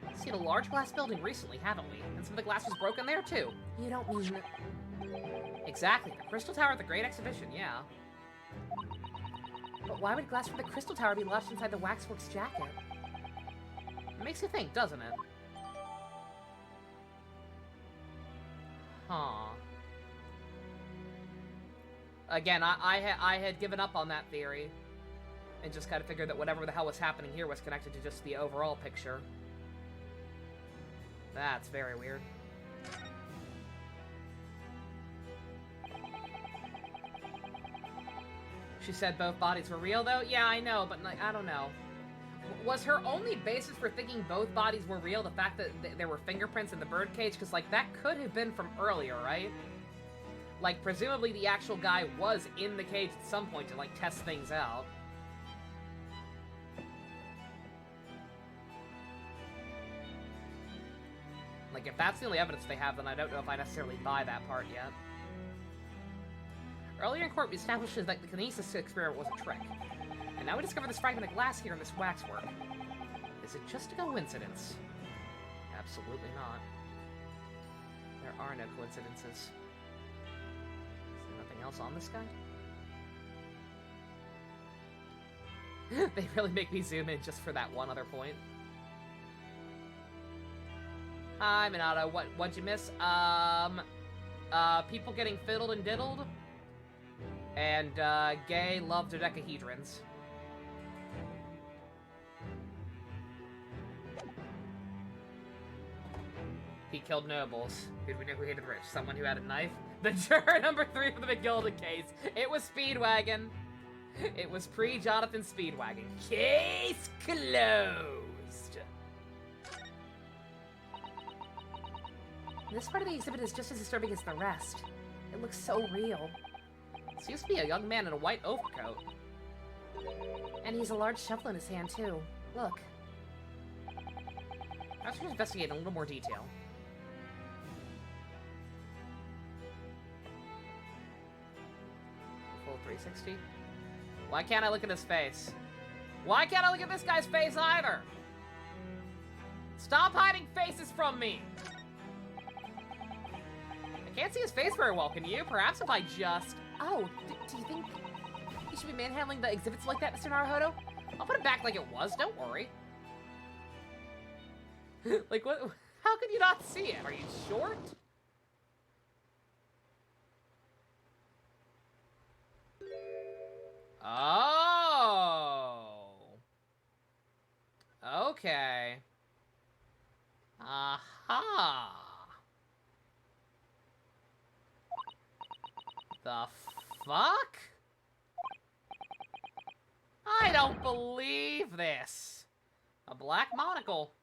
We've seen a large glass building recently, haven't we? And some of the glass was broken there, too. You don't mean... Exactly. The Crystal Tower at the Great Exhibition, yeah. But why would glass from the Crystal Tower be lodged inside the Waxwork's jacket? It makes you think, doesn't it? Huh. Again, I had given up on that theory, and just kind of figured that whatever the hell was happening here was connected to just the overall picture. That's very weird. She said both bodies were real, though? Yeah, I know, but like, I don't know. Was her only basis for thinking both bodies were real the fact that there were fingerprints in the birdcage? Because, like, that could have been from earlier, right? Like, presumably the actual guy was in the cage at some point to, like, test things out. Like, if that's the only evidence they have, then I don't know if I necessarily buy that part yet. Earlier in court, we established that the kinesis experiment was a trick. And now we discover this fragment of glass here in this waxwork. Is it just a coincidence? Absolutely not. There are no coincidences. Is there nothing else on this guy? They really make me zoom in just for that one other point. Hi, Minato. What'd you miss? People getting fiddled and diddled. And, gay love dodecahedrons. He killed nobles. Did we know who hated the rich? Someone who had a knife? The juror number 3 for the McGilded case. It was Speedwagon. It was pre-Jonathan Speedwagon. Case closed. This part of the exhibit is just as disturbing as the rest. It looks so real. Seems to be a young man in a white overcoat. And he has a large shovel in his hand, too. Look. I should investigate in a little more detail. Full 360. Why can't I look at his face? Why can't I look at this guy's face either? Stop hiding faces from me! I can't see his face very well, can you? Perhaps if I just... Oh, do you think you should be manhandling the exhibits like that, Mr. Naruhodo? I'll put it back like it was, don't worry. Like, what? How could you not see it? Are you short? Oh. Okay. Aha. The fuck? I don't believe this. A black monocle.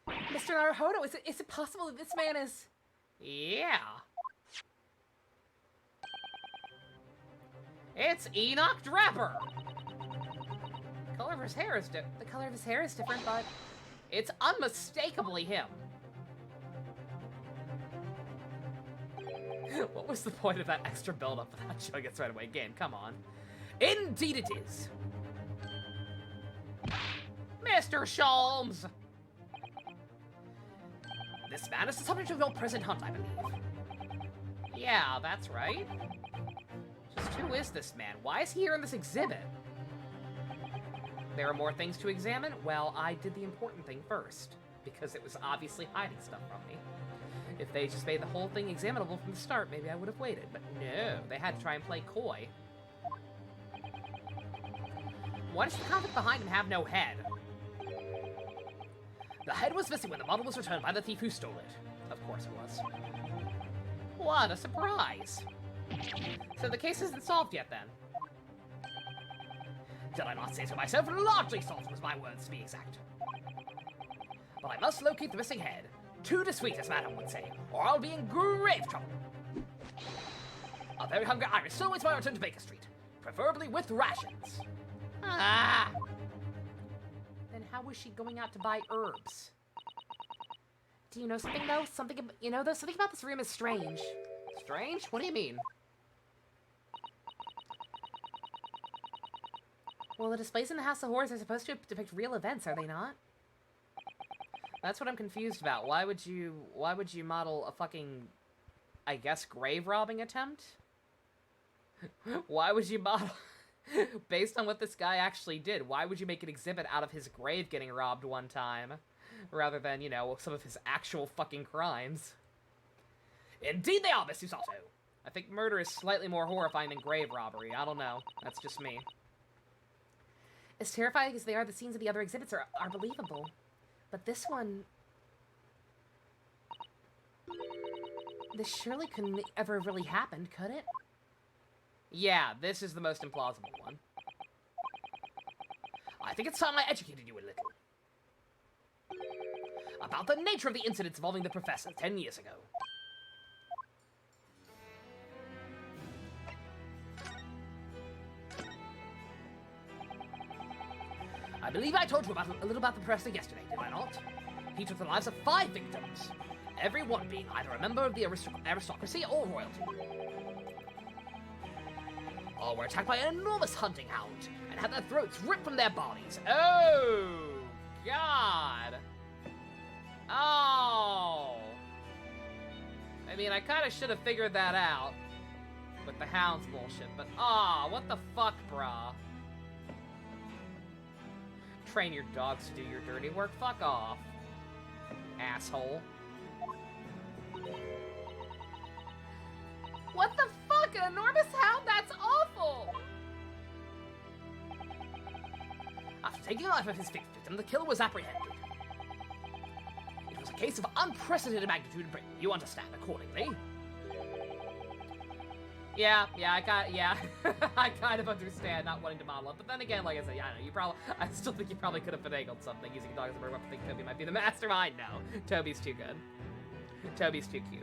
Mr. Naruhodo, is it possible that this man is... Yeah. It's Enoch Draper. The color of his hair is different, but it's unmistakably him. What was the point of that extra build-up without showing us right away? Game, come on. Indeed it is. Mr. Sholmes! This man is the subject of your present hunt, I believe. Yeah, that's right. Just who is this man? Why is he here in this exhibit? There are more things to examine? Well, I did the important thing first, because it was obviously hiding stuff from me. If they just made the whole thing examinable from the start, maybe I would have waited. But no, they had to try and play coy. Why does the convict behind him have no head? The head was missing when the model was returned by the thief who stole it. Of course it was. What a surprise. So the case isn't solved yet, then? Did I not say so myself? Largely solved was my words, to be exact. But I must locate the missing head. To the sweetest, madam would say, or I'll be in grave trouble. A very hungry Irish still waits my return to Baker Street, preferably with rations. Ah! Then how was she going out to buy herbs? Do you know something, though? Something about this room is strange. Strange? What do you mean? Well, the displays in the House of Horrors are supposed to depict real events, are they not? That's what I'm confused about. Why would you model a fucking, I guess, grave robbing attempt? Why would you model, based on what this guy actually did, why would you make an exhibit out of his grave getting robbed one time, rather than, you know, some of his actual fucking crimes? Indeed they are, Miss Usato. I think murder is slightly more horrifying than grave robbery. I don't know. That's just me. As terrifying as they are, the scenes of the other exhibits are believable. But this one... This surely couldn't ever really happened, could it? Yeah, this is the most implausible one. I think it's time I educated you a little. About the nature of the incidents involving the professor 10 years ago. I believe I told you a little about the professor yesterday, did I not? He took the lives of 5 victims, every one being either a member of the aristocracy or royalty. All were attacked by an enormous hunting hound and had their throats ripped from their bodies. Oh, God. Oh. I mean, I kind of should have figured that out with the hound's bullshit, but what the fuck, brah? Train your dogs to do your dirty work. Fuck off, asshole. What the fuck? An enormous hound? That's awful! After taking the life of his 5th victim, the killer was apprehended. It was a case of unprecedented magnitude in Britain, you understand, accordingly. Yeah, I kind of understand not wanting to model it, but then again, like I said, I still think you probably could have finagled something using dogs as a weapon. I think Toby might be the mastermind. No, Toby's too good. Toby's too cute.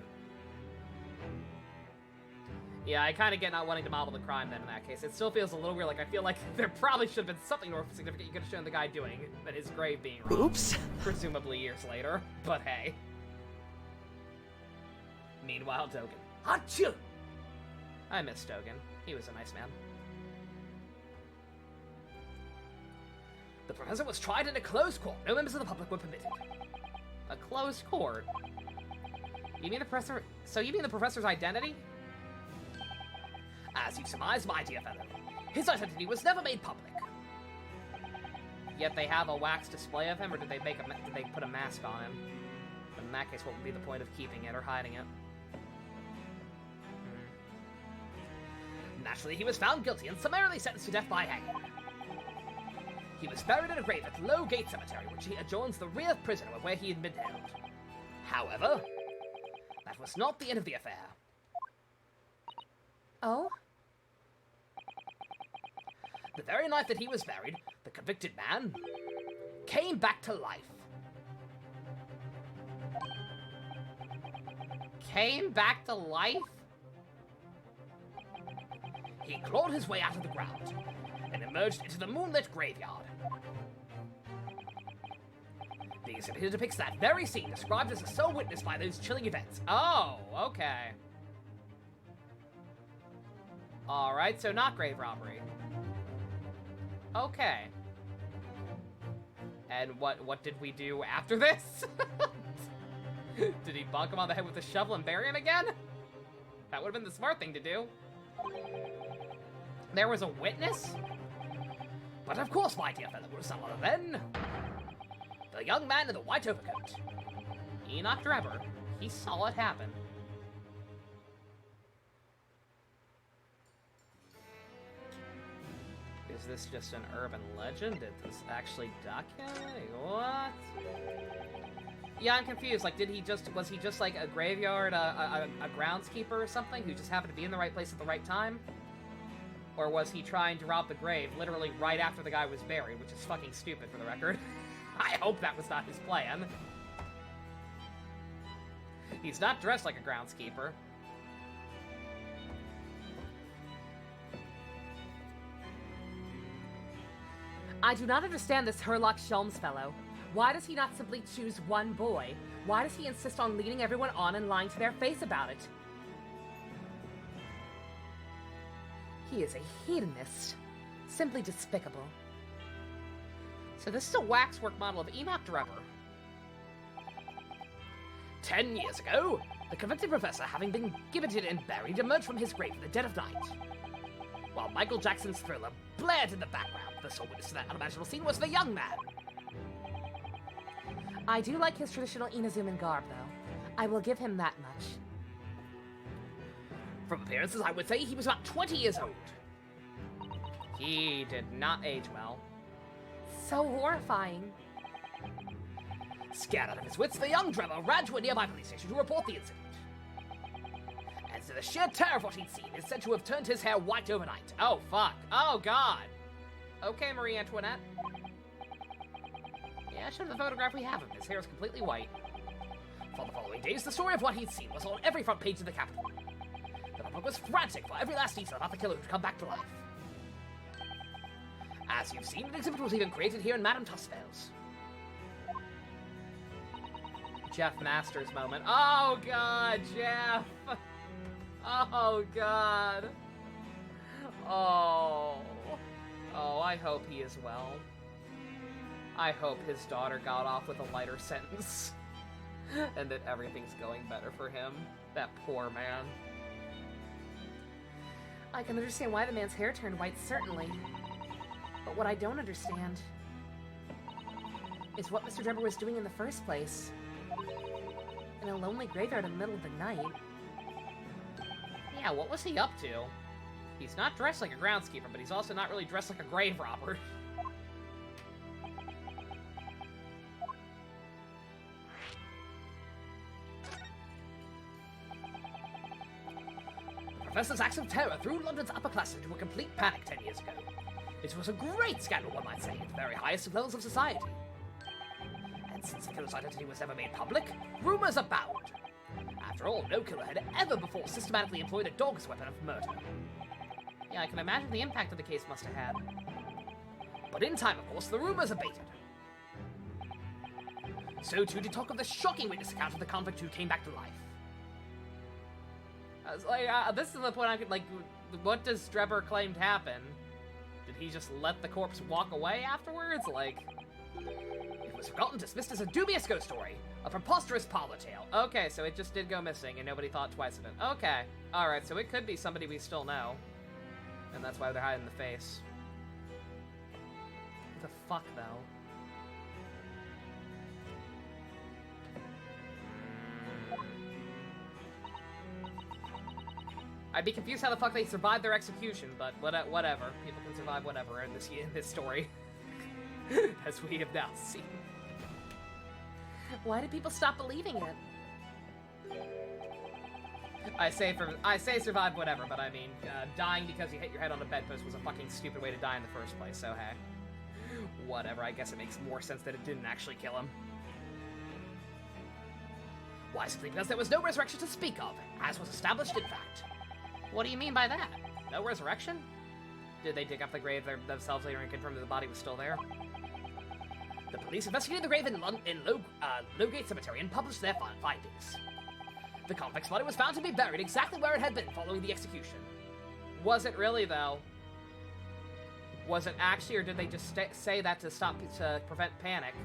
Yeah, I kind of get not wanting to model the crime then in that case. It still feels a little weird, like I feel like there probably should have been something more significant you could have shown the guy doing than his grave being robbed. Oops. Presumably years later, but hey. Meanwhile, Dogen. Achoo! I miss Dogen. He was a nice man. The professor was tried in a closed court. No members of the public were permitted. A closed court? You mean the professor... So you mean the professor's identity? As you surmise, my dear fellow, his identity was never made public. Yet they have a wax display of him, or did they put a mask on him? But in that case, what would be the point of keeping it or hiding it? Naturally, he was found guilty and summarily sentenced to death by hanging. He was buried in a grave at Low Gate Cemetery, which adjoins the rear prison of where he had been held. However, that was not the end of the affair. Oh? The very night that he was buried, the convicted man came back to life. came back to life? He clawed his way out of the ground and emerged into the moonlit graveyard. The exhibit depicts that very scene described as a sole witnessed by those chilling events. Oh, okay. Alright, so not grave robbery. Okay. And what did we do after this? Did he bonk him on the head with a shovel and bury him again? That would have been the smart thing to do. There was a witness? But of course, my dear fellow, was someone then. The young man in the white overcoat. Enoch Drebber. He saw it happen. Is this just an urban legend? Did this actually document? What? Yeah, I'm confused. Like, was he just like a graveyard, a groundskeeper or something who just happened to be in the right place at the right time? Or was he trying to rob the grave literally right after the guy was buried, which is fucking stupid for the record. I hope that was not his plan. He's not dressed like a groundskeeper. I do not understand this Herlock Sholmes fellow. Why does he not simply choose one boy? Why does he insist on leading everyone on and lying to their face about it? He is a hedonist. Simply despicable. So this is a waxwork model of Enoch Drebber. 10 years ago, the convicted professor, having been gibbeted and buried, emerged from his grave in the dead of night. While Michael Jackson's Thriller blared in the background, the sole witness to that unimaginable scene was the young man. I do like his traditional Inazuman garb, though. I will give him that much. From appearances, I would say he was about 20 years old. He did not age well. So horrifying. Scared out of his wits, the young Drebber ran to a nearby police station to report the incident. And to the sheer terror of what he'd seen, is said to have turned his hair white overnight. Oh, fuck. Oh, God. Okay, Marie Antoinette. Yeah, show the photograph we have of him. His hair is completely white. For the following days, the story of what he'd seen was on every front page of the capital. The public was frantic for every last detail about the killer who'd come back to life. As you've seen, an exhibit was even created here in Madame Tussauds. Jeff Masters moment. Oh, God, Jeff. Oh, God. Oh. Oh, I hope he is well. I hope his daughter got off with a lighter sentence. And that everything's going better for him. That poor man. I can understand why the man's hair turned white, certainly. But what I don't understand is what Mr. Drebber was doing in the first place. In a lonely graveyard in the middle of the night. Yeah, what was he up to? He's not dressed like a groundskeeper, but he's also not really dressed like a grave robber. The professor's acts of terror threw London's upper class into a complete panic 10 years ago. It was a great scandal, one might say, at the very highest levels of society. And since the killer's identity was never made public, rumors abound. After all, no killer had ever before systematically employed a dog as a weapon of murder. Yeah, I can imagine the impact that the case must have had. But in time, of course, the rumors abated. So too did talk of the shocking witness account of the convict who came back to life. I was like, this is the point I could, like, what does Drebber claim happened? Did he just let the corpse walk away afterwards? Like... It was forgotten, dismissed as a dubious ghost story. A preposterous parlor tale. Okay, so it just did go missing and nobody thought twice of it. Okay. Alright, so it could be somebody we still know. And that's why they're hiding the face. What the fuck, though? I'd be confused how the fuck they survived their execution, but whatever. People can survive whatever in this story. As we have now seen. Why did people stop believing it? I say survive whatever, but I mean, dying because you hit your head on a bedpost was a fucking stupid way to die in the first place, so hey. Whatever, I guess it makes more sense that it didn't actually kill him. Why, simply because there was no resurrection to speak of, as was established in fact. What do you mean by that? No resurrection? Did they dig up the grave themselves later and confirm that the body was still there? The police investigated the grave in Lowgate Cemetery and published their findings. The convict's body was found to be buried exactly where it had been following the execution. Was it really, though? Was it actually, or did they just say that to prevent panic?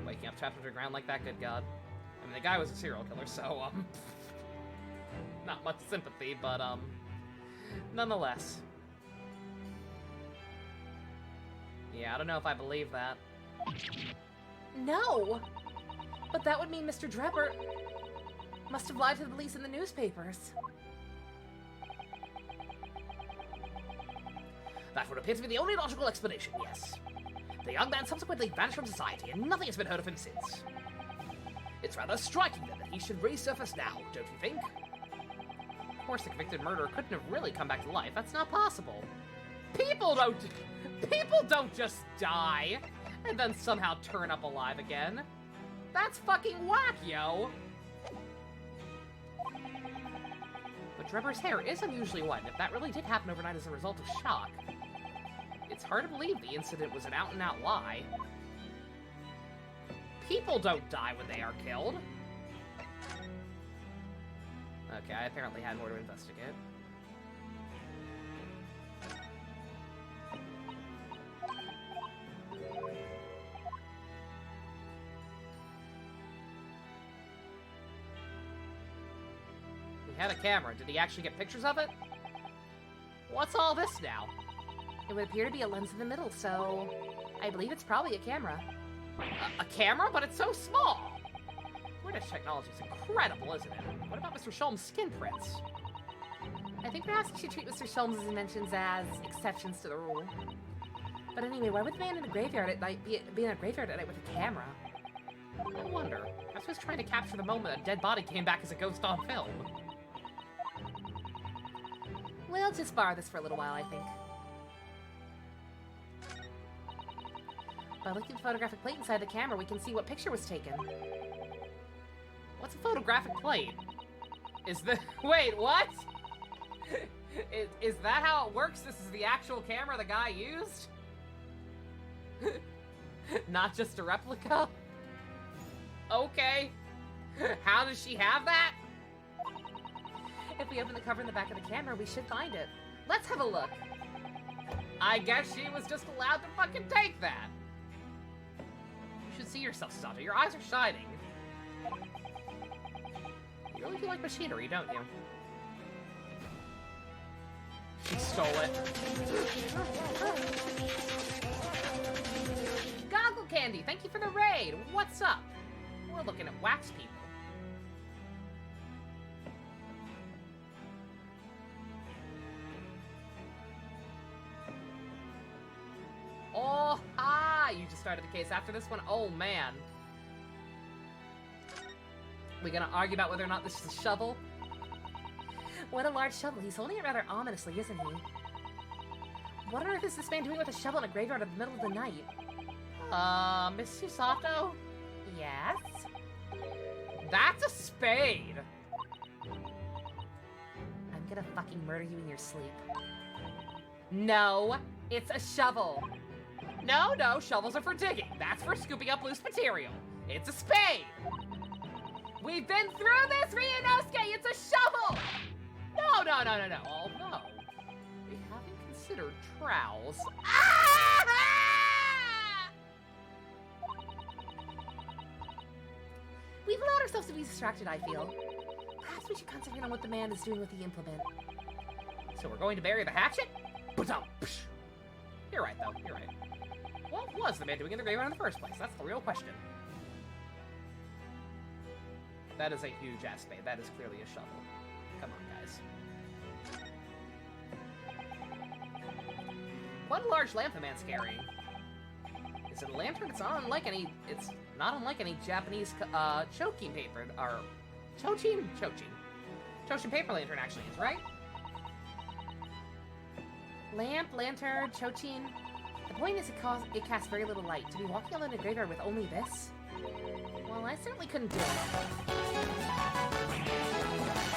Waking up trapped underground like that, good God. I mean, the guy was a serial killer, so, not much sympathy, but, nonetheless. Yeah, I don't know if I believe that. No! But that would mean Mr. Drebber must have lied to the police in the newspapers. That would appear to be the only logical explanation, yes. The young man subsequently vanished from society, and nothing has been heard of him since. It's rather striking, then, that he should resurface now, don't you think? Of course, the convicted murderer couldn't have really come back to life. That's not possible. People don't just die, and then somehow turn up alive again. That's fucking whack, yo! But Drebber's hair is unusually white, and if that really did happen overnight as a result of shock, it's hard to believe the incident was an out-and-out lie. People don't die when they are killed. Okay, I apparently had more to investigate. He had a camera. Did he actually get pictures of it? What's all this now? it would appear to be a lens in the middle, so I believe it's probably a camera. A camera? But it's so small! British technology is incredible, isn't it? What about Mr. Sholmes' skin prints? I think perhaps we should treat Mr. Sholmes' inventions as exceptions to the rule. But anyway, why would the man in a graveyard at night be in a graveyard at night with a camera? I wonder. Perhaps he was trying to capture the moment a dead body came back as a ghost on film. We'll just borrow this for a little while, I think. By looking at the photographic plate inside the camera, we can see what picture was taken. What's a photographic plate? Wait, what? Is that how it works? This is the actual camera the guy used? Not just a replica? Okay. How does she have that? If we open the cover in the back of the camera, we should find it. Let's have a look. I guess she was just allowed to fucking take that. You should see yourself, Sasha. Your eyes are shining. You really do like machinery, don't you? She stole it. Goggle Candy, thank you for the raid. What's up? We're looking at wax people. Oh, hi! You just started the case after this one? Oh, man. We gonna argue about whether or not this is a shovel? What a large shovel. He's holding it rather ominously, isn't he? What on earth is this man doing with a shovel in a graveyard in the middle of the night? Miss Susato? Yes? That's a spade! I'm gonna fucking murder you in your sleep. No, it's a shovel. No, shovels are for digging. That's for scooping up loose material. It's a spade! We've been through this, Ryunosuke! It's a shovel! No. Oh, no. We haven't considered trowels. Ah! We've allowed ourselves to be distracted, I feel. Perhaps we should concentrate on what the man is doing with the implement. So we're going to bury the hatchet? You're right, though. You're right. What was the man doing in the graveyard in the first place? That's the real question. That is a huge-ass spade. That is clearly a shovel. Come on, guys. What a large lamp the man's carrying. Is it a lantern? It's not unlike any Japanese choking paper, or chochin paper lantern actually is, right? Lamp, lantern, chochin. The point is it casts very little light. To be walking alone in a graveyard with only this? Well, I certainly couldn't do it.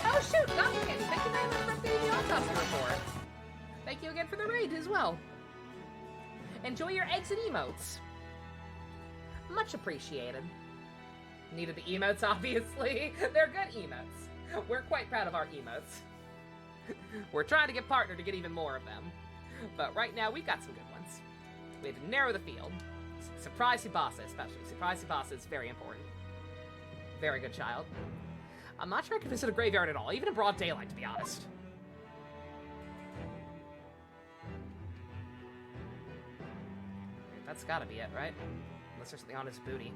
Oh shoot, Goblin Candy, thank you very much for updating the autopsy report. Thank you again for the raid as well. Enjoy your eggs and emotes. Much appreciated. Needed the emotes, obviously. They're good emotes. We're quite proud of our emotes. We're trying to get partner to get even more of them. But right now, we've got some good ones. We have to narrow the field. Surprise Subasa, especially. Surprise Subasa is very important. Very good child. I'm not sure I can visit a graveyard at all, even in broad daylight, to be honest. That's gotta be it, right? Unless there's something on his booty.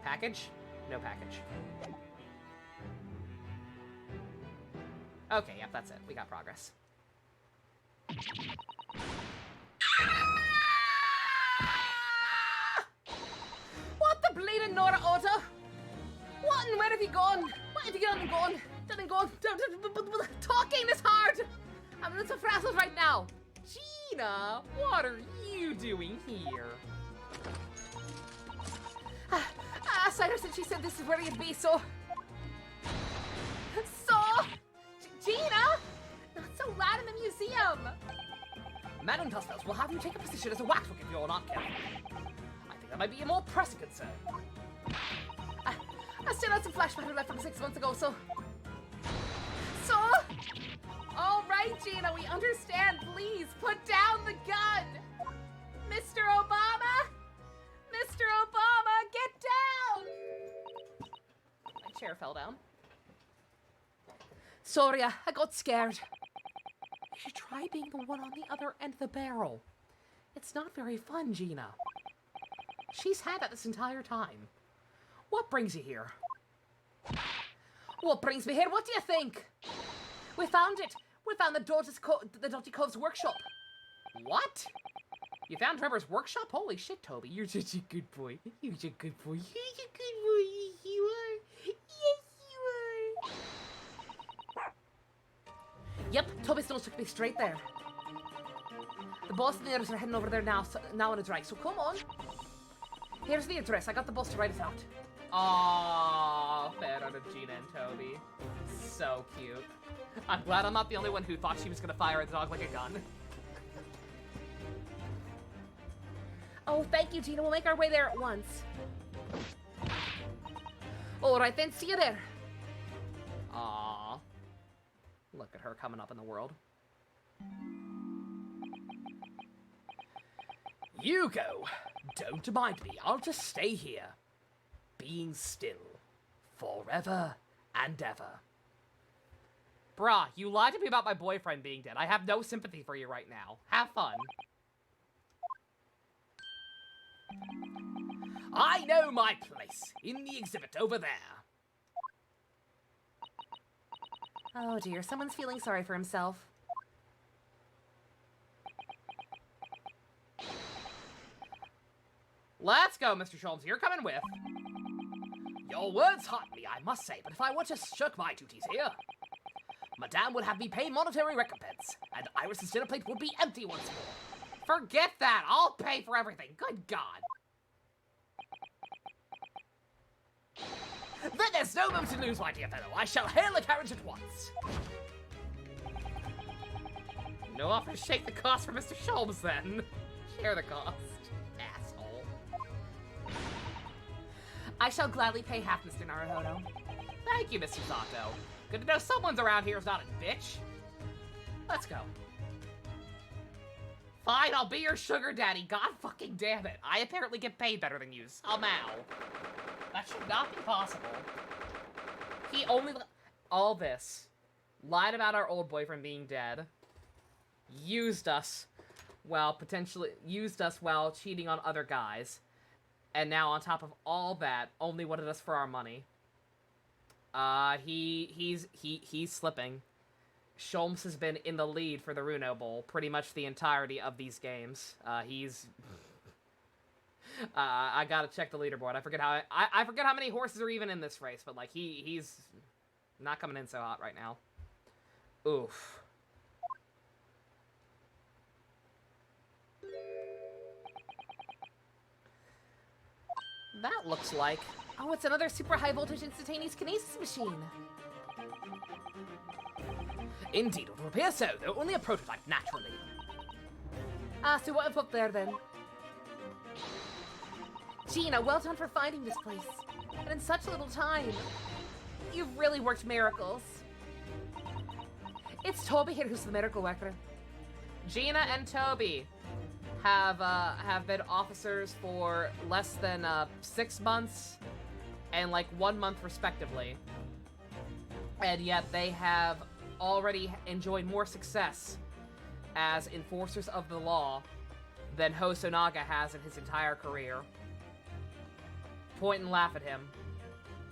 Package? No package. Okay, yep, that's it. We got progress. What the bleeding Nora Otter? What and where have you gone? What have you gone? Talking is hard! I'm a little frazzled right now. Gina, what are you doing here? Cyrus said she said this is where you'd be, so... Gina! Not so loud in the museum! Madam Tuskels will have you take a position as a waxwork if you're not careful. I think that might be a more pressing concern. I still had some flash matter left from 6 months ago, so... Alright, Gina, we understand. Please, put down the gun! Mr. Obama! Mr. Obama, get down! My chair fell down. Sorry, I got scared. You should try being the one on the other end of the barrel. It's not very fun, Gina. She's had that this entire time. What brings you here? What brings me here? What do you think? We found it. We found the Dirty Cove's workshop. What? You found Trevor's workshop? Holy shit, Toby. You're such a good boy. You're such a good boy. You're such a good boy. You are. Yes, you are. Yep, Toby Stones took me straight there. The boss and the others are heading over there now on a drag, so come on. Here's the address. I got the boss to write it out. Aww, fair out of Gina and Toby. So cute. I'm glad I'm not the only one who thought she was gonna fire at the dog like a gun. Oh, thank you, Gina. We'll make our way there at once. Alright then, see you there. Aww. Look at her coming up in the world. You go. Don't mind me. I'll just stay here. Being still. Forever and ever. Bruh, you lied to me about my boyfriend being dead. I have no sympathy for you right now. Have fun. I know my place. In the exhibit over there. Oh dear, someone's feeling sorry for himself. Let's go, Mr. Sholmes. You're coming with. Your words haunt me, I must say, but if I were to shirk my duties here, Madame would have me pay monetary recompense, and Iris's dinner plate would be empty once more. Forget that! I'll pay for everything! Good God! Then there's no moment to lose, my dear fellow. I shall hail a carriage at once. No offer to shake the cost for Mr. Sholmes, then. Share the cost. Asshole. I shall gladly pay half, Mr. Naruhodo. Thank you, Mr. Zato. Good to know someone's around here who's not a bitch. Let's go. Fine, I'll be your sugar daddy. God fucking damn it. I apparently get paid better than you, somehow. That should not be possible. He only... All this. Lied about our old boyfriend being dead. Used us while cheating on other guys. And now on top of all that, only wanted us for our money. He's slipping. Sholmes has been in the lead for the Runo Bowl pretty much the entirety of these games. I gotta check the leaderboard. I forget how many horses are even in this race, but like he's not coming in so hot right now. Oof. that looks like? Oh, it's another super high voltage instantaneous kinesis machine. Indeed, it would appear so, though only a prototype, naturally. Ah, so what have up there then? Gina, well done for finding this place. And in such little time. You've really worked miracles. It's Toby here who's the miracle worker. Gina and Toby have been officers for less than 6 months and like 1 month respectively. And yet they have already enjoyed more success as enforcers of the law than Hosonaga has in his entire career. Point and laugh at him.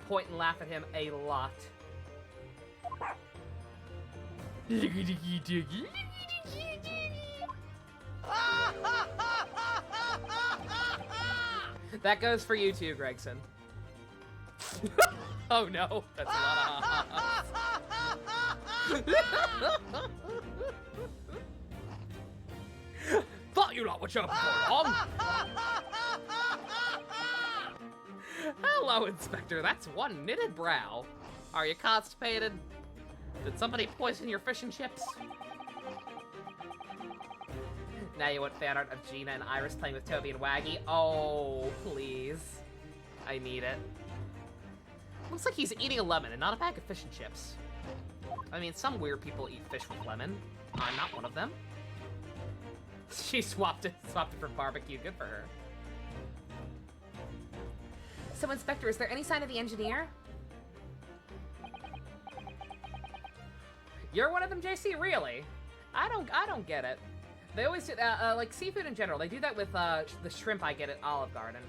Point and laugh at him a lot. That goes for you too, Gregson. Oh no, that's a lot of Thought you lot would show up before long. Hello, Inspector. That's one knitted brow. Are you constipated? Did somebody poison your fish and chips? Now you want fan art of Gina and Iris playing with Toby and Waggy? Oh, please. I need it. Looks like he's eating a lemon and not a bag of fish and chips. I mean, some weird people eat fish with lemon. I'm not one of them. She swapped it for barbecue. Good for her. So, Inspector, is there any sign of the engineer? You're one of them, JC? Really? I don't get it. They always do like seafood in general. They do that with the shrimp I get at Olive Garden.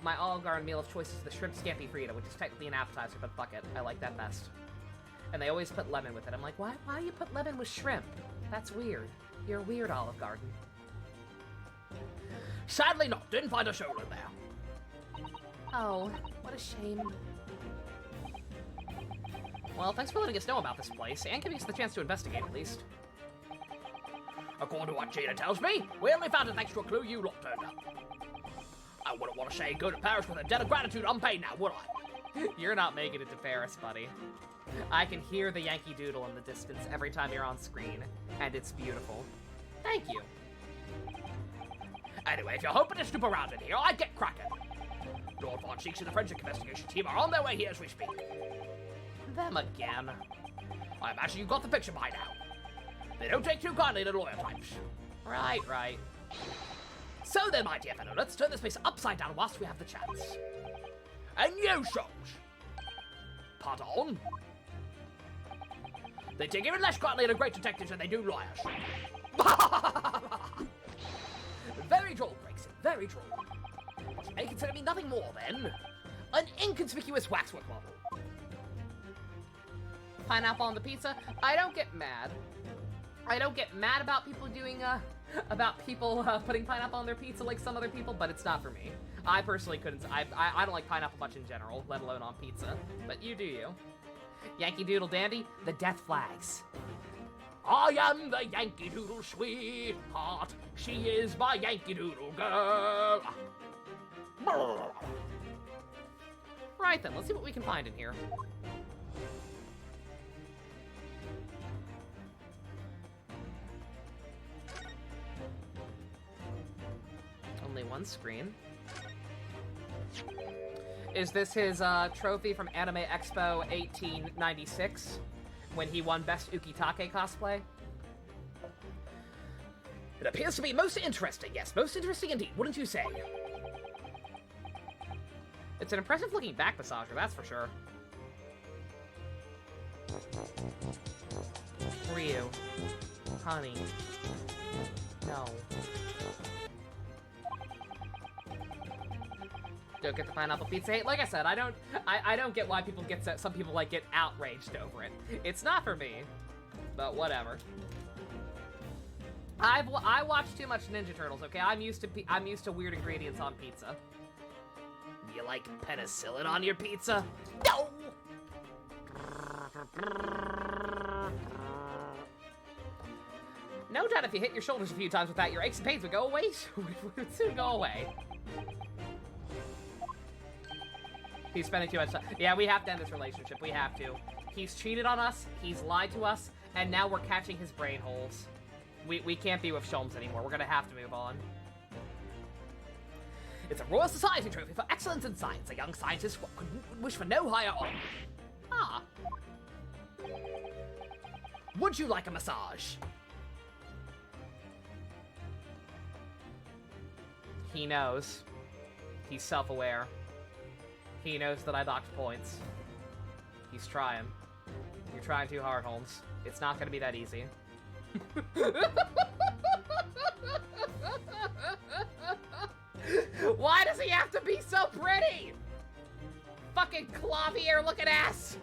My Olive Garden meal of choice is the shrimp scampi frita, which is technically an appetizer, but fuck it, I like that best. And they always put lemon with it. I'm like, why do you put lemon with shrimp? That's weird. You're weird, Olive Garden. Sadly not. Didn't find a shoulder there. Oh, what a shame. Well, thanks for letting us know about this place, and giving us the chance to investigate at least. According to what Gina tells me, we only found it thanks to a clue you lot turned up. I wouldn't want to say go to Paris with a debt of gratitude unpaid now, would I? You're not making it to Paris, buddy. I can hear the Yankee Doodle in the distance every time you're on screen, and it's beautiful. Thank you. Anyway, if you're hoping to snoop around in here, I'd get cracking. Lord Von Cheeks and the forensic investigation team are on their way here as we speak. Them again. I imagine you got the picture by now. They don't take too kindly to lawyer types. Right. So then, my dear fellow, let's turn this place upside down whilst we have the chance. And you souls! Pardon? They take even less kindly to great detectives than they do lawyers. Very droll, Gregson, very droll. But you may consider me nothing more than an inconspicuous waxwork model. Pineapple on the pizza? I don't get mad. I don't get mad about people doing, putting pineapple on their pizza like some other people, but it's not for me. I personally couldn't, I don't like pineapple much in general, let alone on pizza. But you do you. Yankee Doodle Dandy, the death flags. I am the Yankee Doodle sweetheart. She is my Yankee Doodle girl. Right then, let's see what we can find in here. Only one screen. Is this his trophy from Anime Expo 1896 when he won Best Ukitake cosplay? It appears to be most interesting, yes, most interesting indeed, wouldn't you say? It's an impressive looking back massager, that's for sure. Ryu. Honey. No. Don't get the pineapple pizza hate. Like I said, I don't get why people get some people like get outraged over it. It's not for me, but whatever. I watch too much Ninja Turtles. Okay, I'm used to weird ingredients on pizza. You like penicillin on your pizza? No. No doubt if you hit your shoulders a few times with that, your aches and pains would go away. Would soon go away. He's spending too much time. Yeah, we have to end this relationship. We have to. He's cheated on us, he's lied to us, and now we're catching his brain holes. We can't be with Sholmes anymore. We're gonna have to move on. It's a Royal Society trophy for excellence in science. A young scientist could wish for no higher honor. Ah. Would you like a massage? He knows. He's self-aware. He knows that I docked points. He's trying. You're trying too hard, Holmes. It's not gonna be that easy. Why does he have to be so pretty? Fucking clavier looking ass!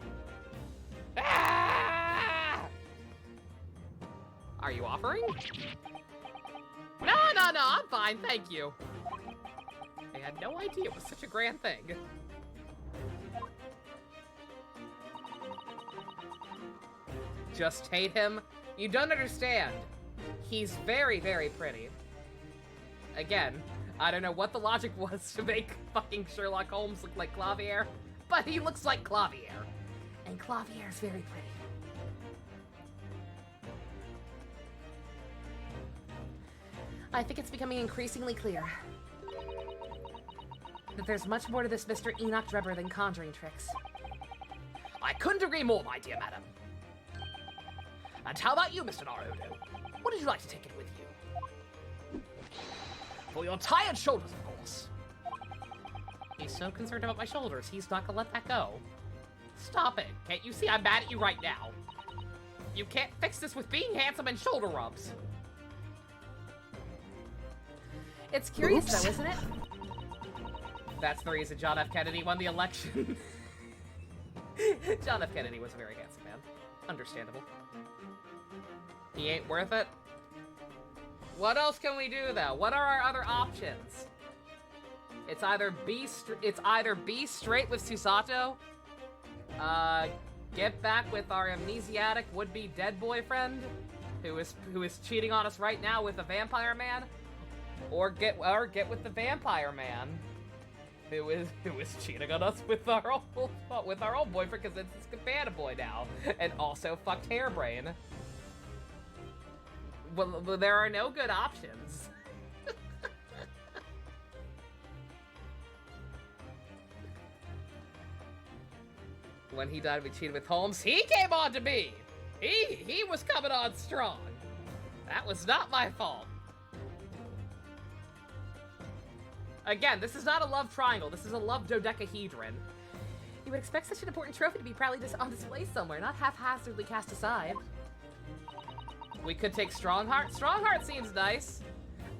Ah! Are you offering? No, I'm fine, thank you. I had no idea it was such a grand thing. Just hate him? You don't understand. He's very, very pretty. Again, I don't know what the logic was to make fucking Sherlock Holmes look like Clavier, but he looks like Clavier. And Clavier is very pretty. I think it's becoming increasingly clear that there's much more to this Mr. Enoch Drebber than conjuring tricks. I couldn't agree more, my dear madam. And how about you, Mr. Naruto? Would you like to take it with you? For your tired shoulders, of course. He's so concerned about my shoulders, he's not gonna let that go. Stop it. Can't you see I'm mad at you right now? You can't fix this with being handsome and shoulder rubs. It's curious though, isn't it? That's the reason John F. Kennedy won the election. John F. Kennedy was a very handsome man. Understandable. He ain't worth it. What else can we do though? What are our other options? It's either be straight with Susato, get back with our amnesiac would-be dead boyfriend, who is cheating on us right now with a vampire man, or get with the vampire man, who is cheating on us with our old boyfriend because it's his cabana boy now, and also fucked Hairbrain. Well, there are no good options. When he died, we cheated with Holmes. He came on to me. He was coming on strong. That was not my fault. Again, this is not a love triangle. This is a love dodecahedron. You would expect such an important trophy to be proudly on display somewhere, not haphazardly cast aside. We could take Strongheart. Strongheart seems nice.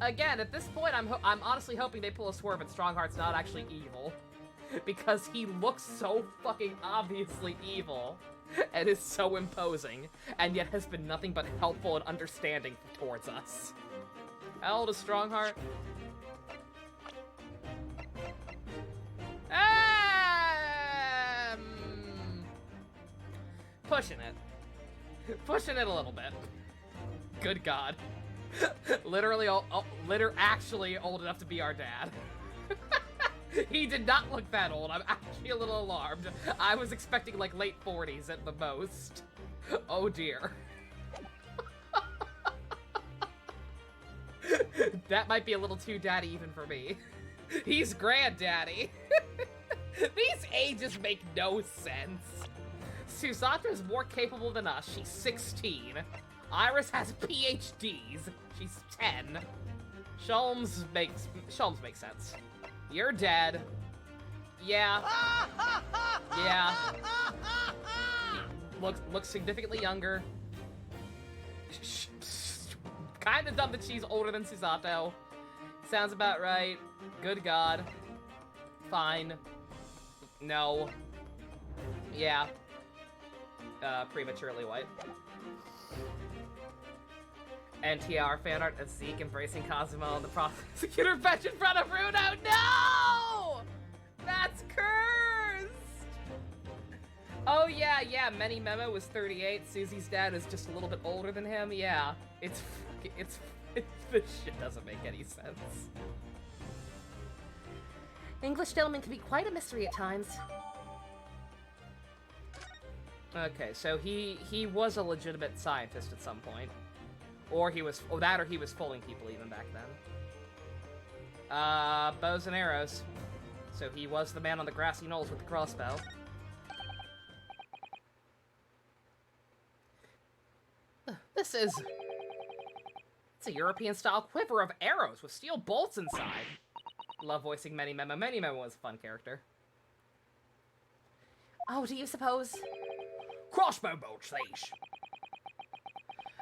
Again, at this point, I'm honestly hoping they pull a swerve and Strongheart's not actually evil. Because he looks so fucking obviously evil and is so imposing, and yet has been nothing but helpful and understanding towards us. How old is Strongheart? Pushing it. Pushing it a little bit. Good God. Actually old enough to be our dad. He did not look that old. I'm actually a little alarmed. I was expecting like late 40s at the most. Oh dear. That might be a little too daddy even for me. He's granddaddy. These ages make no sense. Susato is more capable than us. She's 16. Iris has PhDs. She's 10. Sholmes makes sense. You're dead. Yeah. Yeah. Looks significantly younger. Kinda dumb that she's older than Susato. Sounds about right. Good God. Fine. No. Yeah. Prematurely white. NTR fan art of Zeke embracing Cosmo and the prosecutor bench in front of Runo. No! That's cursed! Oh yeah, Many Memo was 38. Susie's dad is just a little bit older than him. Yeah. It's this shit doesn't make any sense. English gentlemen can be quite a mystery at times. Okay, so he was a legitimate scientist at some point. Or he was fooling people even back then. Bows and arrows. So he was the man on the grassy knolls with the crossbow. It's a European-style quiver of arrows with steel bolts inside. Love voicing Many Memo. Many Memo was a fun character. Oh, do you suppose? Crossbow bolts, these.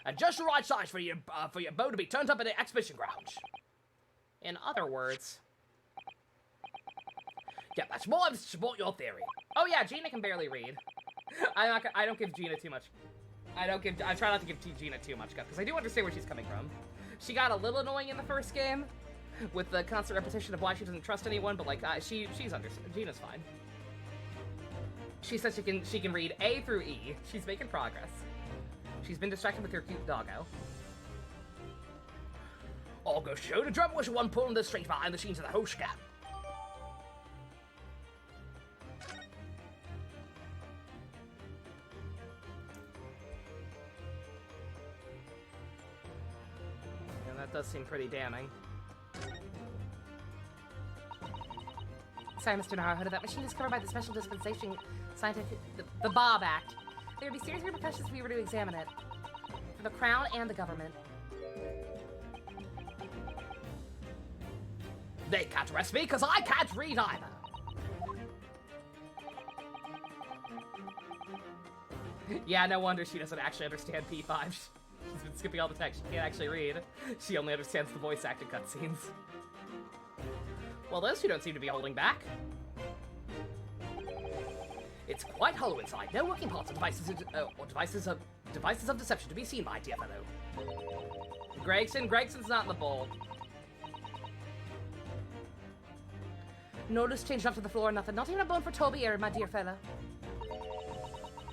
And just the right size for your bow to be turned up at the exhibition grounds. In other words... Yeah, that's more to support your theory. Oh yeah, Gina can barely read. I don't give Gina too much... I try not to give Gina too much guff, because I do understand where she's coming from. She got a little annoying in the first game, with the constant repetition of why she doesn't trust anyone, but like, she's understand. Gina's fine. She says she can read A through E. She's making progress. She's been distracted with her cute doggo. All goes to show the drummer was the one pulling the strings behind the scenes of the whole scam. And that does seem pretty damning. Sorry, Mr. Naruhodo, that machine is covered by the Special Dispensation Scientific... the Bob Act. There would be serious repercussions if we were to examine it. For the Crown and the government. They can't arrest me because I can't read either. Yeah, no wonder she doesn't actually understand P5. She's been skipping all the text. She can't actually read. She only understands the voice acting cutscenes. Well, those two don't seem to be holding back. It's quite hollow inside. No working parts or devices of deception to be seen, my dear fellow. Gregson's not in the bowl. No loose change left to the floor, nothing. Not even a bone for Toby here, my dear fella.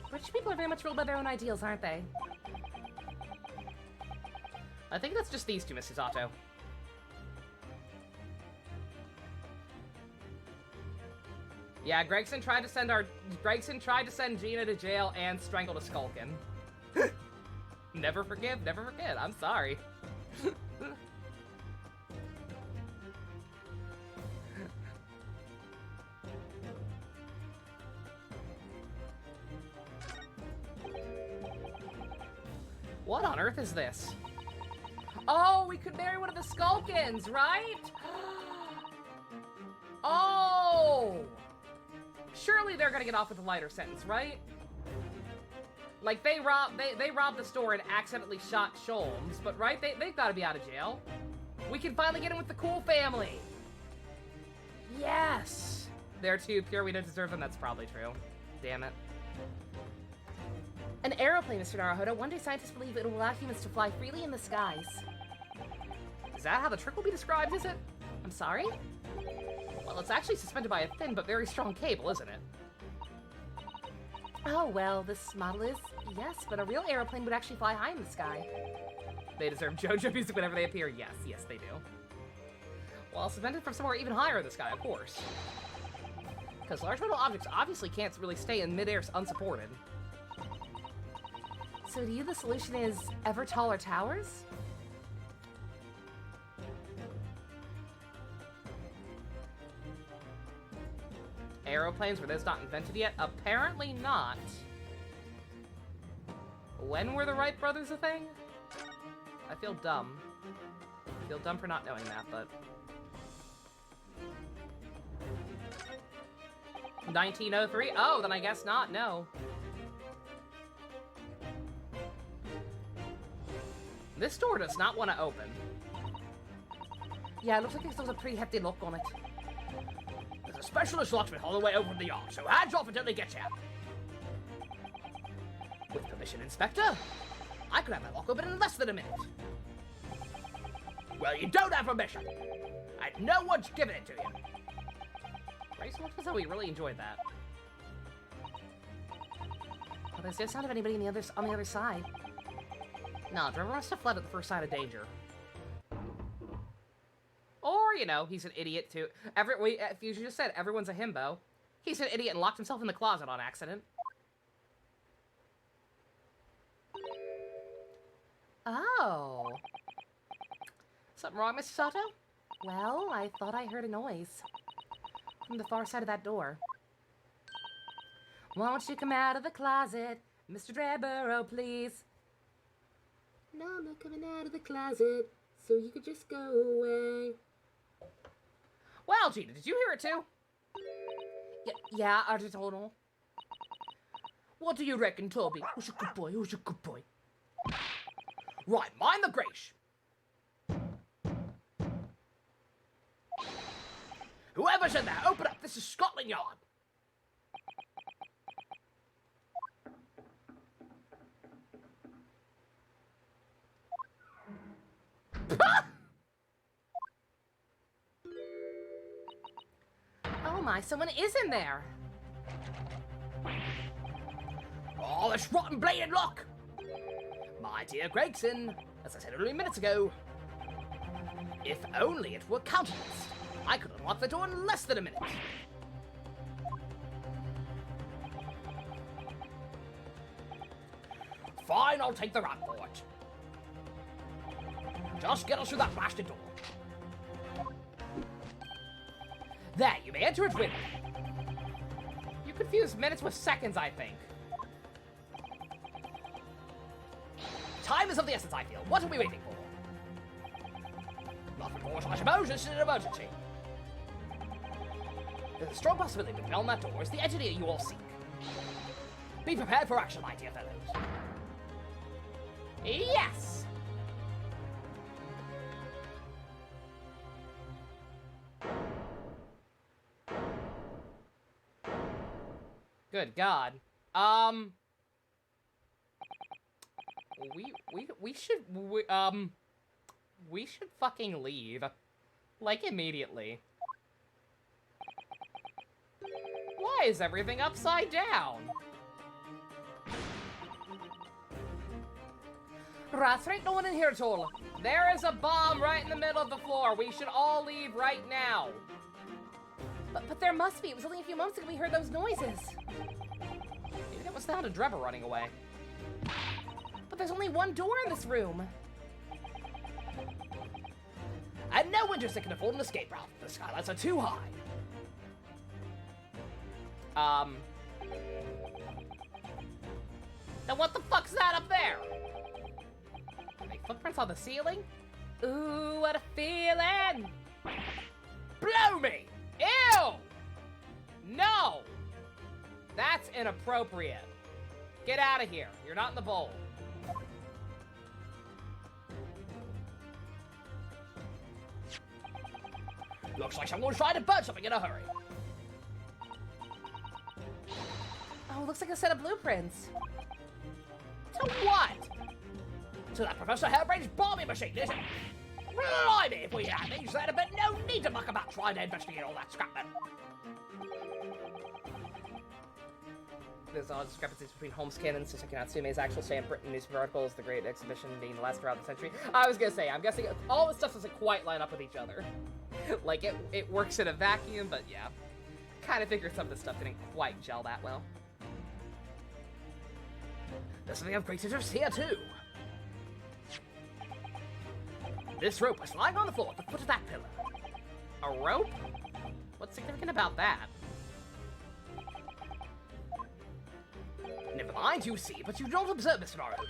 British people are very much ruled by their own ideals, aren't they? I think that's just these two, Mrs. Otto. Yeah, Gregson tried to send Gina to jail and strangled a Skulkin. Never forgive, never forget. I'm sorry. What on earth is this? Oh, we could marry one of the Skulkins, right? Oh! Surely they're gonna get off with a lighter sentence, right? Like, they robbed the store and accidentally shot Sholmes, but right? They've gotta be out of jail. We can finally get in with the cool family! Yes! They're too pure, we don't deserve them, that's probably true. Damn it. An aeroplane, Mr. Naruhodo. One day scientists believe it will allow humans to fly freely in the skies. Is that how the trick will be described, is it? I'm sorry? Well, it's actually suspended by a thin but very strong cable, isn't it? Oh, well, this model is, yes, but a real aeroplane would actually fly high in the sky. They deserve JoJo music whenever they appear. Yes, yes, they do. Well, suspended from somewhere even higher in the sky, of course. Because large metal objects obviously can't really stay in midair unsupported. So to you, the solution is ever taller towers? Aeroplanes, were those not invented yet? Apparently not. When were the Wright brothers a thing? I feel dumb. I feel dumb for not knowing that, but... 1903? Oh, then I guess not, no. This door does not want to open. Yeah, it looks like there's a pretty hefty lock on it. There's a specialist locksmith all the way over from the yard, so hands off until he gets here. With permission, Inspector, I could have that lock open in less than a minute. Well, you don't have permission, and no one's given it to you. Bryce looks as though he really enjoyed that. Well, there's no sound of anybody on the other side. No, Trevor must have fled at the first sign of danger. Or Or, you know, he's an idiot too. If you just said everyone's a himbo, he's an idiot and locked himself in the closet on accident. Oh. Something wrong, Mrs. Sato? Well, I thought I heard a noise. From the far side of that door. Won't you come out of the closet, Mr. Dreadborough, please? No, I'm not coming out of the closet, so you could just go away. Well, Gina, did you hear it too? Yeah, Artitonal. What do you reckon, Toby? Who's a good boy? Who's a good boy? Right, mind the grace. Whoever's in there, open up. This is Scotland Yard. Oh my, someone is in there. Oh, this rotten bladed lock. My dear Gregson, as I said only minutes ago, if only it were countenanced, I could unlock the door in less than a minute. Fine, I'll take the rap for it. Just get us through that blasted door. There, you may enter it with me. You confuse minutes with seconds, I think. Time is of the essence, I feel. What are we waiting for? Nothing more such emergency is an emergency. There's a strong possibility that beyond that door is the entity you all seek. Be prepared for action, my dear fellows. Yes! Good God. We should fucking leave. Like, immediately. Why is everything upside down? That's right, no one in here at all. There is a bomb right in the middle of the floor. We should all leave right now. But there must be. It was only a few moments ago we heard those noises. Maybe that was the Hounded Drebber running away. But there's only one door in this room. And no windows that can afford an escape route. The skylights are too high. Now what the fuck's that up there? Make footprints on the ceiling? Ooh, what a feeling! Blow me! Ew! No! That's inappropriate. Get out of here. You're not in the bowl. Looks like someone's trying to burn something in a hurry. Oh, looks like a set of blueprints. To what? To that Professor Hairbrain's bombing machine, is it? Blimey, if we had these then, but no need to muck about trying to investigate all that scrap metal. There's all discrepancies between Holmes' canon, Suzuki Natsume's actual stay in Britain newspaper articles, the Great Exhibition being the last throughout the century. I was gonna say, I'm guessing all this stuff doesn't quite line up with each other. Like, it works in a vacuum, but yeah. Kind of figured some of this stuff didn't quite gel that well. There's something of great interest here, too. This rope was lying on the floor at the foot of that pillar. A rope? What's significant about that? Never mind, you see, but you don't observe, Mr. Naruto.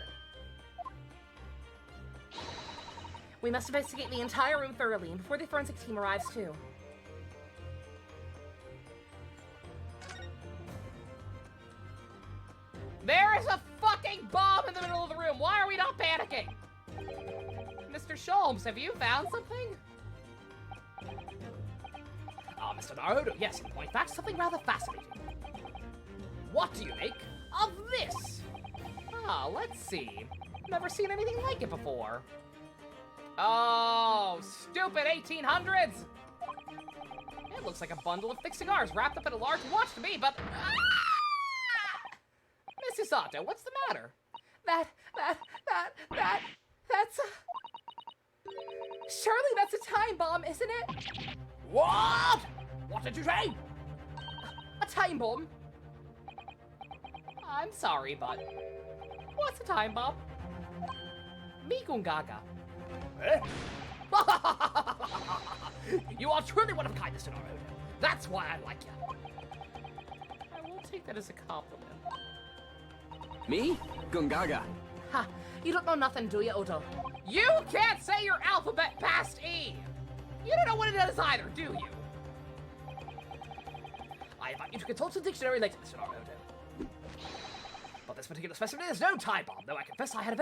We must investigate the entire room thoroughly, and before the forensic team arrives, too. There is a fucking bomb in the middle of the room! Why are we not panicking? Mr. Sholmes, have you found something? Ah, Mr. Naruto, yes, in point fact, something rather fascinating. What do you make of this? Ah, let's see. Never seen anything like it before. Oh, stupid 1800s! It looks like a bundle of thick cigars wrapped up in a large watch to me, but... Mrs. Sato, what's the matter? That's... Surely that's a time bomb, isn't it? What? What did you say? A time bomb? I'm sorry, but what's a time bomb? Me gungaga. Eh? You are truly one of a kind, Mr. Naruto. That's why I like you. I won't take that as a compliment. Me? Gungaga. Ha! You don't know nothing, do you, Oto? You can't say your alphabet past E! You don't know what it is either, do you? I invite you to consult the dictionary later, Mr. Naruto. But this particular specimen is no time bomb, though I confess it has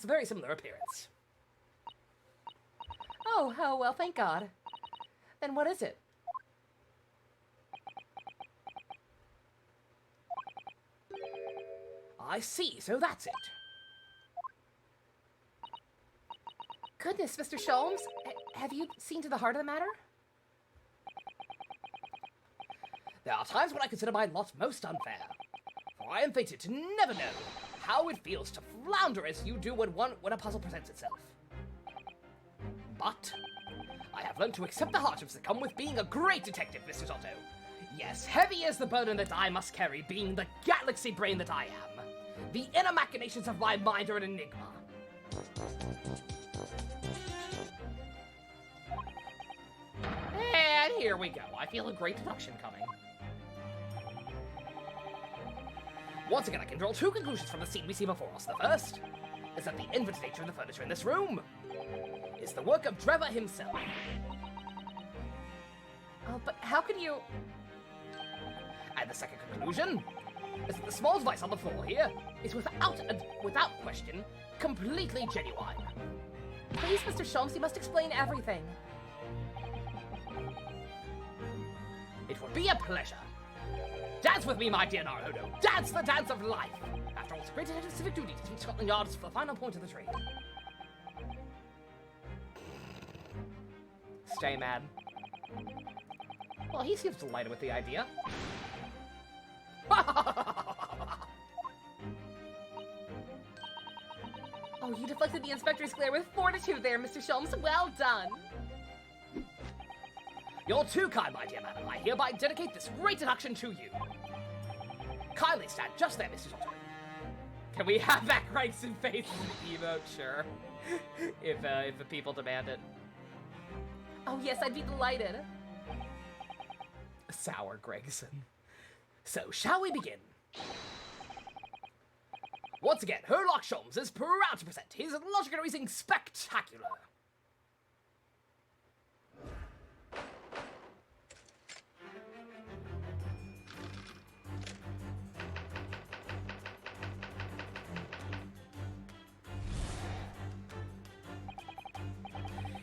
a very similar appearance. Oh, well, thank God. Then what is it? I see, so that's it. Goodness, Mr. Sholmes, have you seen to the heart of the matter? There are times when I consider my lot most unfair, for I am fated to never know how it feels to flounder as you do when a puzzle presents itself. But I have learned to accept the hardships that come with being a great detective, Mr. Otto. Yes, heavy is the burden that I must carry, being the galaxy brain that I am. The inner machinations of my mind are an enigma. And here we go. I feel a great deduction coming. Once again, I can draw two conclusions from the scene we see before us. The first is that the infinite nature of the furniture in this room is the work of Trevor himself. Oh, but how can you... And the second conclusion is that the small device on the floor here is without question, completely genuine. Please, Mr. Sholmes, you must explain everything. It would be a pleasure. Dance with me, my dear Naruto. Dance the dance of life. After all, it's a great civic duty to teach Scotland Yard for the final point of the trade. Stay mad. Well, he seems delighted with the idea. Oh, you deflected the inspector's glare with fortitude there, Mr. Sholmes. Well done. You're too kind, my dear madam. I hereby dedicate this great deduction to you. Kindly stand just there, Mrs. Otto. Can we have that Gregson face emote? Sure. if the people demand it. Oh, yes, I'd be delighted. Sour Gregson. So, shall we begin? Once again, Herlock Sholmes is proud to present his logic and reasoning spectacular.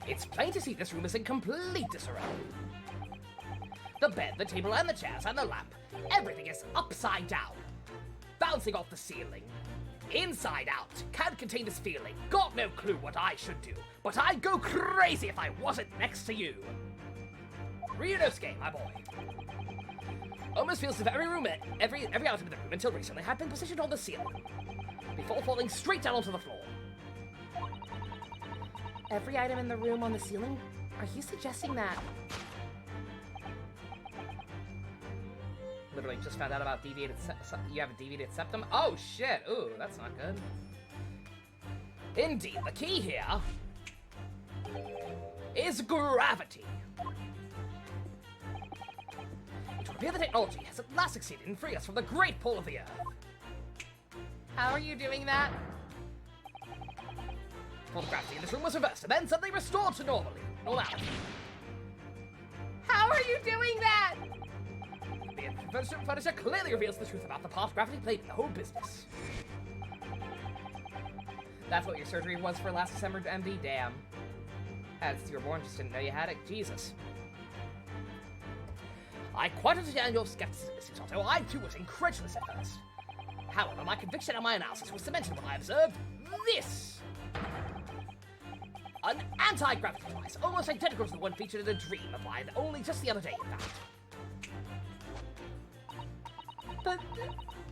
It's plain to see this room is in complete disarray. The bed, the table, and the chairs, and the lamp, everything is upside down, bouncing off the ceiling. Inside out, can't contain this feeling, got no clue what I should do, but I'd go crazy if I wasn't next to you. Ryunosuke, my boy. Almost feels as if every item in the room until recently had been positioned on the ceiling, before falling straight down onto the floor. Every item in the room on the ceiling? Are you suggesting that? Literally just found out about deviated you have a deviated septum? Oh shit, ooh, that's not good. Indeed, the key here is gravity. It would appear the technology has at last succeeded in freeing us from the great pull of the Earth. How are you doing that? Well, the gravity in this room was reversed and then suddenly restored to normality. How are you doing that? The furniture clearly reveals the truth about the part gravity played in the whole business. That's what your surgery was for last December, MD? Damn. As you were born, just didn't know you had it. Jesus. I quite understand your skepticism, Mrs. Otto. I too was incredulous at first. However, my conviction and my analysis was cemented when I observed this. An anti-gravity device, almost identical to the one featured in a dream of mine only just the other day, in fact. But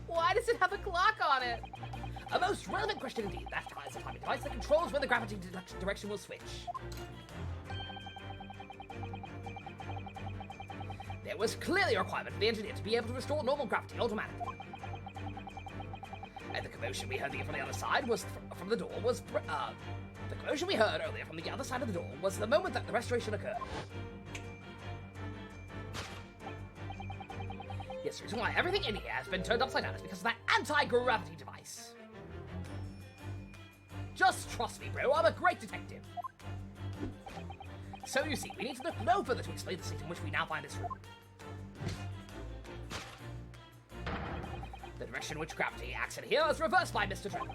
why does it have a clock on it? A most relevant question indeed. That is a timing device that controls where the gravity direction will switch. There was clearly a requirement for the engineer to be able to restore normal gravity automatically. And the commotion we heard from the other side was from the door was the commotion we heard earlier from the other side of the door was the moment that the restoration occurred. Yes, the reason why everything in here has been turned upside down is because of that anti-gravity device. Just trust me, bro, I'm a great detective. So you see, we need to look no further to explain the state in which we now find this room. The direction in which gravity acts in here is reversed by Mr. Trevor,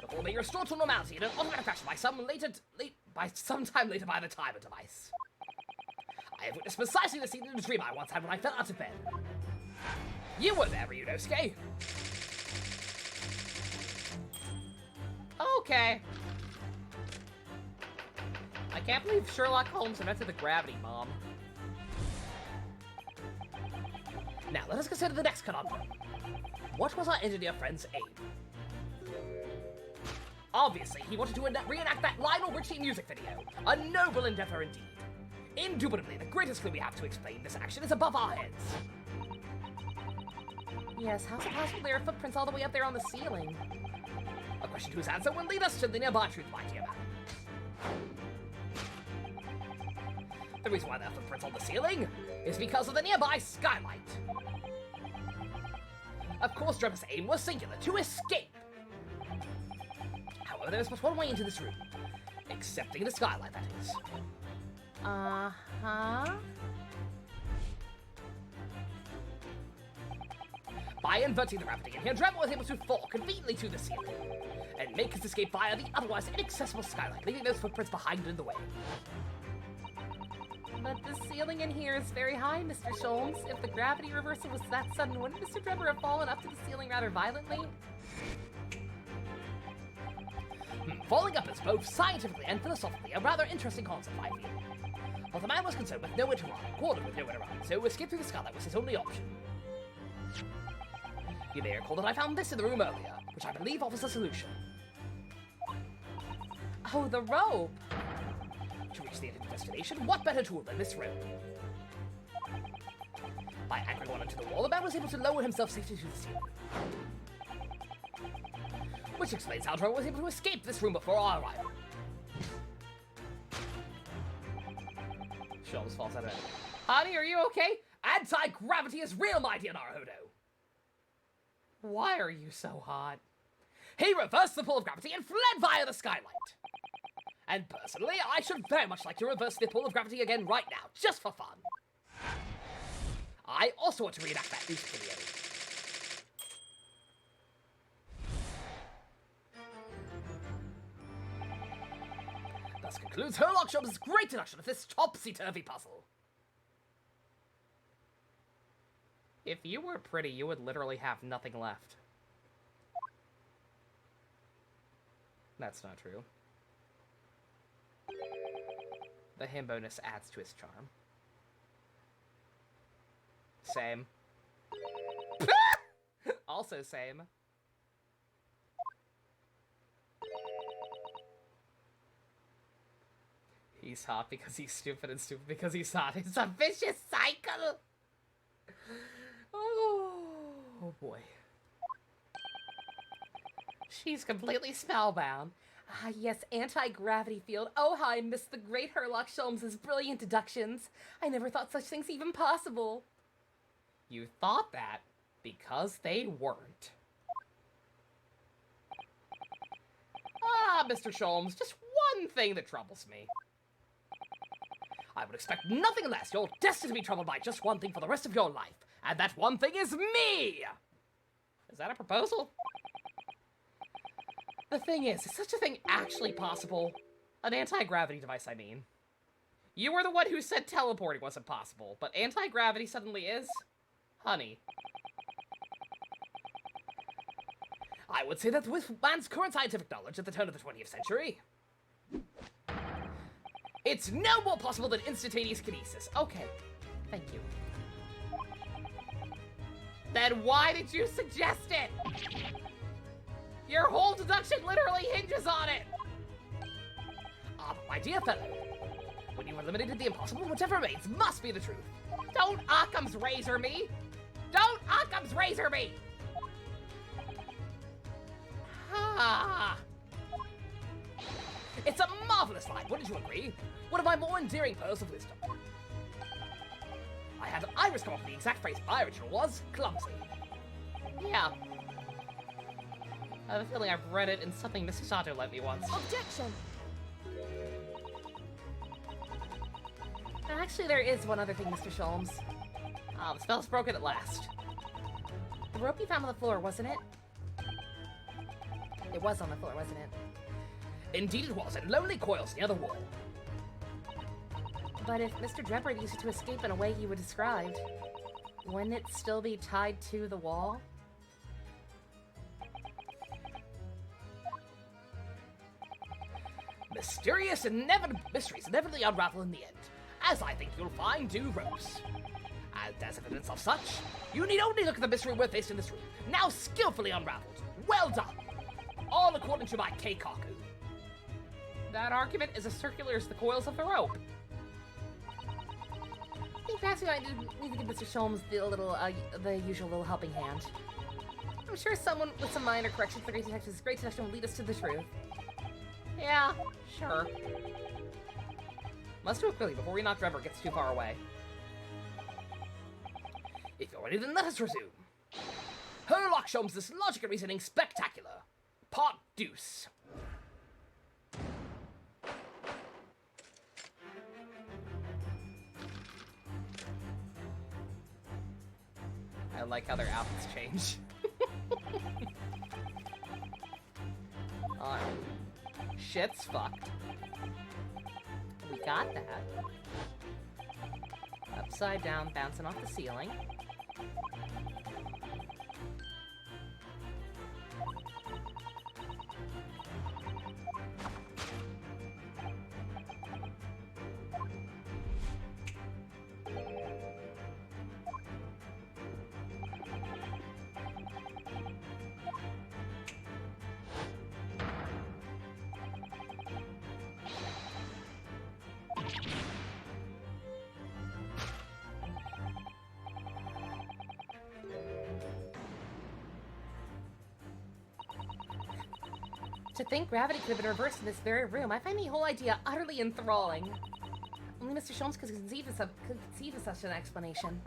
before being restored to normality in an automatic fashion by sometime later by the timer device. I have witnessed precisely the scene in a dream I once had when I fell out of bed. You were there, Ryunosuke. Okay. I can't believe Sherlock Holmes invented the gravity bomb. Now, let us consider the next conundrum. What was our engineer friend's aim? Obviously, he wanted to reenact that Lionel Richie music video. A noble endeavor indeed. Indubitably, the greatest clue we have to explain this action is above our heads. Yes, how's it possible there are footprints all the way up there on the ceiling? A question whose answer will lead us to the nearby truth, my dear man. The reason why there are footprints on the ceiling is because of the nearby skylight. Of course, Trevor's aim was singular, to escape. However, there is but one way into this room. Excepting the skylight, that is. Uh-huh. By inverting the gravity in here, Trevor was able to fall conveniently to the ceiling and make his escape via the otherwise inaccessible skylight, leaving those footprints behind in the way. But the ceiling in here is very high, Mr. Sholmes. If the gravity reversal was that sudden, wouldn't Mr. Trevor have fallen up to the ceiling rather violently? Falling up is both scientifically and philosophically a rather interesting concept, I feel. But the man was concerned with nowhere to run, cornered with nowhere to run, so escape through the skylight was his only option. You may recall that I found this in the room earlier, which I believe offers a solution. Oh, the rope! To reach the intended destination, what better tool than this rope? By anchoring one into the wall, the man was able to lower himself safely to the ceiling. Which explains how Trevor was able to escape this room before our arrival. Sholmes falls out of bed. Honey, are you okay? Anti-gravity is real, my dear Naruhodo. Why are you so hot? He reversed the pull of gravity and fled via the skylight. And personally, I should very much like to reverse the pull of gravity again right now, just for fun. I also want to reenact that music video. Thus concludes Sherlock Holmes' great deduction of this topsy-turvy puzzle. If you were pretty, you would literally have nothing left. That's not true. The him bonus adds to his charm. Same. Also same. He's hot because he's stupid and stupid because he's hot. It's a vicious cycle! Oh boy. She's completely spellbound. Ah, yes, anti-gravity field. Oh, how I missed the great Sherlock Holmes' brilliant deductions. I never thought such things even possible. You thought that because they weren't. Ah, Mr. Sholmes, just one thing that troubles me. I would expect nothing less. You're destined to be troubled by just one thing for the rest of your life. And that one thing is me! Is that a proposal? The thing is such a thing actually possible? An anti-gravity device, I mean. You were the one who said teleporting wasn't possible, but anti-gravity suddenly is? Honey. I would say that with man's current scientific knowledge at the turn of the 20th century, it's no more possible than instantaneous kinesis. Okay, thank you. Then why did you suggest it? Your whole deduction literally hinges on it! My dear fellow, when you eliminated the impossible, whatever remains must be the truth. Don't Occam's razor me! Don't Occam's razor me! Ah! It's a marvelous line, wouldn't you agree? One of my more endearing pearls of wisdom. I had Iris come up with the exact phrase my original was clumsy. Yeah. I have a feeling I've read it in something Mr. Sato lent me once. Objection! Actually, there is one other thing, Mr. Sholmes. Ah, the spell's broken at last. The rope you found on the floor, wasn't it? It was on the floor, wasn't it? Indeed it was, and lonely coils near the wall. But if Mr. Drebber used it to escape in a way you would described, wouldn't it still be tied to the wall? Mysteries inevitably unravel in the end, as I think you'll find do ropes. And as evidence of such, you need only look at the mystery we're faced in this room, now skillfully unraveled. Well done! All according to my Keikaku. That argument is as circular as the coils of the rope. I think perhaps we might need to give Mr. Sholmes the usual little helping hand. I'm sure someone with some minor corrections for Great Detective will lead us to the truth. Yeah, sure. Let's do it quickly before we knock Trevor gets too far away. If you're ready, then let us resume. Herlock Sholmes' logic and reasoning spectacular. Part deuce. I like how their outfits change. Alright. Shit's fucked. We got that. Upside down, bouncing off the ceiling. To think gravity could have been reversed in this very room, I find the whole idea utterly enthralling. Only Mr. Sholmes could conceive of such an explanation.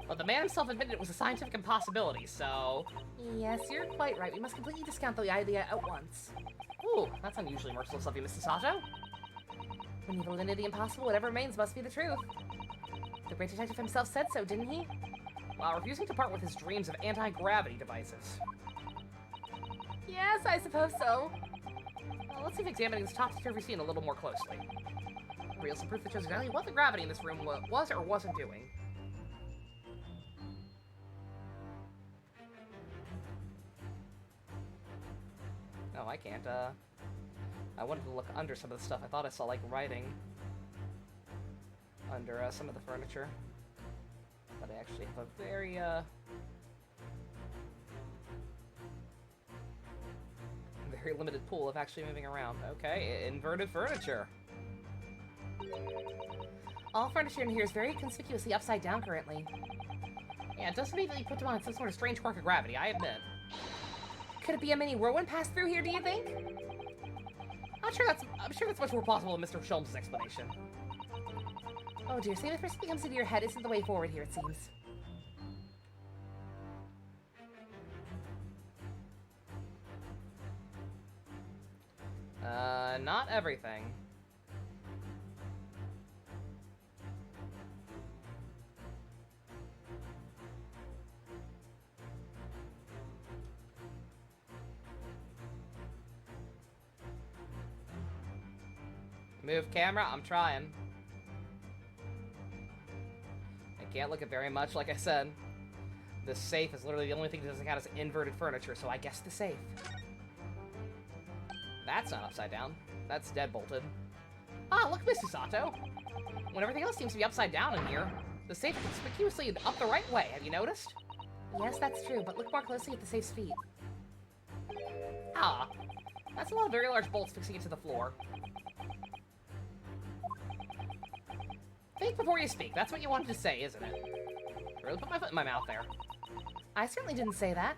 But the man himself admitted it was a scientific impossibility, so... Yes, you're quite right. We must completely discount the idea at once. Ooh, that's unusually merciless of you, Mr. Sato. When you've eliminated the impossible, whatever remains must be the truth. The great detective himself said so, didn't he? While refusing to part with his dreams of anti-gravity devices. Yes, I suppose so. Well, let's see if examining this topsy-turvy scene a little more closely. Real some proof that shows exactly what the gravity in this room was or wasn't doing. No, I can't, I wanted to look under some of the stuff. I thought I saw, like, writing under, some of the furniture. But I actually have a very, very limited pool of actually moving around. Okay, inverted furniture. All furniture in here is very conspicuously upside down currently. Yeah, it does immediately put them on some sort of strange quirk of gravity, I admit. Could it be a mini whirlwind passed through here, do you think? I'm sure that's much more possible than Mr. Sholmes' explanation. Oh dear, saying the first thing that comes into your head isn't the way forward here, it seems. Not everything. Move camera, I'm trying. I can't look at very much, like I said. The safe is literally the only thing that doesn't count as inverted furniture, so I guess the safe. That's not upside down. That's deadbolted. Ah, look, Mr. Sato! When everything else seems to be upside down in here, the safe is conspicuously up the right way, have you noticed? Yes, that's true, but look more closely at the safe's feet. Ah, that's a lot of very large bolts fixing it to the floor. Think before you speak. That's what you wanted to say, isn't it? I really put my foot in my mouth there. I certainly didn't say that.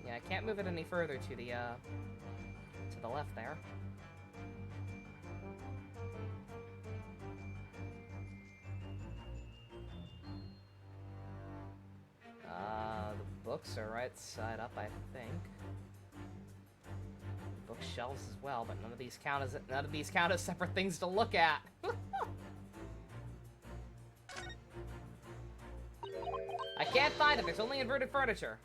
Yeah, I can't move it any further to the left there. The books are right side up, I think. Bookshelves as well, but none of these count as separate things to look at. I can't find it. There's only inverted furniture.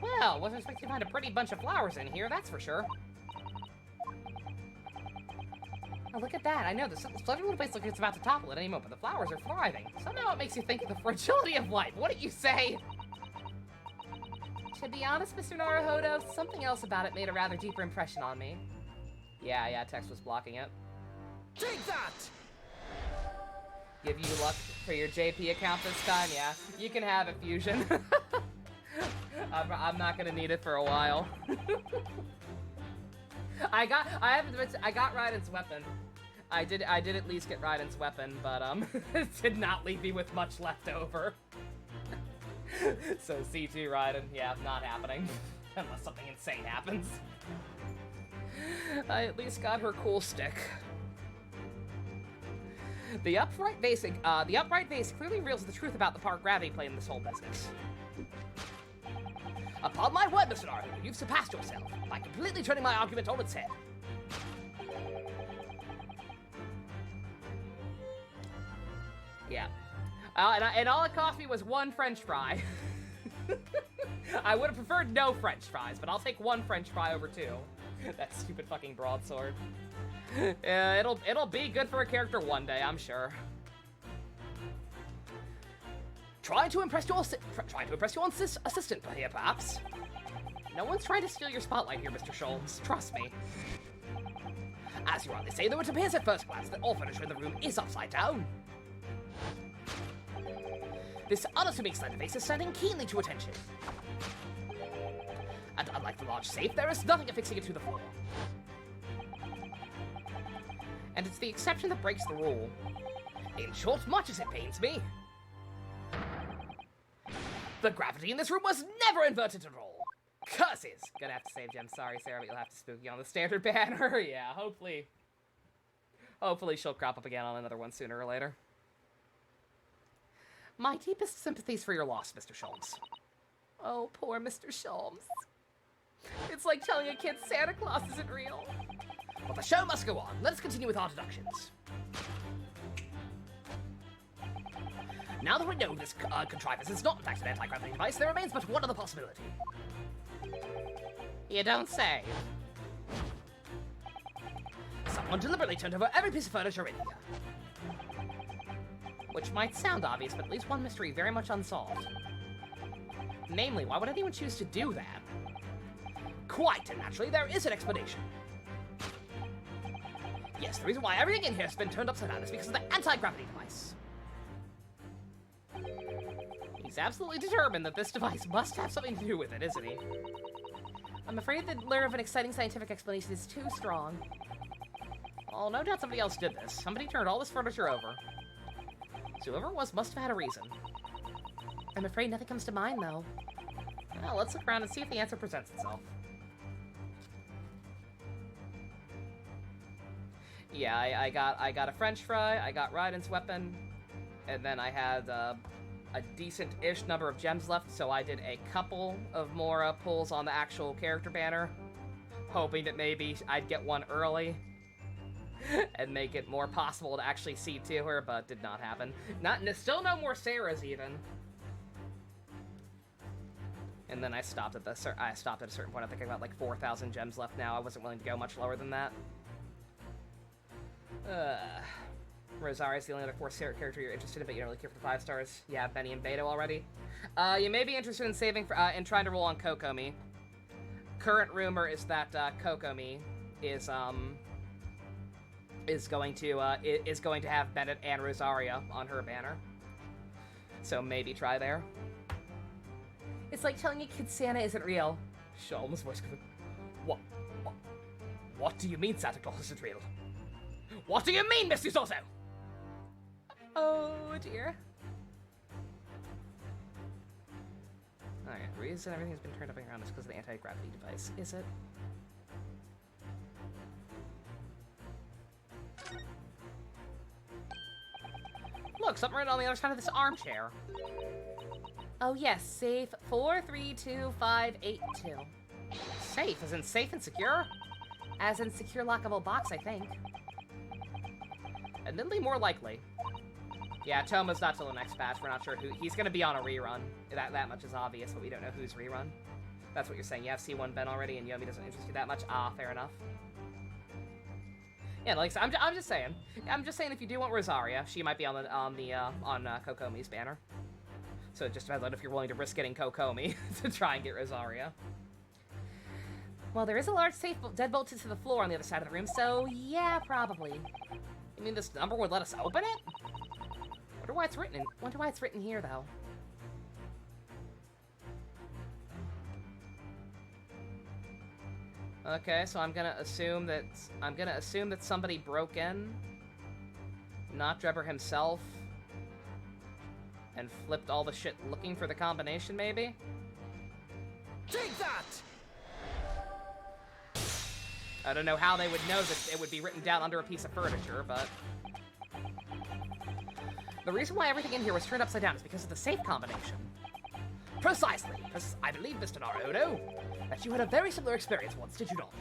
Well, wasn't expecting to find a pretty bunch of flowers in here, that's for sure. Oh, look at that. I know, this little place looks like it's about to topple at any moment, but the flowers are thriving. Somehow it makes you think of the fragility of life. What did you say? To be honest, Mr. Naruhodo, something else about it made a rather deeper impression on me. Yeah, text was blocking it. Take that! Give you luck for your JP account this time? Yeah, you can have it, Fusion. I'm not gonna need it for a while. I got Raiden's weapon. I did at least get Raiden's weapon, but it did not leave me with much left over. So C2 Raiden, yeah, not happening. Unless something insane happens. I at least got her cool stick. The upright vase clearly reveals the truth about the part gravity played in this whole business. Upon my word, Mr. Naruhodo, you've surpassed yourself by completely turning my argument on its head. Yeah. And all it cost me was one French fry. I would have preferred no French fries, but I'll take one French fry over two. That stupid fucking broadsword. It'll be good for a character one day, I'm sure. Trying to impress your assistant here, perhaps? No one's trying to steal your spotlight here, Mr. Sholmes. Trust me. As you rightly say, though it appears at first glance that all furniture in the room is upside down. This unassuming slender face is standing keenly to attention. And unlike the large safe, there is nothing affixing it to the floor. And it's the exception that breaks the rule. In short, much as it pains me, the gravity in this room was never inverted at all. Curses! Gonna have to save Gem. Sorry, Sarah, but you'll have to spooky on the standard banner. Yeah, hopefully she'll crop up again on another one sooner or later. My deepest sympathies for your loss, Mr. Sholmes. Oh, poor Mr. Sholmes. It's like telling a kid Santa Claus isn't real. But the show must go on. Let us continue with our deductions. Now that we know this contrivance is not in fact an anti-gravity device, there remains but one other possibility. You don't say. Someone deliberately turned over every piece of furniture in here. Which might sound obvious, but at least one mystery very much unsolved. Namely, why would anyone choose to do that? Quite, and naturally, there is an explanation. Yes, the reason why everything in here has been turned upside down is because of the anti-gravity device. He's absolutely determined that this device must have something to do with it, isn't he? I'm afraid the lure of an exciting scientific explanation is too strong. Oh, no doubt somebody else did this. Somebody turned all this furniture over. So whoever it was must have had a reason. I'm afraid nothing comes to mind, though. Well, let's look around and see if the answer presents itself. Yeah, I got a French fry, I got Raiden's weapon, and then I had a decent-ish number of gems left, so I did a couple of more pulls on the actual character banner, hoping that maybe I'd get one early and make it more possible to actually see to her, but did not happen. Still no more Sarahs even. And then I stopped at a certain point. I think I got like 4,000 gems left now. I wasn't willing to go much lower than that. Rosaria's the only other 4-star character you're interested in, but you don't really care for the 5 stars. Yeah, Benny and Beto already. You may be interested in saving for, in trying to roll on Kokomi. Current rumor is that Kokomi is going to have Bennett and Rosaria on her banner. So maybe try there. It's like telling a kid Santa isn't real. Shalom's voice. What do you mean Santa Claus isn't real? What do you mean, Mr. Soso? Oh dear. Alright, the reason everything's been turned up and around is because of the anti-gravity device. Is it? Look, something right on the other side of this armchair. Oh yes, safe 432582. Safe, as in safe and secure? As in secure lockable box, I think. Admittedly more likely. Yeah, Toma's not till the next patch. We're not sure who. He's gonna be on a rerun. That much is obvious, but we don't know who's rerun. That's what you're saying. You have C1 Ben already, and Yomi doesn't interest you that much. Ah, fair enough. Yeah, like I'm just saying. I'm just saying if you do want Rosaria, she might be on Kokomi's banner. So it just depends on if you're willing to risk getting Kokomi to try and get Rosaria. Well, there is a large safe dead bolted to the floor on the other side of the room, so yeah, probably. You mean this number would let us open it? Wonder why it's written here, though. Okay, so I'm gonna assume that somebody broke in, not Drebber himself, and flipped all the shit looking for the combination, maybe? Take that! I don't know how they would know that it would be written down under a piece of furniture, but... The reason why everything in here was turned upside down is because of the safe combination. Precisely, because I believe, Mr. Naruto, that you had a very similar experience once, did you not?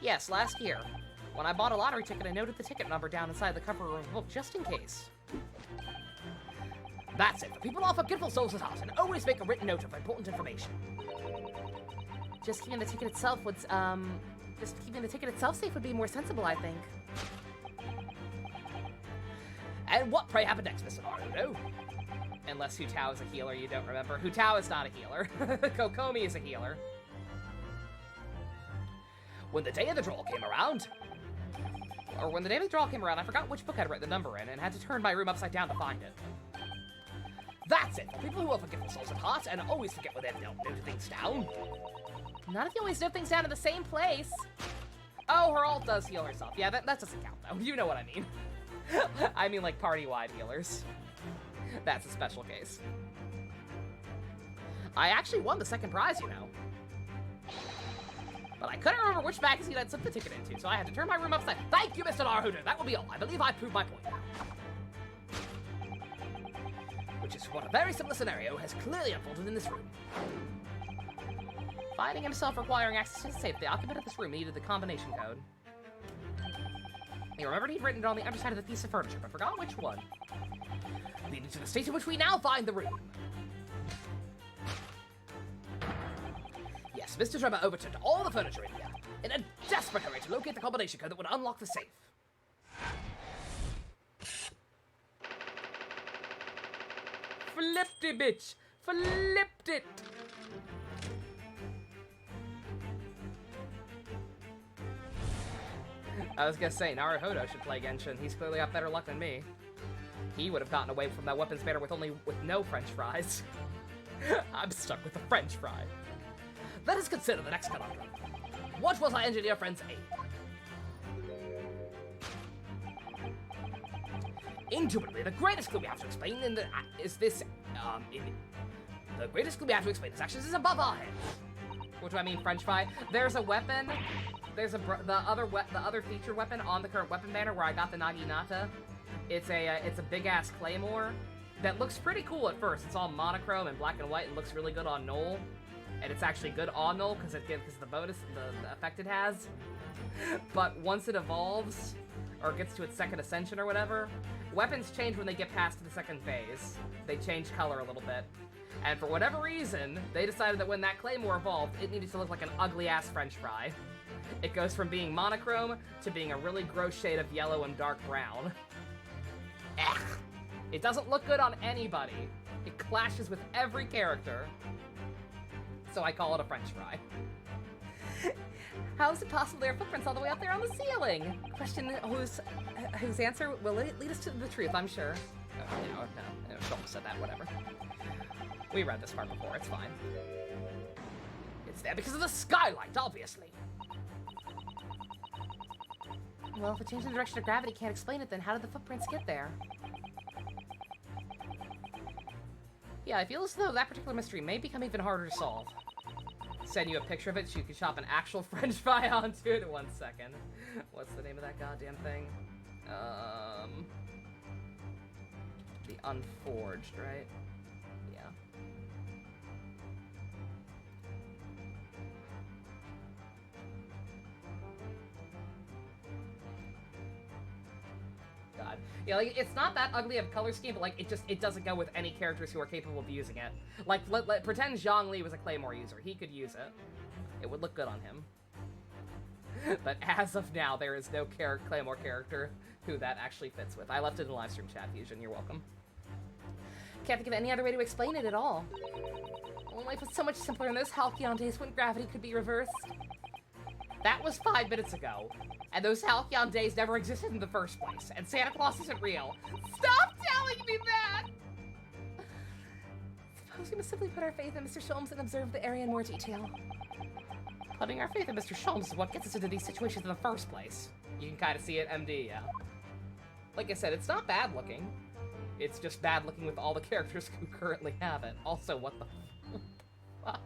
Yes, last year. When I bought a lottery ticket, I noted the ticket number down inside the cover of a book, just in case. That's it. For people off Forgetful Souls at heart, and always make a written note of important information. Just keeping the ticket itself would, safe would be more sensible, I think. And what, pray, happened next, Mr. Naruto? Unless Hu Tao is a healer, you don't remember. Hu Tao is not a healer. Kokomi is a healer. When the day of the draw came around... Or when the day of the draw came around, I forgot which book I'd written the number in and had to turn my room upside down to find it. That's it. For people who are Forgetful Souls at heart and always forget where they've noted things down. Not if you always note things down in the same place. Oh, her ult does heal herself. Yeah, that doesn't count, though. You know what I mean. I mean, like, party-wide healers. That's a special case. I actually won the second prize, you know. But I couldn't remember which magazine I'd slipped the ticket into, so I had to turn my room upside. Thank you, Mr. Naruto. That will be all. I believe I proved my point now. Which is what a very similar scenario has clearly unfolded in this room. Finding himself requiring access to the safe, the occupant of this room needed the combination code. He remembered he'd written it on the underside of the piece of furniture, but forgot which one. Leading to the state in which we now find the room. Yes, Mr. Trevor overturned all the furniture in here in a desperate hurry to locate the combination code that would unlock the safe. Flipped it, bitch! Flipped it! I was gonna say, Naruhodo should play Genshin. He's clearly got better luck than me. He would have gotten away from that weapons banner with no french fries. I'm stuck with a french fry. Let us consider the next conundrum. What was our engineer friend's aim? Indubitably, the greatest clue we have to explain the greatest clue we have to explain his actions is above our heads. What do I mean, french fry? There's a weapon. There's the other featured weapon on the current weapon banner where I got the Naginata. It's a big ass claymore that looks pretty cool at first. It's all monochrome and black and white and looks really good on Null. And it's actually good on Null because the bonus, the effect it has. But once it evolves or gets to its second ascension or whatever, weapons change when they get past the second phase. They change color a little bit. And for whatever reason, they decided that when that claymore evolved, it needed to look like an ugly ass french fry. It goes from being monochrome to being a really gross shade of yellow and dark brown. Ugh. It doesn't look good on anybody. It clashes with every character. So I call it a french fry. How is it possible there are footprints all the way up there on the ceiling? Question whose answer will lead us to the truth, I'm sure. No, Shulk said that, whatever. We read this part before, it's fine. It's there because of the skylight, obviously. Well, if a change in the direction of gravity can't explain it, then how did the footprints get there? Yeah, I feel as though that particular mystery may become even harder to solve. Send you a picture of it so you can chop an actual french fry onto it in 1 second. What's the name of that goddamn thing? The Unforged, right? Yeah. God. Yeah, like, it's not that ugly of a color scheme, but, like, it doesn't go with any characters who are capable of using it. Like, pretend Zhang Li was a Claymore user. He could use it. It would look good on him. But as of now, there is no Claymore character who that actually fits with. I left it in the live stream chat, Fusion. You're welcome. Can't think of any other way to explain it at all. Oh, life was so much simpler in those halcyon days when gravity could be reversed. That was 5 minutes ago. And those halcyon days never existed in the first place. And Santa Claus isn't real. Stop telling me that! Suppose we must simply put our faith in Mr. Sholmes and observe the area in more detail. Putting our faith in Mr. Sholmes is what gets us into these situations in the first place. You can kind of see it, MD, yeah. Like I said, it's not bad looking. It's just bad looking with all the characters who currently have it. Also, what the fuck?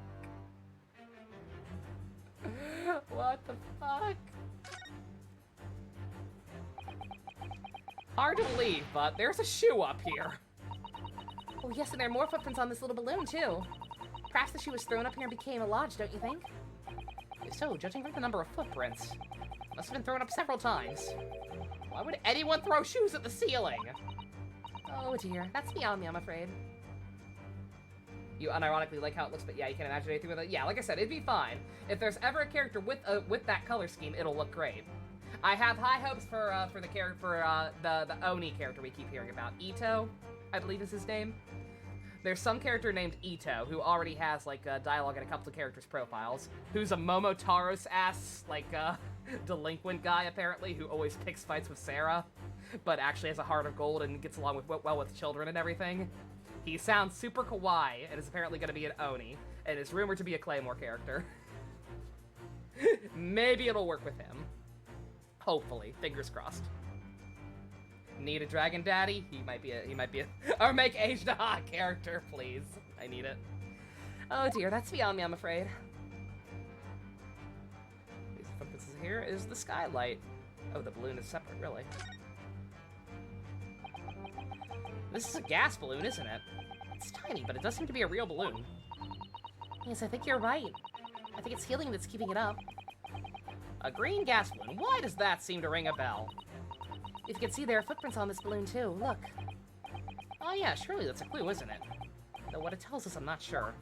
What the fuck? Hard to believe, but there's a shoe up here. Oh yes, and there are more footprints on this little balloon, too. Perhaps the shoe was thrown up here and became a lodge, don't you think? If so, judging from the number of footprints, must have been thrown up several times. Why would anyone throw shoes at the ceiling? Oh dear, that's beyond me, I'm afraid. You unironically like how it looks, but yeah, you can imagine anything with it. Yeah, like I said, it'd be fine. If there's ever a character with that color scheme, it'll look great. I have high hopes for the Oni character we keep hearing about. Ito, I believe is his name. There's some character named Ito who already has like dialogue in a couple of characters' profiles. Who's a Momotaros-ass like delinquent guy apparently who always picks fights with Sarah, but actually has a heart of gold and gets along well with children and everything. He sounds super kawaii and is apparently going to be an Oni and is rumored to be a Claymore character. Maybe it'll work with him. Hopefully, fingers crossed. Need a dragon daddy? He might be a or make Age the hot character, please. I need it. Oh dear, that's beyond me, I'm afraid. This here is the skylight. Oh, the balloon is separate, really. This is a gas balloon, isn't it? It's tiny, but it does seem to be a real balloon. Yes, I think you're right. I think it's helium that's keeping it up. A green gas balloon. Why does that seem to ring a bell? If you can see, there are footprints on this balloon, too. Look. Oh yeah, surely that's a clue, isn't it? Though what it tells us, I'm not sure.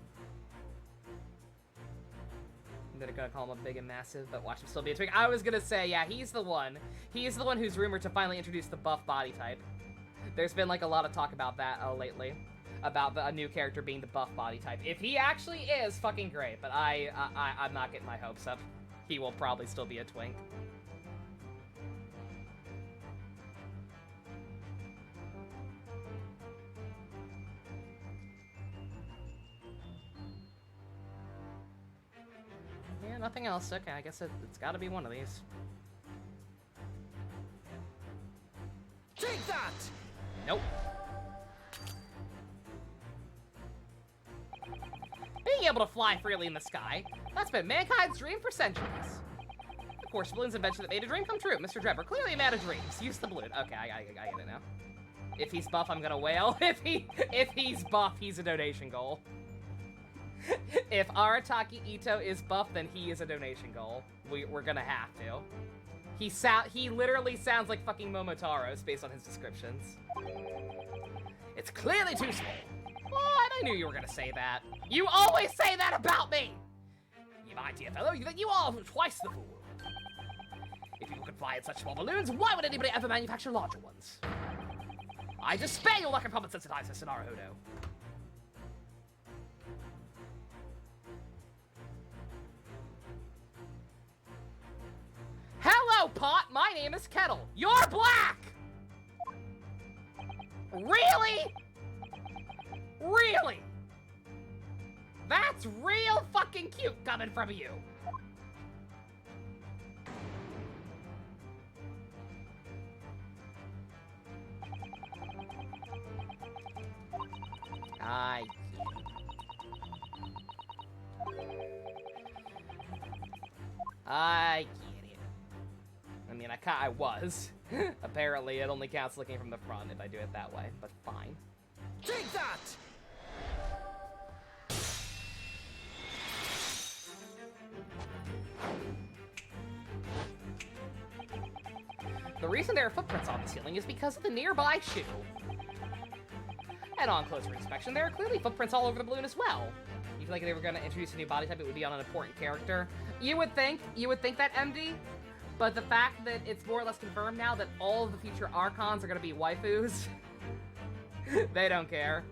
They're gonna call him a big and massive, but watch him still be a twig. I was gonna say, yeah, he's the one. He's the one who's rumored to finally introduce the buff body type. There's been, like, a lot of talk about that lately. About a new character being the buff body type. If he actually is, fucking great, but I'm not getting my hopes up. He will probably still be a twink. Yeah, nothing else. Okay, I guess it's gotta be one of these. Take that! Nope. Being able to fly freely in the sky, that's been mankind's dream for centuries. Of course, balloon's invention that made a dream come true. Mr. Drebber, clearly a man of dreams. Use the balloon. Okay, I get it now. If he's buff, I'm gonna wail. If he's buff, he's a donation goal. If Arataki Ito is buff, then he is a donation goal. We're gonna have to. He literally sounds like fucking Momotaros based on his descriptions. It's clearly too small. What? I knew you were gonna say that. You always say that about me! You my dear fellow, you are twice the fool. required such small balloons, why would anybody ever manufacture larger ones? I despair your lack of common sensitizers, Naruhodo. Hello, Pot! My name is Kettle. You're black! Really? Really? That's real fucking cute coming from you. I get it. I mean, I was. Apparently, it only counts looking from the front if I do it that way, but fine. Take that! The reason there are footprints on the ceiling is because of the nearby shoe. And on closer inspection, there are clearly footprints all over the balloon as well. You feel like if they were going to introduce a new body type, it would be on an important character. You would think that, MD, but the fact that it's more or less confirmed now that all of the future Archons are going to be waifus, they don't care.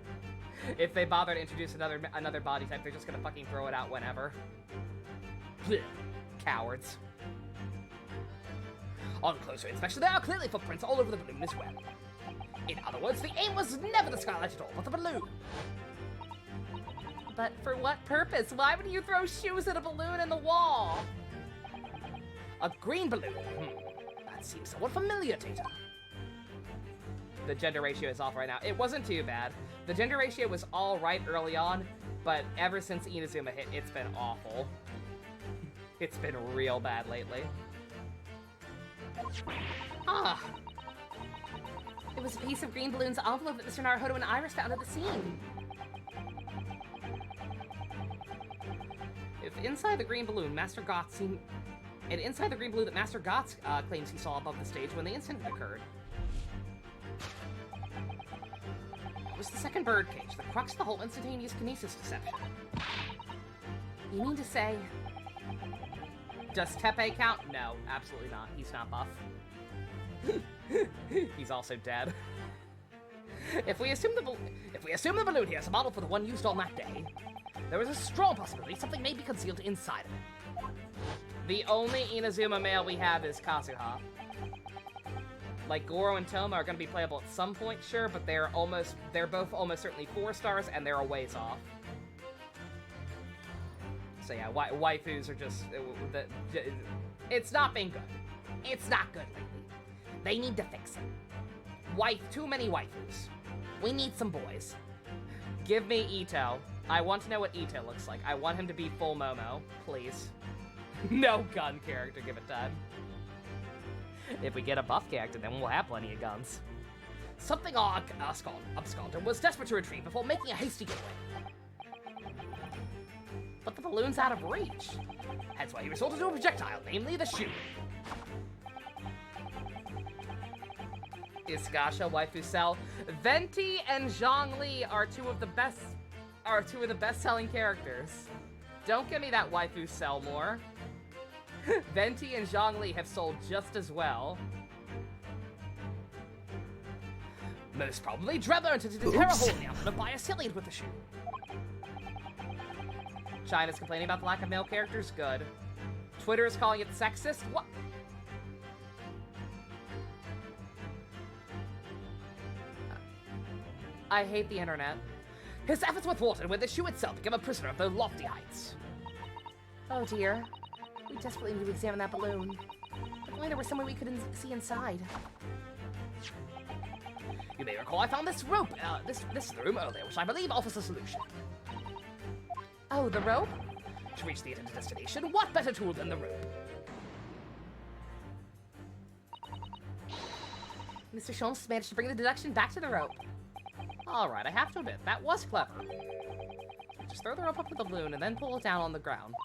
If they bother to introduce another body type, they're just going to fucking throw it out whenever. Blech. Cowards. On closer inspection, there are clearly footprints all over the balloon as well. In other words, the aim was never the skylight at all, but the balloon. But for what purpose? Why would you throw shoes at a balloon in the wall? A green balloon? That seems somewhat familiar, Tata. The gender ratio is off right now. It wasn't too bad. The gender ratio was all right early on, but ever since Inazuma hit, it's been awful. It's been real bad lately. Ah. It was a piece of green balloon's envelope that Mr. Naruhodo and Iris found at the scene. If inside the green balloon, Master Goth seemed... And inside the green balloon that Master Goth claims he saw above the stage when the incident occurred. It was the second birdcage, the crux of the whole instantaneous kinesis deception. You mean to say... Does Tepe count? No, absolutely not. He's not buff. He's also dead. If we assume the balloon here is a model for the one used on that day, there is a strong possibility something may be concealed inside of it. The only Inazuma male we have is Kazuha. Like, Goro and Toma are going to be playable at some point, sure, but they're both almost certainly 4 stars, and they're a ways off. So yeah, waifus are just... it's not been good. It's not good lately. They need to fix it. Too many waifus. We need some boys. Give me Ito. I want to know what Ito looks like. I want him to be full Momo, please. No gun character, give it time. If we get a buff character, then we'll have plenty of guns. Something Absconder was desperate to retrieve before making a hasty getaway. But the balloon's out of reach. That's why he resorted to a projectile, namely the shoe. Iskasha, Waifu Cell. Venti and Zhongli are two of the best-selling characters. Don't give me that Waifu Cell more. Venti and Zhongli have sold just as well. Most probably, Drebber entered into Terra Hole in the outfit of Biocillion with the shoe. China's complaining about the lack of male characters? Good. Twitter is calling it sexist? What? I hate the internet. His efforts were thwarted when the shoe itself became a prisoner of the lofty heights. Oh dear. We desperately need to examine that balloon. If only there was someone we could see inside. You may recall I found this rope, this room earlier, which I believe offers a solution. Oh, the rope? To reach the intended destination, what better tool than the rope? Mr. Schultz managed to bring the deduction back to the rope. Alright, I have to admit, that was clever. Just throw the rope up with the balloon and then pull it down on the ground.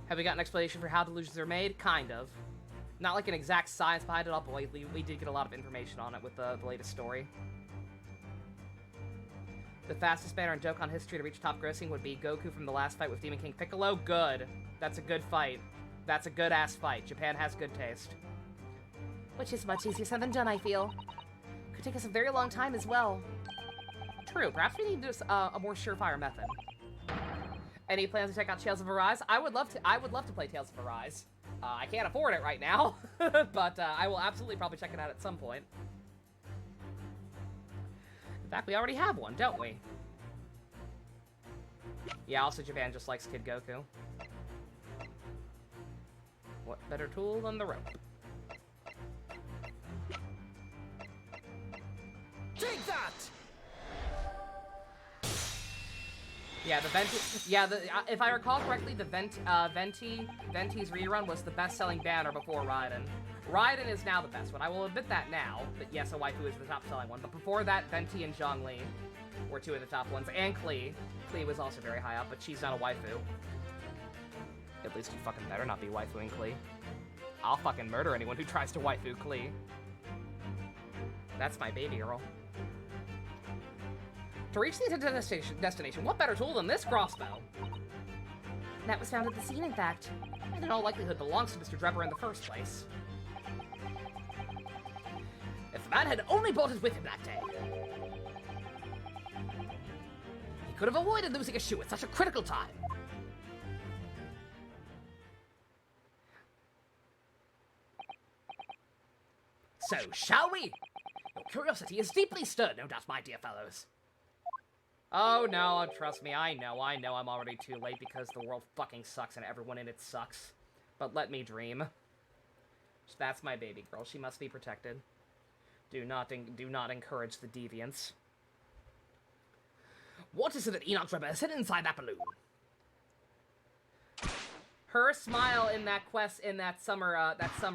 Have we got an explanation for how delusions are made? Kind of. Not like an exact science behind it all, but we did get a lot of information on it with the latest story. The fastest banner in Dokkan history to reach top grossing would be Goku from the last fight with Demon King Piccolo. Good. That's a good fight. That's a good-ass fight. Japan has good taste. Which is much easier said than done, I feel. Could take us a very long time as well. True. Perhaps we need just a more surefire method. Any plans to check out Tales of Arise? I would love to play Tales of Arise. I can't afford it right now, but I will absolutely probably check it out at some point. In fact, we already have one, don't we? Yeah, also Japan just likes Kid Goku. What better tool than the rope? Take that! Yeah, the Venti. Yeah, if I recall correctly, the Venti's rerun was the best-selling banner before Raiden. Raiden is now the best one. I will admit that now. But yes, a waifu is the top-selling one. But before that, Venti and Zhongli were two of the top ones, and Klee. Klee was also very high up, but she's not a waifu. At least you fucking better not be waifuing Klee. I'll fucking murder anyone who tries to waifu Klee. That's my baby girl. To reach the destination, what better tool than this crossbow? That was found at the scene, in fact. And in all likelihood belongs to Mr. Drebber in the first place. If the man had only brought it with him that day, he could have avoided losing a shoe at such a critical time. So, shall we? Your curiosity is deeply stirred, no doubt, my dear fellows. Oh no, trust me, I know I'm already too late because the world fucking sucks and everyone in it sucks. But let me dream. That's my baby girl, she must be protected. Do not encourage the deviants. What is it that Enoch Drebber has hidden inside that balloon? Her smile in that quest, in that summer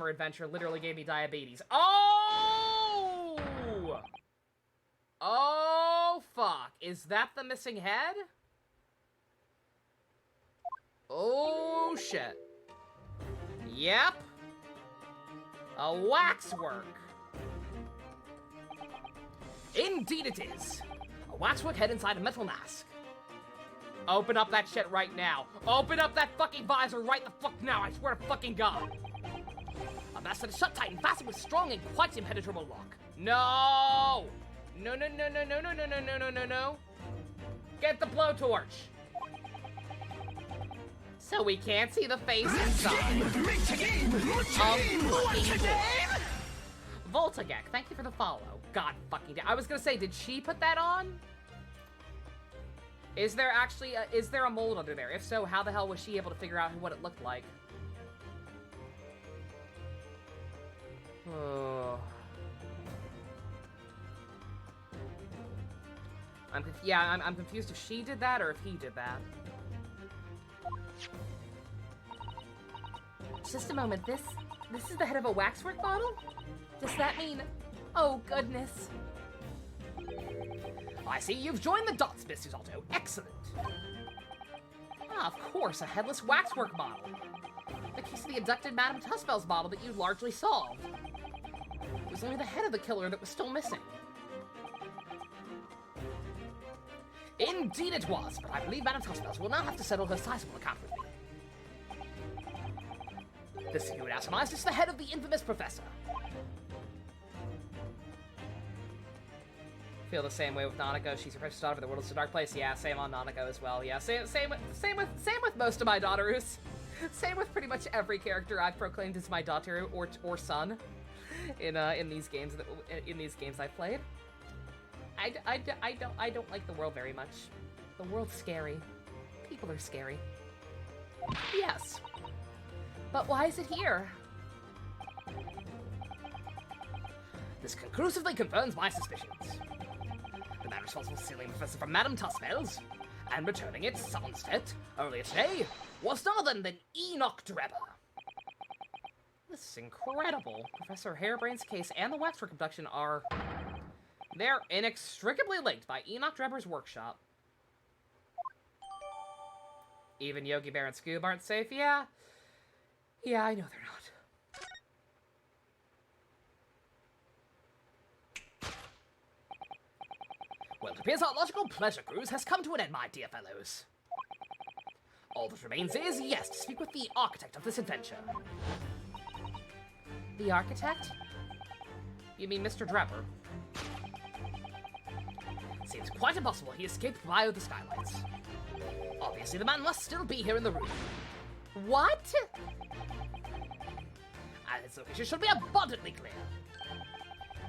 adventure literally gave me diabetes. Oh! Oh, fuck. Is that the missing head? Oh, shit. Yep. A waxwork. Indeed it is. A waxwork head inside a metal mask. Open up that shit right now. Open up that fucking visor right the fuck now, I swear to fucking God. A mask that is shut tight and fastened with strong and quite impenetrable lock. No! No, no, no, no, no, no, no, no, no, no, no, no. Get the blowtorch. So we can't see the face inside. Voltagek, thank you for the follow. God fucking damn. I was gonna say, did she put that on? Is there actually is there a mold under there? If so, how the hell was she able to figure out what it looked like? Oh. I'm confused if she did that or if he did that. Just a moment, this is the head of a waxwork bottle? Does that mean... Oh, goodness. I see you've joined the dots, Miss Susalto. Excellent. Ah, of course, a headless waxwork model. The case of the abducted Madame Tuskbell's model that you largely solved. It was only the head of the killer that was still missing. Indeed it was, but I believe Madame Tuskbell's will now have to settle her sizable account with me. This you would ask is the head of the infamous professor. Feel the same way with Nanako. She's a precious daughter, but the world is a dark place. Yeah, same on Nanako as well. Yeah, same with most of my daughters. Same with pretty much every character I've proclaimed as my daughter or son in these games I've played. I don't like the world very much. The world's scary. People are scary. Yes. But why is it here? This conclusively confirms my suspicions. The man responsible for stealing the professor from Madame Tuskbell's and returning it to Sunset earlier today was none other than Enoch Drebber. This is incredible. Professor Harebrain's case and the Waxwork abduction they're inextricably linked by Enoch Drebber's workshop. Even Yogi Bear and Scoob aren't safe, yeah? Yeah, I know they're not. Well, it appears our logical pleasure cruise has come to an end, my dear fellows. All that remains is, yes, to speak with the architect of this adventure. The architect? You mean Mr. Drebber? Seems quite impossible he escaped via the skylights. Obviously, the man must still be here in the room. What? And his location should be abundantly clear.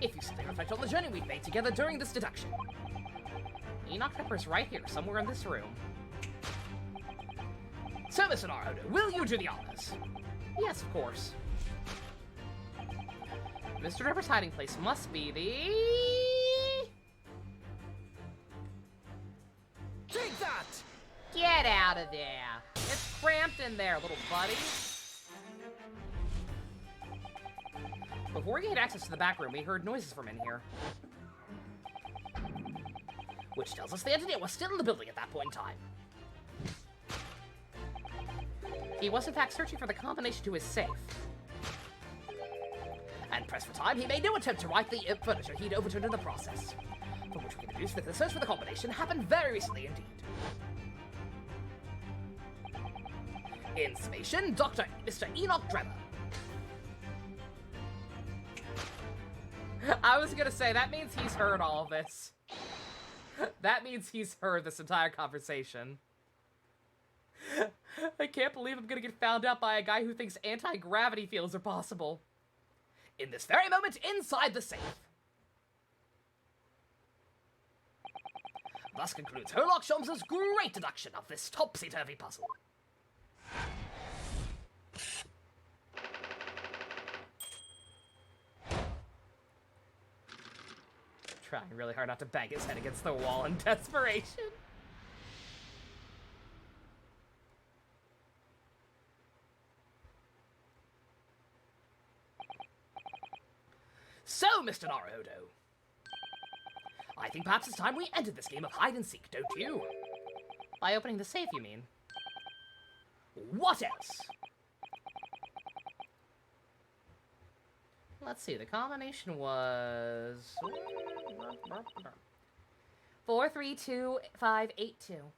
If you simply reflect on the journey we've made together during this deduction. Enoch Pepper's right here, somewhere in this room. So, Mr. Naruto, will you do the honors? Yes, of course. Mr. Drebber's hiding place must be the... Take that! Get out of there! It's cramped in there, little buddy. Before we gained access to the back room, we heard noises from in here. Which tells us the engineer was still in the building at that point in time. He was in fact searching for the combination to his safe. And pressed for time, he made no attempt to right the furniture he'd overturned in the process. From which we can deduce that the search for the combination happened very recently indeed. In summation, Mr. Enoch Drebber. I was gonna say, that means he's heard all of this. That means he's heard this entire conversation. I can't believe I'm gonna get found out by a guy who thinks anti-gravity fields are possible. In this very moment, inside the safe. Thus concludes Herlock Sholmes' great deduction of this topsy-turvy puzzle. Trying really hard not to bang his head against the wall in desperation. So, Mr. Naruto, I think perhaps it's time we ended this game of hide-and-seek, don't you? By opening the safe, you mean? What else? Let's see, the combination was... 432582.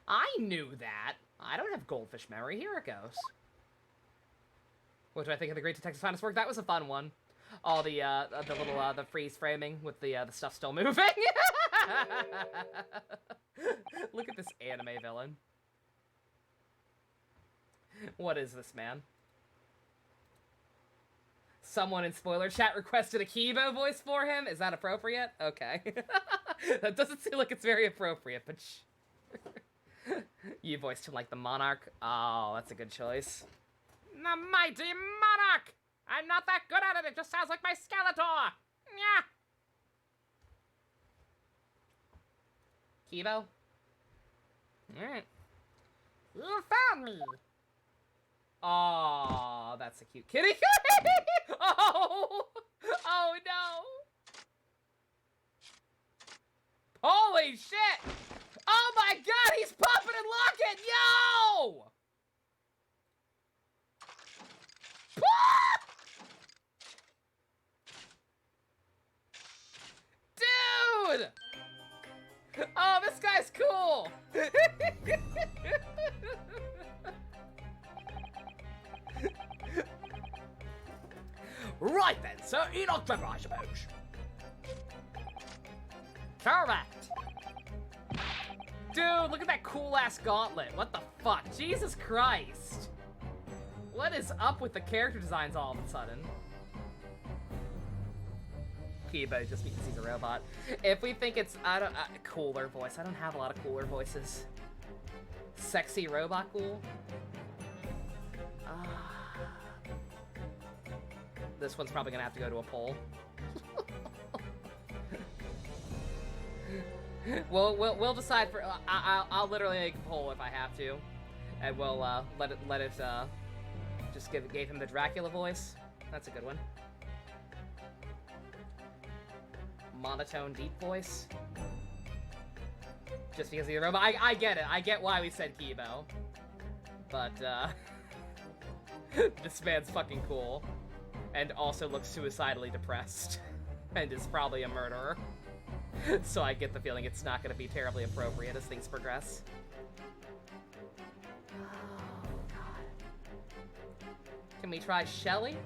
I knew that. I don't have goldfish memory. Here it goes. What do I think of the Great Detective Finest work? That was a fun one. All the little, the freeze framing with the stuff still moving. Look at this anime villain. What is this, man? Someone in spoiler chat requested a Kibo voice for him? Is that appropriate? Okay. That doesn't seem like it's very appropriate, but you voiced him like the Monarch. Oh, that's a good choice. The mighty monarch! I'm not that good at it, it just sounds like my Skeletor! Yeah. Kibo? Alright. You found me! Oh, that's a cute kitty. Oh! Oh no! Holy shit! Oh my god, he's popping and locking! Yo! Dude! Oh, this guy's cool! Right then, Sir Enoch Drebber, I suppose. Correct! Dude, look at that cool-ass gauntlet. What the fuck? Jesus Christ. What is up with the character designs all of a sudden? Kibo just because he's a robot. If we think it's, cooler voice. I don't have a lot of cooler voices. Sexy robot cool? This one's probably gonna have to go to a poll. We'll decide for. I'll literally make a poll if I have to, and we'll let it just gave him the Dracula voice. That's a good one. Monotone deep voice. Just because he's a robot. I get it. I get why we said Kibo. But this man's fucking cool. And also looks suicidally depressed. and is probably a murderer. So I get the feeling it's not going to be terribly appropriate as things progress. Oh, God. Can we try Shelly?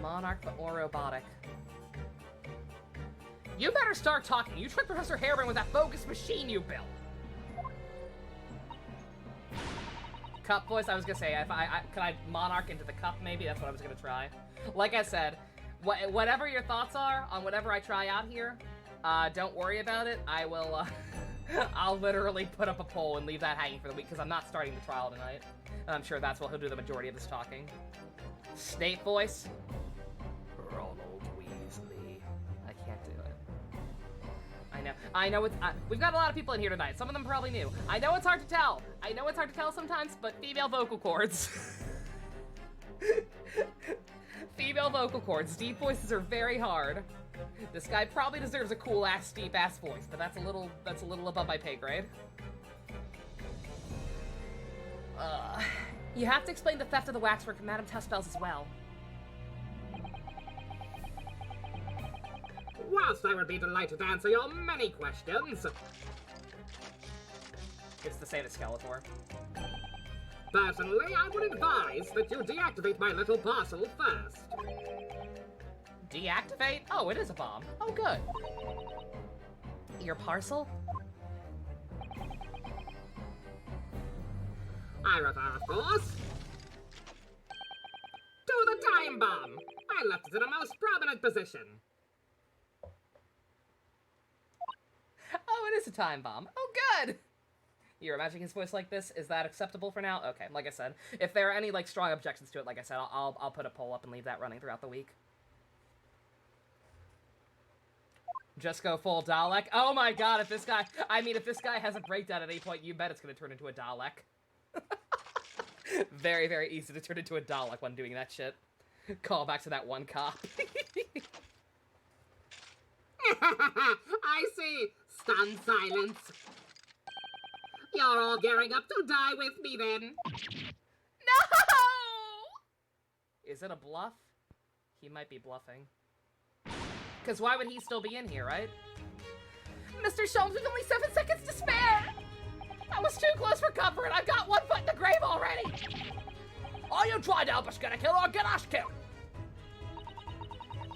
Monarch or robotic? You better start talking. You tricked Professor Harebrine with that bogus machine you built. Cup voice, I was gonna say, could I Monarch into the cup maybe? That's what I was gonna try. Like I said, whatever your thoughts are on whatever I try out here, don't worry about it. I will, I'll literally put up a poll and leave that hanging for the week, because I'm not starting the trial tonight. And I'm sure that's what he'll do the majority of this talking. Snape voice. Ronald Weasley. I can't do it. I know it's, we've got a lot of people in here tonight. Some of them probably new. I know it's hard to tell. I know it's hard to tell sometimes, but female vocal cords. Female vocal cords. Deep voices are very hard. This guy probably deserves a cool-ass, deep-ass voice, but that's a little above my pay grade. You have to explain the theft of the waxwork from Madame Tusk as well. Whilst I would be delighted to answer your many questions, It's the same as Skeletor. personally, I would advise that you deactivate my little parcel first. Deactivate? Oh, it is a bomb. Oh, good. Your parcel? I refer, of course, to the time bomb. I left it in a most prominent position. Oh, it is a time bomb. Oh, good! You're imagining his voice like this? Is that acceptable for now? Okay, like I said, if there are any, like, strong objections to it, like I said, I'll put a poll up and leave that running throughout the week. Just go full Dalek? Oh my god, if this guy has a breakdown at any point, you bet it's gonna turn into a Dalek. Very, very easy to turn into a Dalek when doing that shit. Call back to that one cop. I see. Stunned silence. You're all gearing up to die with me then. No! Is it a bluff? He might be bluffing. Because why would he still be in here, right? Mr. Sholmes, with only 7 seconds to spare! I was too close for comfort. I've got 1 foot in the grave already! Are you trying to help us get a kill or get us killed?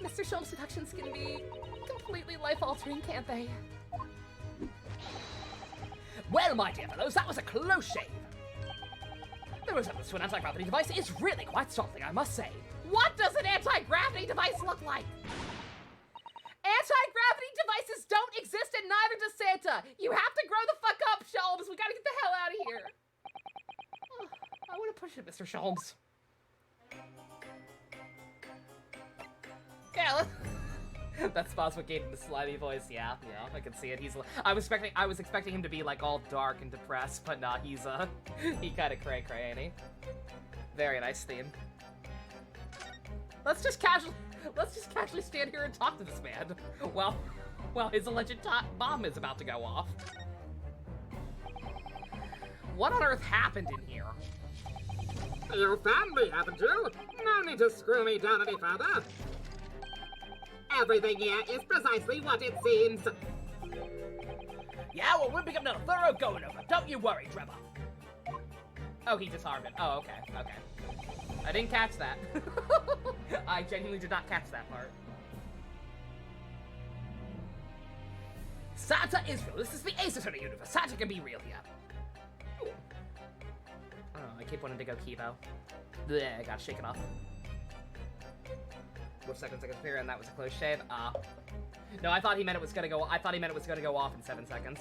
Mr. Sholmes' deductions can be completely life-altering, can't they? Well, my dear fellows, that was a close shave. The resemblance to an anti-gravity device is really quite something, I must say. What does an anti-gravity device look like? Anti-gravity devices don't exist and neither does Santa. You have to grow the fuck up, Sholmes. We gotta get the hell out of here. Oh, I want to push it, Mr. Sholmes. Yeah, that's what gave him the slimy voice. Yeah, I can see it. I was expecting him to be like all dark and depressed, but nah, he kind of cray, ain't he? Very nice theme. Let's just casually stand here and talk to this man while his alleged bomb is about to go off. What on earth happened in here? You found me, haven't you? No need to screw me down any further. Everything here is precisely what it seems. Yeah, well, we're picking up a thorough going over. Don't you worry, Trevor. Oh, he disarmed it. Oh, okay. I didn't catch that. I genuinely did not catch that part. Santa is real. This is the Ace Attorney universe. Santa can be real here. Oh, I keep wanting to go Kibo. Bleh, I gotta shake it off. With 7 seconds clear, and that was a close shave. No, I thought he meant it was gonna go off in 7 seconds.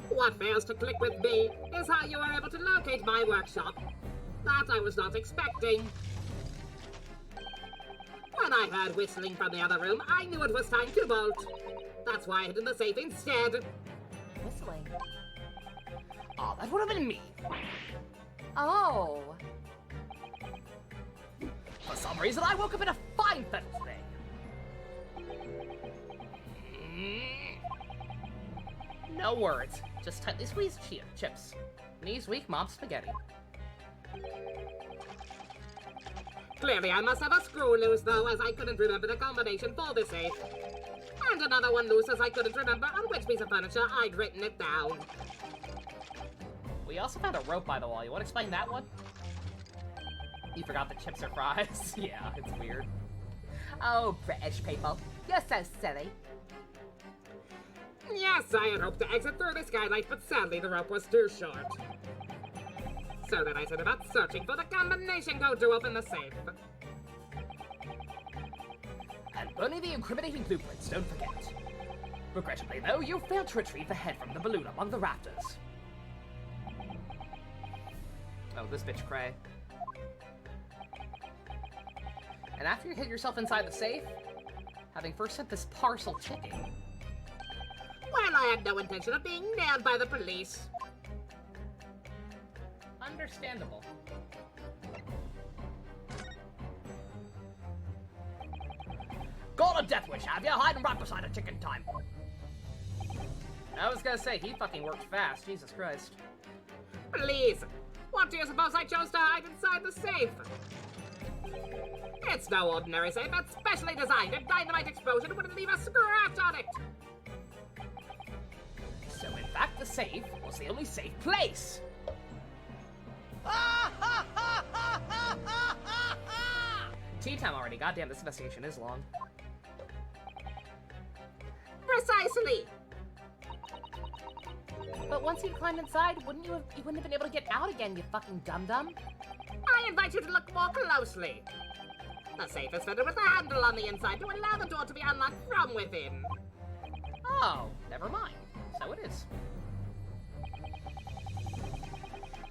What fails to click with me is how you were able to locate my workshop. That I was not expecting. When I heard whistling from the other room, I knew it was time to bolt. That's why I hid in the safe instead. Whistling. Oh, that would have been me. Oh. For some reason, I woke up in a fine Fiddled day. No words. Just tightly squeezed chips. Knees weak, mom's spaghetti. Clearly, I must have a screw loose, though, as I couldn't remember the combination for the safe. And another one loose, as I couldn't remember on which piece of furniture I'd written it down. We also found a rope by the wall. You want to explain that one? You forgot the chips are fries. Yeah, it's weird. Oh, British people, you're so silly. Yes, I had hoped to exit through the skylight, but sadly the rope was too short. So then I set about searching for the combination code to open the safe. And burning the incriminating blueprints, don't forget. Regrettably, though, you failed to retrieve the head from the balloon among the rafters. Oh, this bitch cray. And after you hid yourself inside the safe, having first sent this parcel ticking... Well, I had no intention of being nailed by the police. Understandable. Got a death wish, have ya? Hiding right beside a chicken time. I was gonna say, he fucking worked fast, Jesus Christ. Please, what do you suppose I chose to hide inside the safe? It's no ordinary safe, it's specially designed. A dynamite explosion wouldn't leave a scratch on it. So in fact, the safe was the only safe place. Tea time already. Goddamn, this investigation is long. Precisely. But once you'd climbed inside, you wouldn't have been able to get out again, you fucking dum-dum. I invite you to look more closely. The safe is fitted with a handle on the inside to allow the door to be unlocked from within. Oh, never mind. So it is.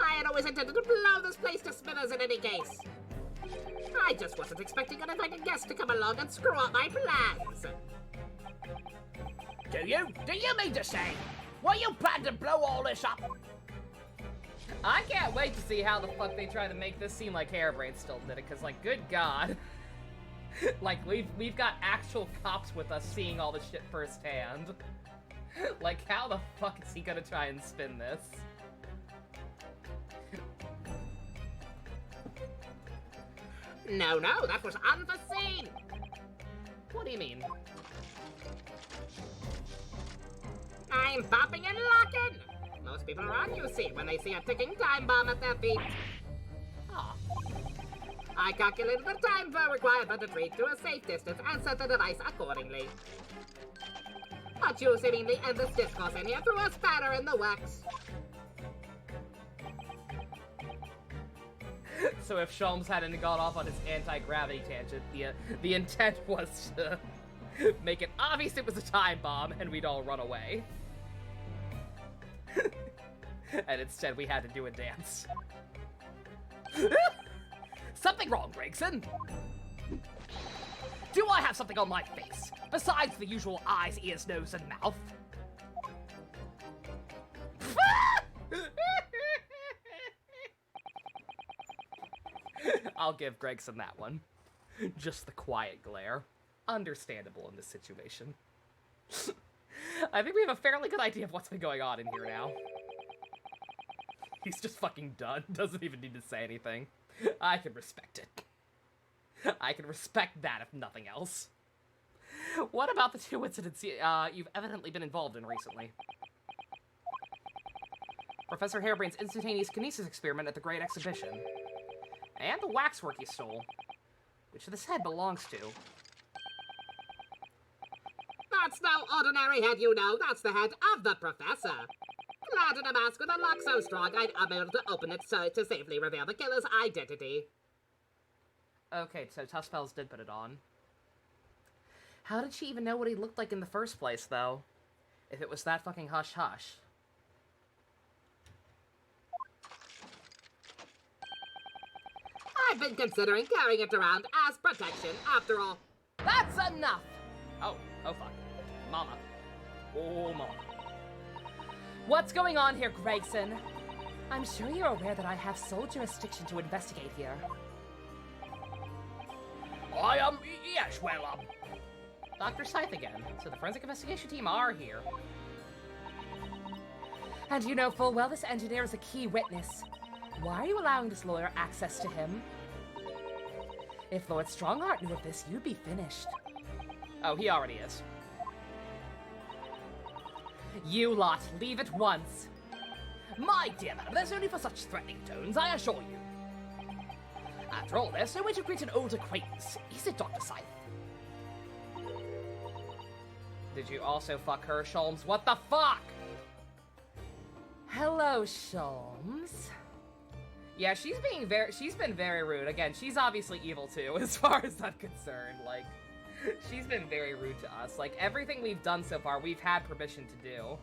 I had always intended to blow this place to smithereens in any case. I just wasn't expecting an invited guest to come along and screw up my plans. Do you mean to say, well, you plan to blow all this up? I can't wait to see how the fuck they try to make this seem like Hairbrain still did it, because, like, good God. Like, we've got actual cops with us seeing all the shit firsthand. Like, how the fuck is he gonna try and spin this? No, that was unforeseen. What do you mean? I'm popping and locking. Most people around you see when they see a ticking time bomb at their feet. Ah, I calculated the time required for the retreat to a safe distance and set the device accordingly. But you seemingly end this discourse in here threw a spanner in the works. so if Sholmes hadn't gone off on his anti-gravity tangent, the intent was to make it obvious it was a time bomb and we'd all run away. And instead we had to do a dance. Something wrong, Gregson? Do I have something on my face, besides the usual eyes, ears, nose, and mouth? I'll give Gregson that one. Just the quiet glare. Understandable in this situation. I think we have a fairly good idea of what's been going on in here now. He's just fucking done. Doesn't even need to say anything. I can respect it. I can respect that if nothing else. What about the two incidents you've evidently been involved in recently? Professor Hairbrain's instantaneous kinesis experiment at the Great Exhibition. And the waxwork he stole, which this head belongs to. That's no ordinary head, you know. That's the head of the professor. Clad in a mask with a lock so strong I'd unable to open it so to safely reveal the killer's identity. Okay, so Tusk did put it on. How did she even know what he looked like in the first place, though? If it was that fucking hush-hush. I've been considering carrying it around as protection, after all. That's enough! Oh fuck. Mama. Oh, mama. What's going on here, Gregson? I'm sure you're aware that I have sole jurisdiction to investigate here. Yes, well, Dr. Scythe again. So the forensic investigation team are here. And you know full well this engineer is a key witness. Why are you allowing this lawyer access to him? If Lord Strongheart knew of this, you'd be finished. Oh, he already is. You lot, leave at once. My dear madam, there's only for such threatening tones, I assure you. After all, there's no way to greet an old acquaintance, is it, Dr. Scythe? Did you also fuck her, Sholmes? What the fuck? Hello, Sholmes. Yeah, she's been very rude. Again, she's obviously evil too, as far as I'm concerned. Like, she's been very rude to us. Like, everything we've done so far, we've had permission to do.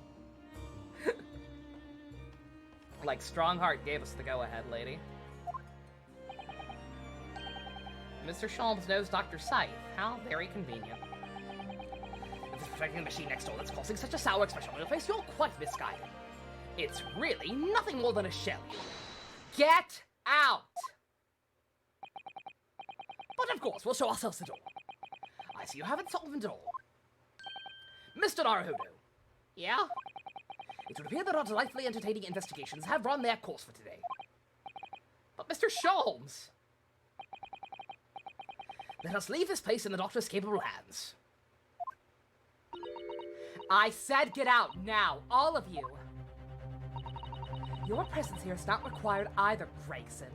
Like, Strongheart gave us the go-ahead, lady. Mr. Sholmes knows Dr. Scythe. How very convenient. With this protecting machine next door that's causing such a sour expression on your face, you're quite misguided. It's really nothing more than a shell. Get out! But of course, we'll show ourselves the door. I see you haven't solved it all. Mr. Naruhodo. Yeah? It would appear that our delightfully entertaining investigations have run their course for today. But Mr. Sholmes! Let us leave this place in the Doctor's capable hands. I said get out now, all of you. Your presence here is not required either, Gregson.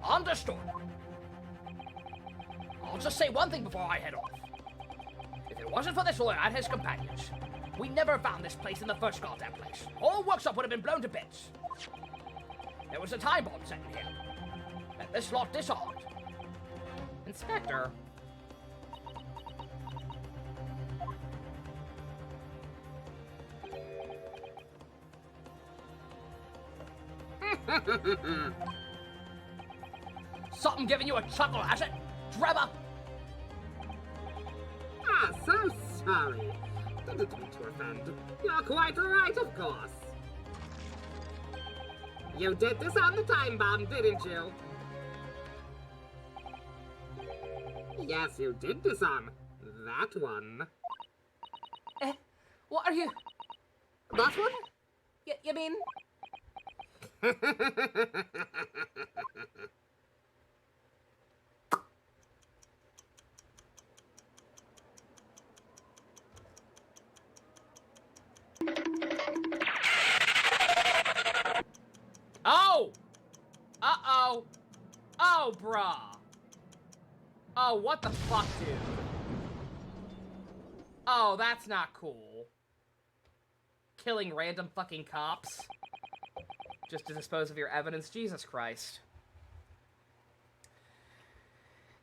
Understood. I'll just say one thing before I head off. If it wasn't for this lawyer and his companions, we never found this place in the first goddamn place. Whole workshop would have been blown to bits. There was a time bomb set in here. And this lot disarmed. Inspector. Something giving you a chuckle, has it? Drebber! Ah, so sorry. Didn't mean to offend. You're quite right, of course. You did disarm the time bomb, didn't you? Yes, you did disarm that one. What are you... That one? You mean... Oh! Uh-oh. Oh, brah. Oh, what the fuck, dude? Oh, that's not cool. Killing random fucking cops. Just to dispose of your evidence? Jesus Christ.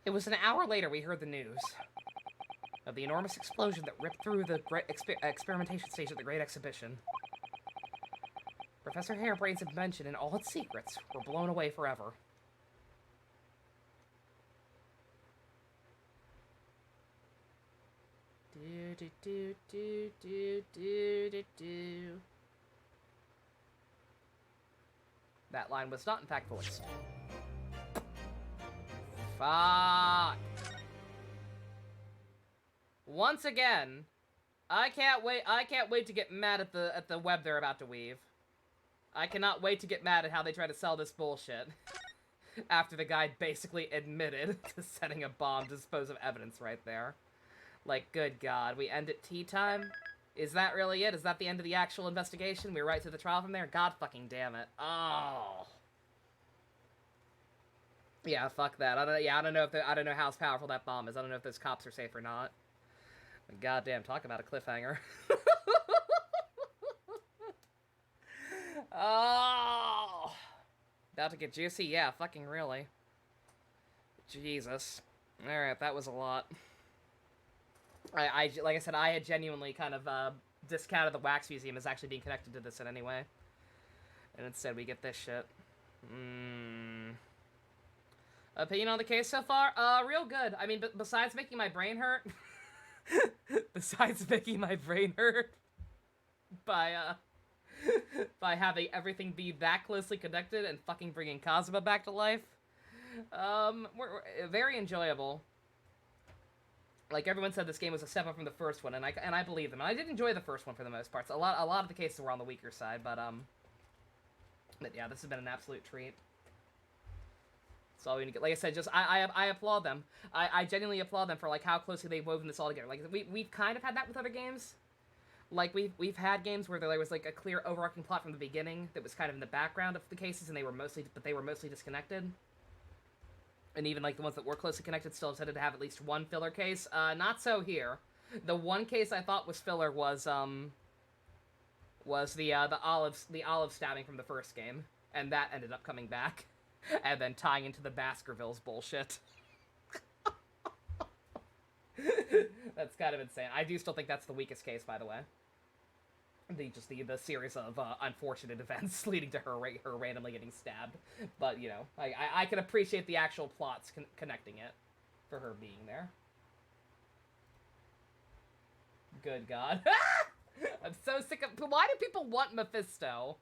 It was an hour later we heard the news of the enormous explosion that ripped through the great experimentation stage at the Great Exhibition. Professor Hairbrain's invention and all its secrets were blown away forever. That line was not, in fact, voiced. Fuck. Once again, I can't wait to get mad at the web they're about to weave. I cannot wait to get mad at how they try to sell this bullshit. After the guy basically admitted to setting a bomb to dispose of evidence right there. Like, good God, we end at tea time? Is that really it? Is that the end of the actual investigation? We're right to the trial from there? God fucking damn it. Oh. Yeah, fuck that. I don't know how powerful that bomb is. I don't know if those cops are safe or not. But goddamn, talk about a cliffhanger. Oh. About to get juicy? Yeah, fucking really. Jesus. Alright, that was a lot. Like I said, I had genuinely kind of discounted the Wax Museum as actually being connected to this in any way. And instead we get this shit. Opinion on the case so far? Real good. I mean, besides making my brain hurt... besides making my brain hurt by having everything be that closely connected and fucking bringing Kazuma back to life, we're very enjoyable. Like, everyone said this game was a step up from the first one, and I believe them. And I did enjoy the first one for the most part. So a lot of the cases were on the weaker side, but yeah, this has been an absolute treat. That's all we need to get. Like I said, just I applaud them. I genuinely applaud them for like how closely they've woven this all together. Like we've kind of had that with other games. Like we've had games where there was like a clear overarching plot from the beginning that was kind of in the background of the cases, and they were mostly disconnected. And even like the ones that were closely connected still tended to have at least one filler case. Not so here. The one case I thought was filler was the olive stabbing from the first game, and that ended up coming back, and then tying into the Baskervilles bullshit. That's kind of insane. I do still think that's the weakest case, by the way. The series of unfortunate events leading to her randomly getting stabbed. But, you know, I can appreciate the actual plots connecting it for her being there. Good God. I'm so sick of... Why do people want Mephisto?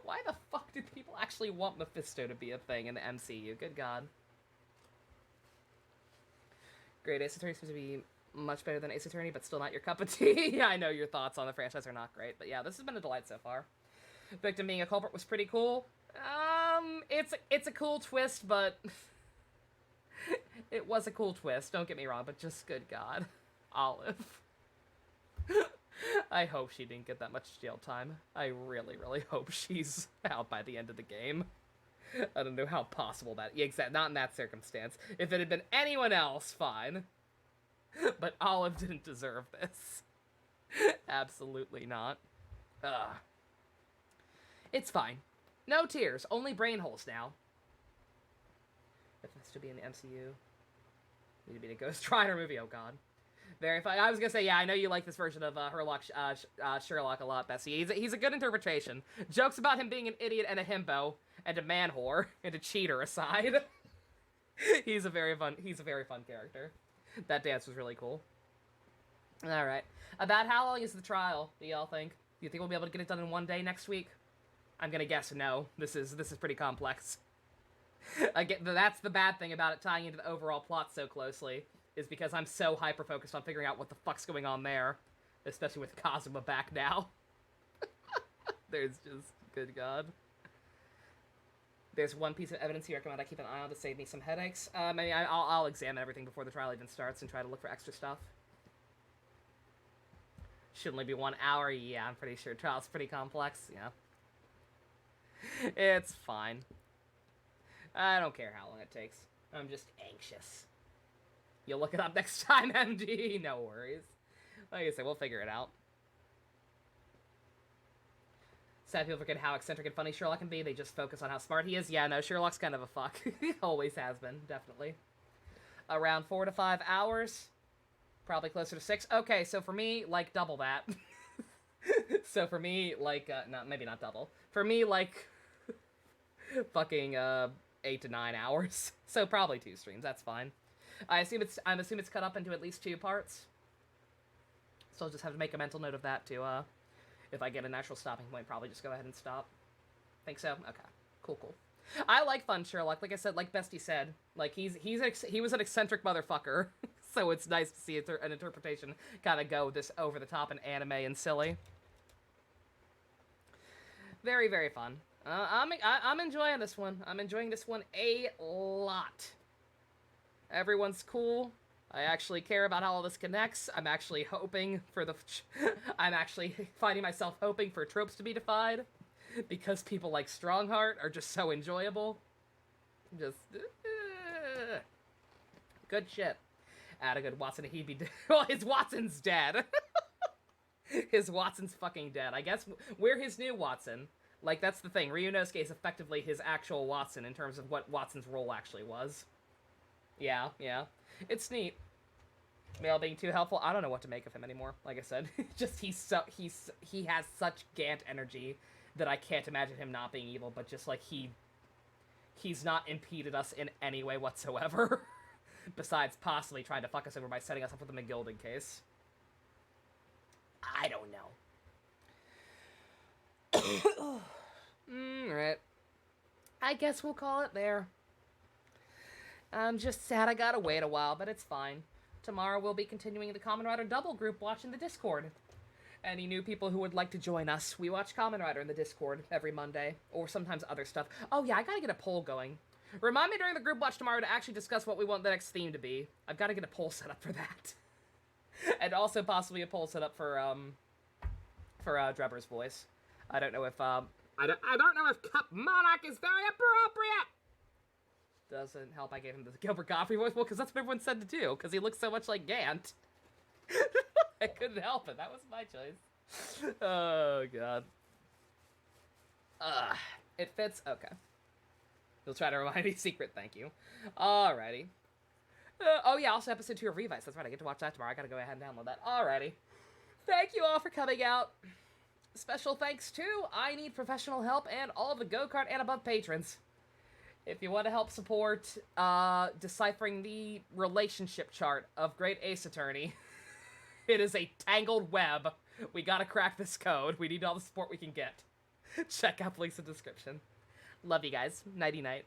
Why the fuck do people actually want Mephisto to be a thing in the MCU? Good God. Great, Ace Attorney seems to be much better than Ace Attorney, but still not your cup of tea. I know your thoughts on the franchise are not great, but yeah, this has been a delight so far. Victim being a culprit was pretty cool. It's a cool twist, but... It was a cool twist, don't get me wrong, but just good God. Olive. I hope she didn't get that much jail time. I really, really hope she's out by the end of the game. I don't know how possible that... Yeah, exactly, not in that circumstance. If it had been anyone else, fine. But Olive didn't deserve this. Absolutely not. Ugh. It's fine. No tears, only brain holes now. If it's to be in the MCU. Need to be in a Ghost Rider movie, oh God. Very fun. I was gonna say, yeah, I know you like this version of Sherlock a lot, Bessie. He's a good interpretation. Jokes about him being an idiot and a himbo, and a man whore, and a cheater aside. he's a very fun character. That dance was really cool. Alright. About how long is the trial, do y'all think? Do you think we'll be able to get it done in one day next week? I'm gonna guess no. This is pretty complex. That's the bad thing about it tying into the overall plot so closely, is because I'm so hyper-focused on figuring out what the fuck's going on there. Especially with Kazuma back now. There's just... Good God. There's one piece of evidence you recommend I keep an eye on to save me some headaches. Maybe I'll examine everything before the trial even starts and try to look for extra stuff. Should only be 1 hour? Yeah, I'm pretty sure trial's pretty complex, yeah. It's fine. I don't care how long it takes. I'm just anxious. You'll look it up next time, MD. No worries. Like I said, we'll figure it out. Sad people forget how eccentric and funny Sherlock can be. They just focus on how smart he is. Yeah, no, Sherlock's kind of a fuck. Always has been, definitely. Around 4 to 5 hours. Probably closer to 6. Okay, so for me, like, double that. So for me, like, maybe not double. For me, like, fucking, 8 to 9 hours. So probably 2 streams, that's fine. I'm assuming it's cut up into at least 2 parts. So I'll just have to make a mental note of that to, if I get a natural stopping point, probably just go ahead and stop. Think so? Okay. Cool. I like fun Sherlock. Like I said, like Bestie said, like he was an eccentric motherfucker. So it's nice to see an interpretation kind of go this over the top and anime and silly. Very, very fun. I'm enjoying this one. I'm enjoying this one a lot. Everyone's cool. I actually care about how all this connects. I'm actually hoping for I'm actually finding myself hoping for tropes to be defied. Because people like Strongheart are just so enjoyable. Just... good shit. Add a good Watson, he'd be dead. Well, his Watson's dead. His Watson's fucking dead. I guess we're his new Watson. Like, that's the thing. Ryunosuke is effectively his actual Watson in terms of what Watson's role actually was. Yeah. It's neat. Male being too helpful, I don't know what to make of him anymore. Like I said, just he has such Gant energy that I can't imagine him not being evil, but just like he's not impeded us in any way whatsoever. Besides possibly trying to fuck us over by setting us up with a McGilden case. I don't know. Alright. I guess we'll call it there. I'm just sad I gotta wait a while, but it's fine. Tomorrow we'll be continuing the Kamen Rider Double group watching the Discord. Any new people who would like to join us, we watch Kamen Rider in the Discord every Monday, or sometimes other stuff. Oh yeah, I gotta get a poll going. Remind me during the group watch tomorrow to actually discuss what we want the next theme to be. I've got to get a poll set up for that. And also possibly a poll set up for Drebber's voice. I don't know if, I don't know if Cup Monarch is very appropriate! Doesn't help I gave him the Gilbert Gottfried voice. Well, because that's what everyone said to do, because he looks so much like Gant. I couldn't help it. That was my choice. Oh, God. It fits? Okay. You'll try to remind me secret, thank you. Alrighty. Oh, yeah, also episode 2 of Revice. That's right, I get to watch that tomorrow. I gotta go ahead and download that. Alrighty. Thank you all for coming out. Special thanks to I Need Professional Help and all the Go-Kart and Above patrons. If you want to help support deciphering the relationship chart of Great Ace Attorney, it is a tangled web. We gotta crack this code. We need all the support we can get. Check out links in the description. Love you guys. Nighty-night.